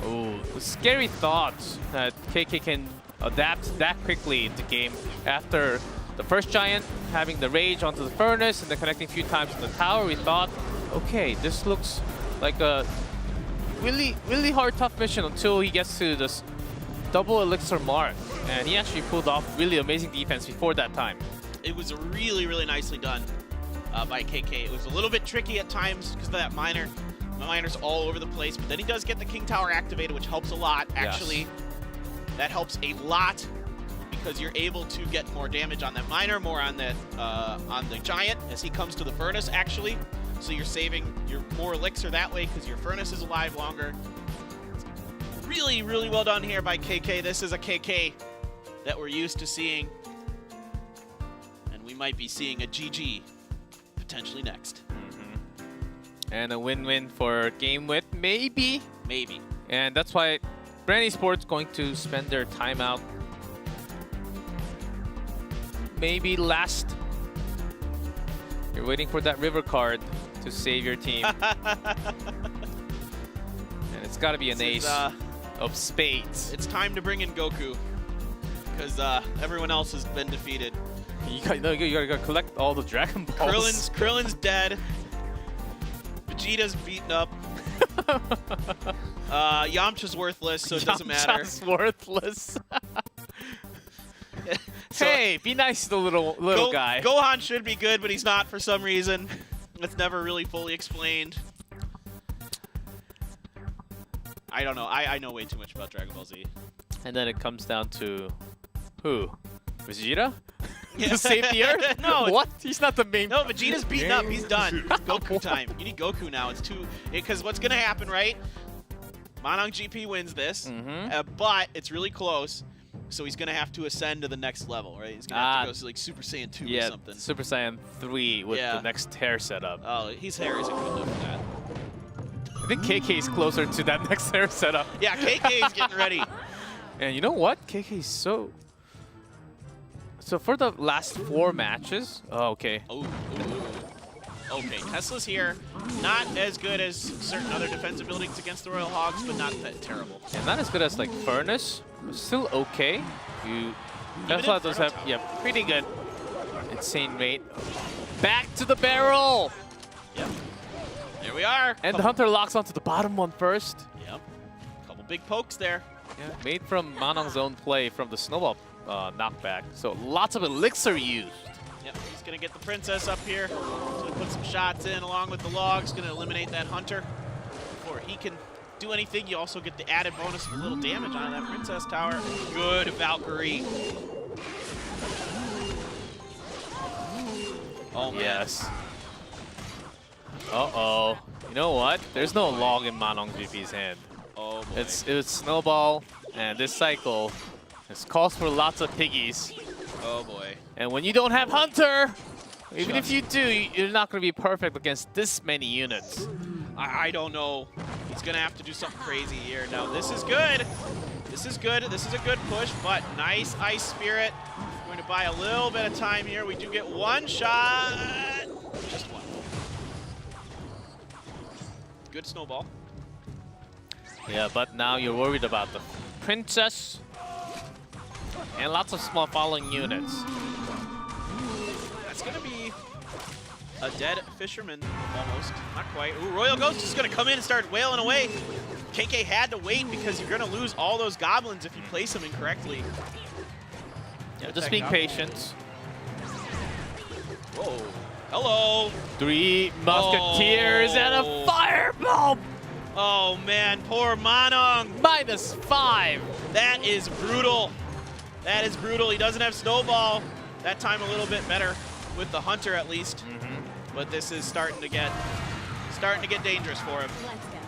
Oh, scary thoughts that KK can adapt that quickly into game after the first Giant having the rage onto the furnace and then connecting a few times to the tower. We thought, okay, this looks like a really, really hard, tough mission until he gets to this double elixir mark. And he actually pulled off really amazing defense before that time. It was really, really nicely done by KK. It was a little bit tricky at times because of that miner. The miner's all over the place, but then he does get the King Tower activated, which helps a lot. Actually, yes. That helps a lot because you're able to get more damage on that miner, more on the Giant as he comes to the furnace, actually. So you're saving your more elixir that way because your furnace is alive longer. Really, really well done here by KK. This is a KK that we're used to seeing. And we might be seeing a GG potentially next. And a win-win for GameWith, maybe. Maybe. And that's why Bren Esports going to spend their timeout. Maybe last. You're waiting for that river card to save your team. And it's got to be an ace of spades. It's time to bring in Goku because everyone else has been defeated. You gotta collect all the Dragon Balls. Krillin's dead. Vegeta's beaten up. Yamcha's worthless, so it doesn't matter. Yamcha's worthless. So, hey, be nice to the little guy. Gohan should be good, but he's not for some reason. It's never really fully explained. I don't know. I know way too much about Dragon Ball Z. And then it comes down to who? Vegeta? Yeah. To save the Earth? No. What? He's not the main. No, Vegeta's beaten up. He's done. It's Goku time. You need Goku now. It's because what's gonna happen, right? Manong GP wins this, but it's really close. So he's gonna have to ascend to the next level, right? He's gonna have to go to like Super Saiyan 2 or something. Super Saiyan 3 with the next hair setup. Oh, his hair isn't good enough for that. I think KK is closer to that next hair setup. Yeah, KK is getting ready. And you know what? KK is so for the last 4 matches. Oh, okay. Oh. Okay, Tesla's here. Not as good as certain other defensive buildings against the Royal Hogs, but not that terrible. And not as good as like Furnace. Still okay. Tesla does have pretty good insane rate. Back to the barrel. Yep. There we are. And the Hunter locks onto the bottom one first. Yep. Couple big pokes there. Yeah, made from Manong's own play from the snowball knockback. So lots of elixir used. Yep, he's going to get the Princess up here. He's going to put some shots in along with the logs. Going to eliminate that Hunter before he can do anything. You also get the added bonus of a little damage on that Princess Tower. Good Valkyrie. Oh, man. Yes. Uh-oh. You know what? There's no log in Manong GP's hand. Oh, boy. It's Snowball, and this cycle calls for lots of piggies. Oh, boy. And when you don't have Hunter, even if you do, you're not going to be perfect against this many units. I don't know. He's going to have to do something crazy here. Now, this is good. This is good. This is a good push, but nice Ice Spirit. Going to buy a little bit of time here. We do get one shot. Just one. Good Snowball. Yeah, but now you're worried about the Princess and lots of small following units. That's going to be a dead fisherman, almost. Not quite. Ooh, Royal Ghost is going to come in and start wailing away. KK had to wait because you're going to lose all those goblins if you place them incorrectly. Yeah, just being patient. Whoa. Hello. 3 Musketeers and a fireball. Oh, man. Poor Manong. -5. That is brutal. That is brutal. He doesn't have Snowball. That time a little bit better with the Hunter at least. But this is starting to get dangerous for him. Let's go.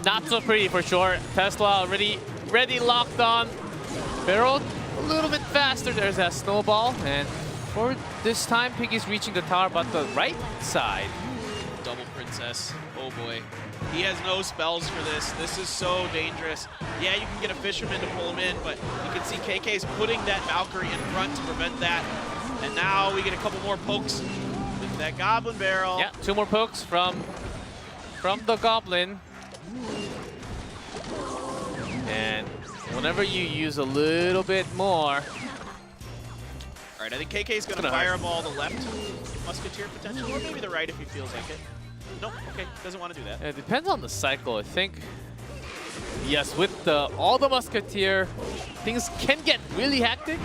Not so pretty for sure. Tesla already ready, locked on. Barrel a little bit faster. There's that snowball. And for this time, Piggy's reaching the tower, but the right side. Double Princess. Oh boy. He has no spells for this. This is so dangerous. Yeah, you can get a Fisherman to pull him in, but you can see KK's putting that Valkyrie in front to prevent that. And now we get a couple more pokes with that Goblin Barrel. Yeah, 2 more pokes from the Goblin. And whenever you use a little bit more. All right, I think KK's going to fireball the left Musketeer potentially, or maybe the right if he feels like it. Nope, okay, doesn't want to do that. It depends on the cycle, I think. Yes, with all the Musketeer, things can get really hectic.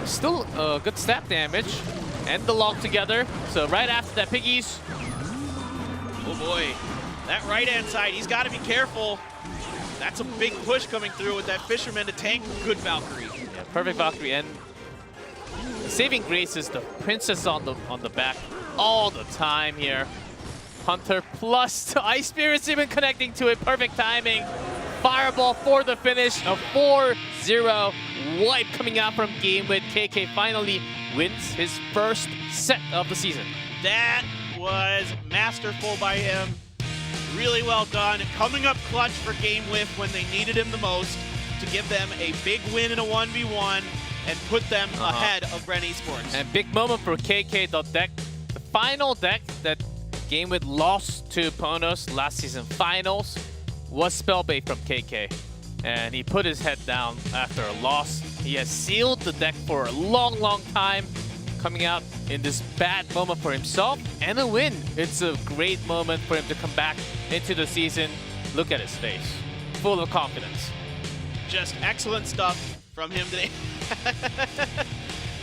Still good stat damage, and the lock together. So right after that, Piggies. Oh boy, that right-hand side, he's got to be careful. That's a big push coming through with that Fisherman to tank good Valkyrie. Yeah, perfect Valkyrie, and saving grace is the Princess on the back all the time here. Hunter plus the Ice Spirit's even connecting to it. Perfect timing. Fireball for the finish. A 4-0 wipe coming out from GameWith. KK finally wins his first set of the season. That was masterful by him. Really well done. Coming up clutch for GameWith when they needed him the most to give them a big win in a 1v1 and put them ahead of Bren Esports. And big moment for KK. The final deck that GameWith lost to Ponos last season finals was Spellbait from KK. And he put his head down after a loss. He has sealed the deck for a long, long time, coming out in this bad moment for himself and a win. It's a great moment for him to come back into the season. Look at his face, full of confidence. Just excellent stuff from him today.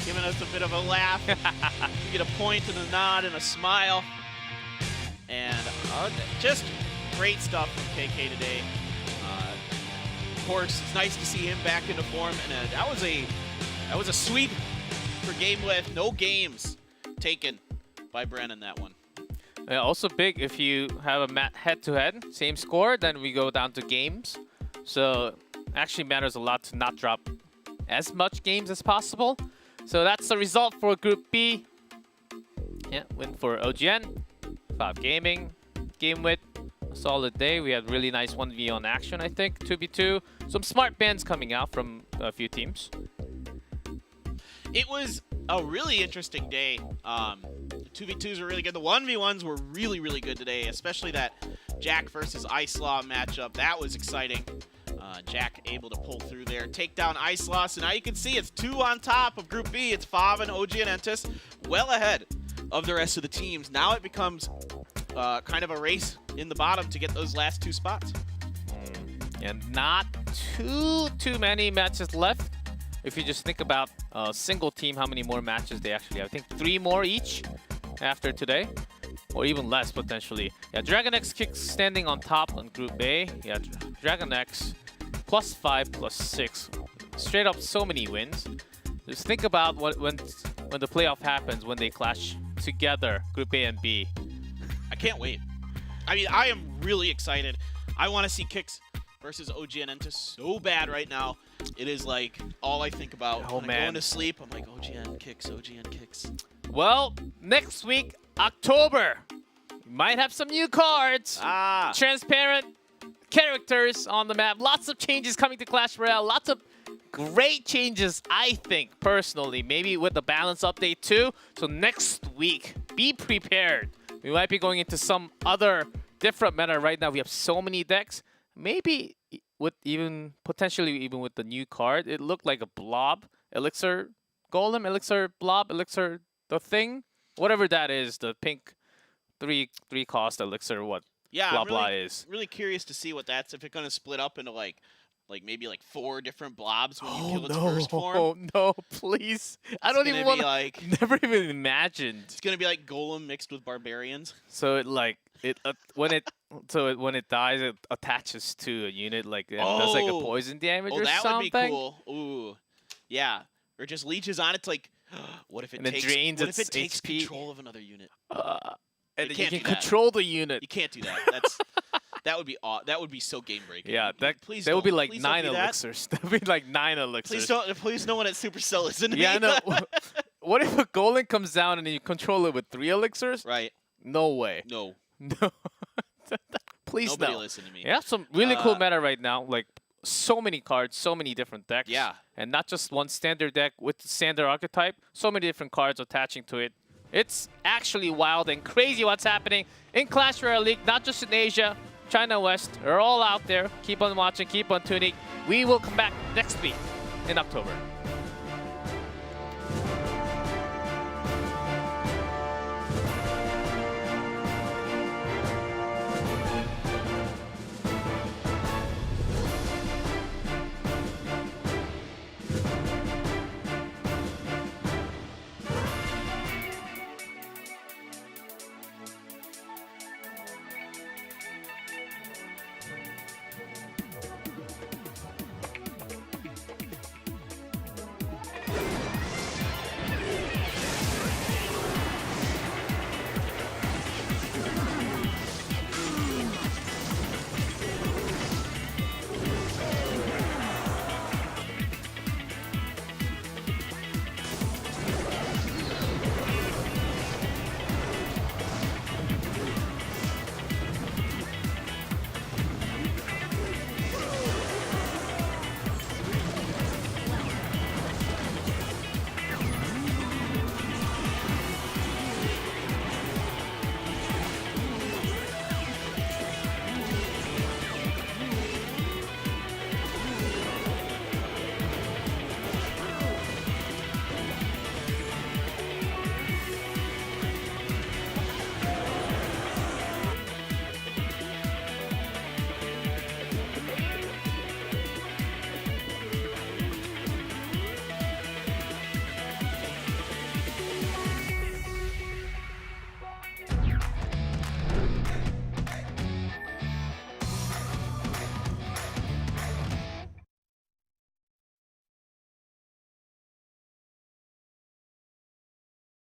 Giving us a bit of a laugh. You get a point and a nod and a smile. And just great stuff from KK today. Of course, it's nice to see him back into form. And that was a sweep for GameWith. No games taken by Bren in that one. Yeah, also big if you have a head-to-head, same score, then we go down to games. So actually matters a lot to not drop as much games as possible. So that's the result for Group B. Yeah, win for OGN, FAV Gaming, GameWith. A solid day. We had really nice 1v1 action, I think, 2v2. Some smart bans coming out from a few teams. It was a really interesting day. The 2v2s were really good. The 1v1s were really, really good today, especially that Jack versus Icelaw matchup. That was exciting. Jack able to pull through there, take down Icelaw. So now you can see it's 2 on top of Group B. It's FAV and OGN Entus well ahead of the rest of the teams. Now it becomes kind of a race in the bottom to get those last 2 spots. And not too many matches left. If you just think about a single team, how many more matches they actually have. I think 3 more each after today, or even less potentially. Yeah, Dragon X kicks standing on top on Group A. Yeah, Dragon X +5, +6. Straight up so many wins. Just think about when the playoff happens, when they clash together, Group A and B. I can't wait. I mean, I am really excited. I want to see Kicks versus OGN Entus so bad right now. It is like all I think about. Oh, when man. I'm going to sleep, I'm like, OGN Kicks, OGN Kicks. Well, next week, October, we might have some new cards. Transparent characters on the map. Lots of changes coming to Clash Royale. Lots of great changes, I think, personally. Maybe with the balance update too. So next week, be prepared. We might be going into some other different meta right now. We have so many decks. Maybe with potentially even with the new card, it looked like a blob. Elixir Golem, Elixir Blob, Elixir the thing. Whatever that is, the pink 3 cost Elixir, what Yeah, blah I'm blah really, is. really curious to see what that's, if it's going to split up into like maybe 4 different blobs when you kill its first form. Oh no, please. I don't even want to, never even imagined. It's going to be like Golem mixed with Barbarians. So when it So when it dies, it attaches to a unit, like it does like a Oh. poison damage or that something. would be cool. Ooh, yeah. Or just leeches on. It's like, what if it And it takes? drains What if it its takes HP? control of another unit? And then you can't can do that. control the unit. You can't do that. That's that would be that would be so game breaking. Yeah, Please that would be don't- like please don't 9 do that. elixirs. That would be like 9 elixirs. Please no one at Supercell listen to me. Yeah, I know. What if a golem comes down and you control it with 3 elixirs? Right. No way. No. No. Please Nobody no. listen to me. You have some really cool meta right now. Like so many cards, so many different decks. Yeah. And not just one standard deck with the standard archetype. So many different cards attaching to it. It's actually wild and crazy what's happening in Clash Royale League, not just in Asia, China West. They're all out there. Keep on watching, keep on tuning. We will come back next week in October.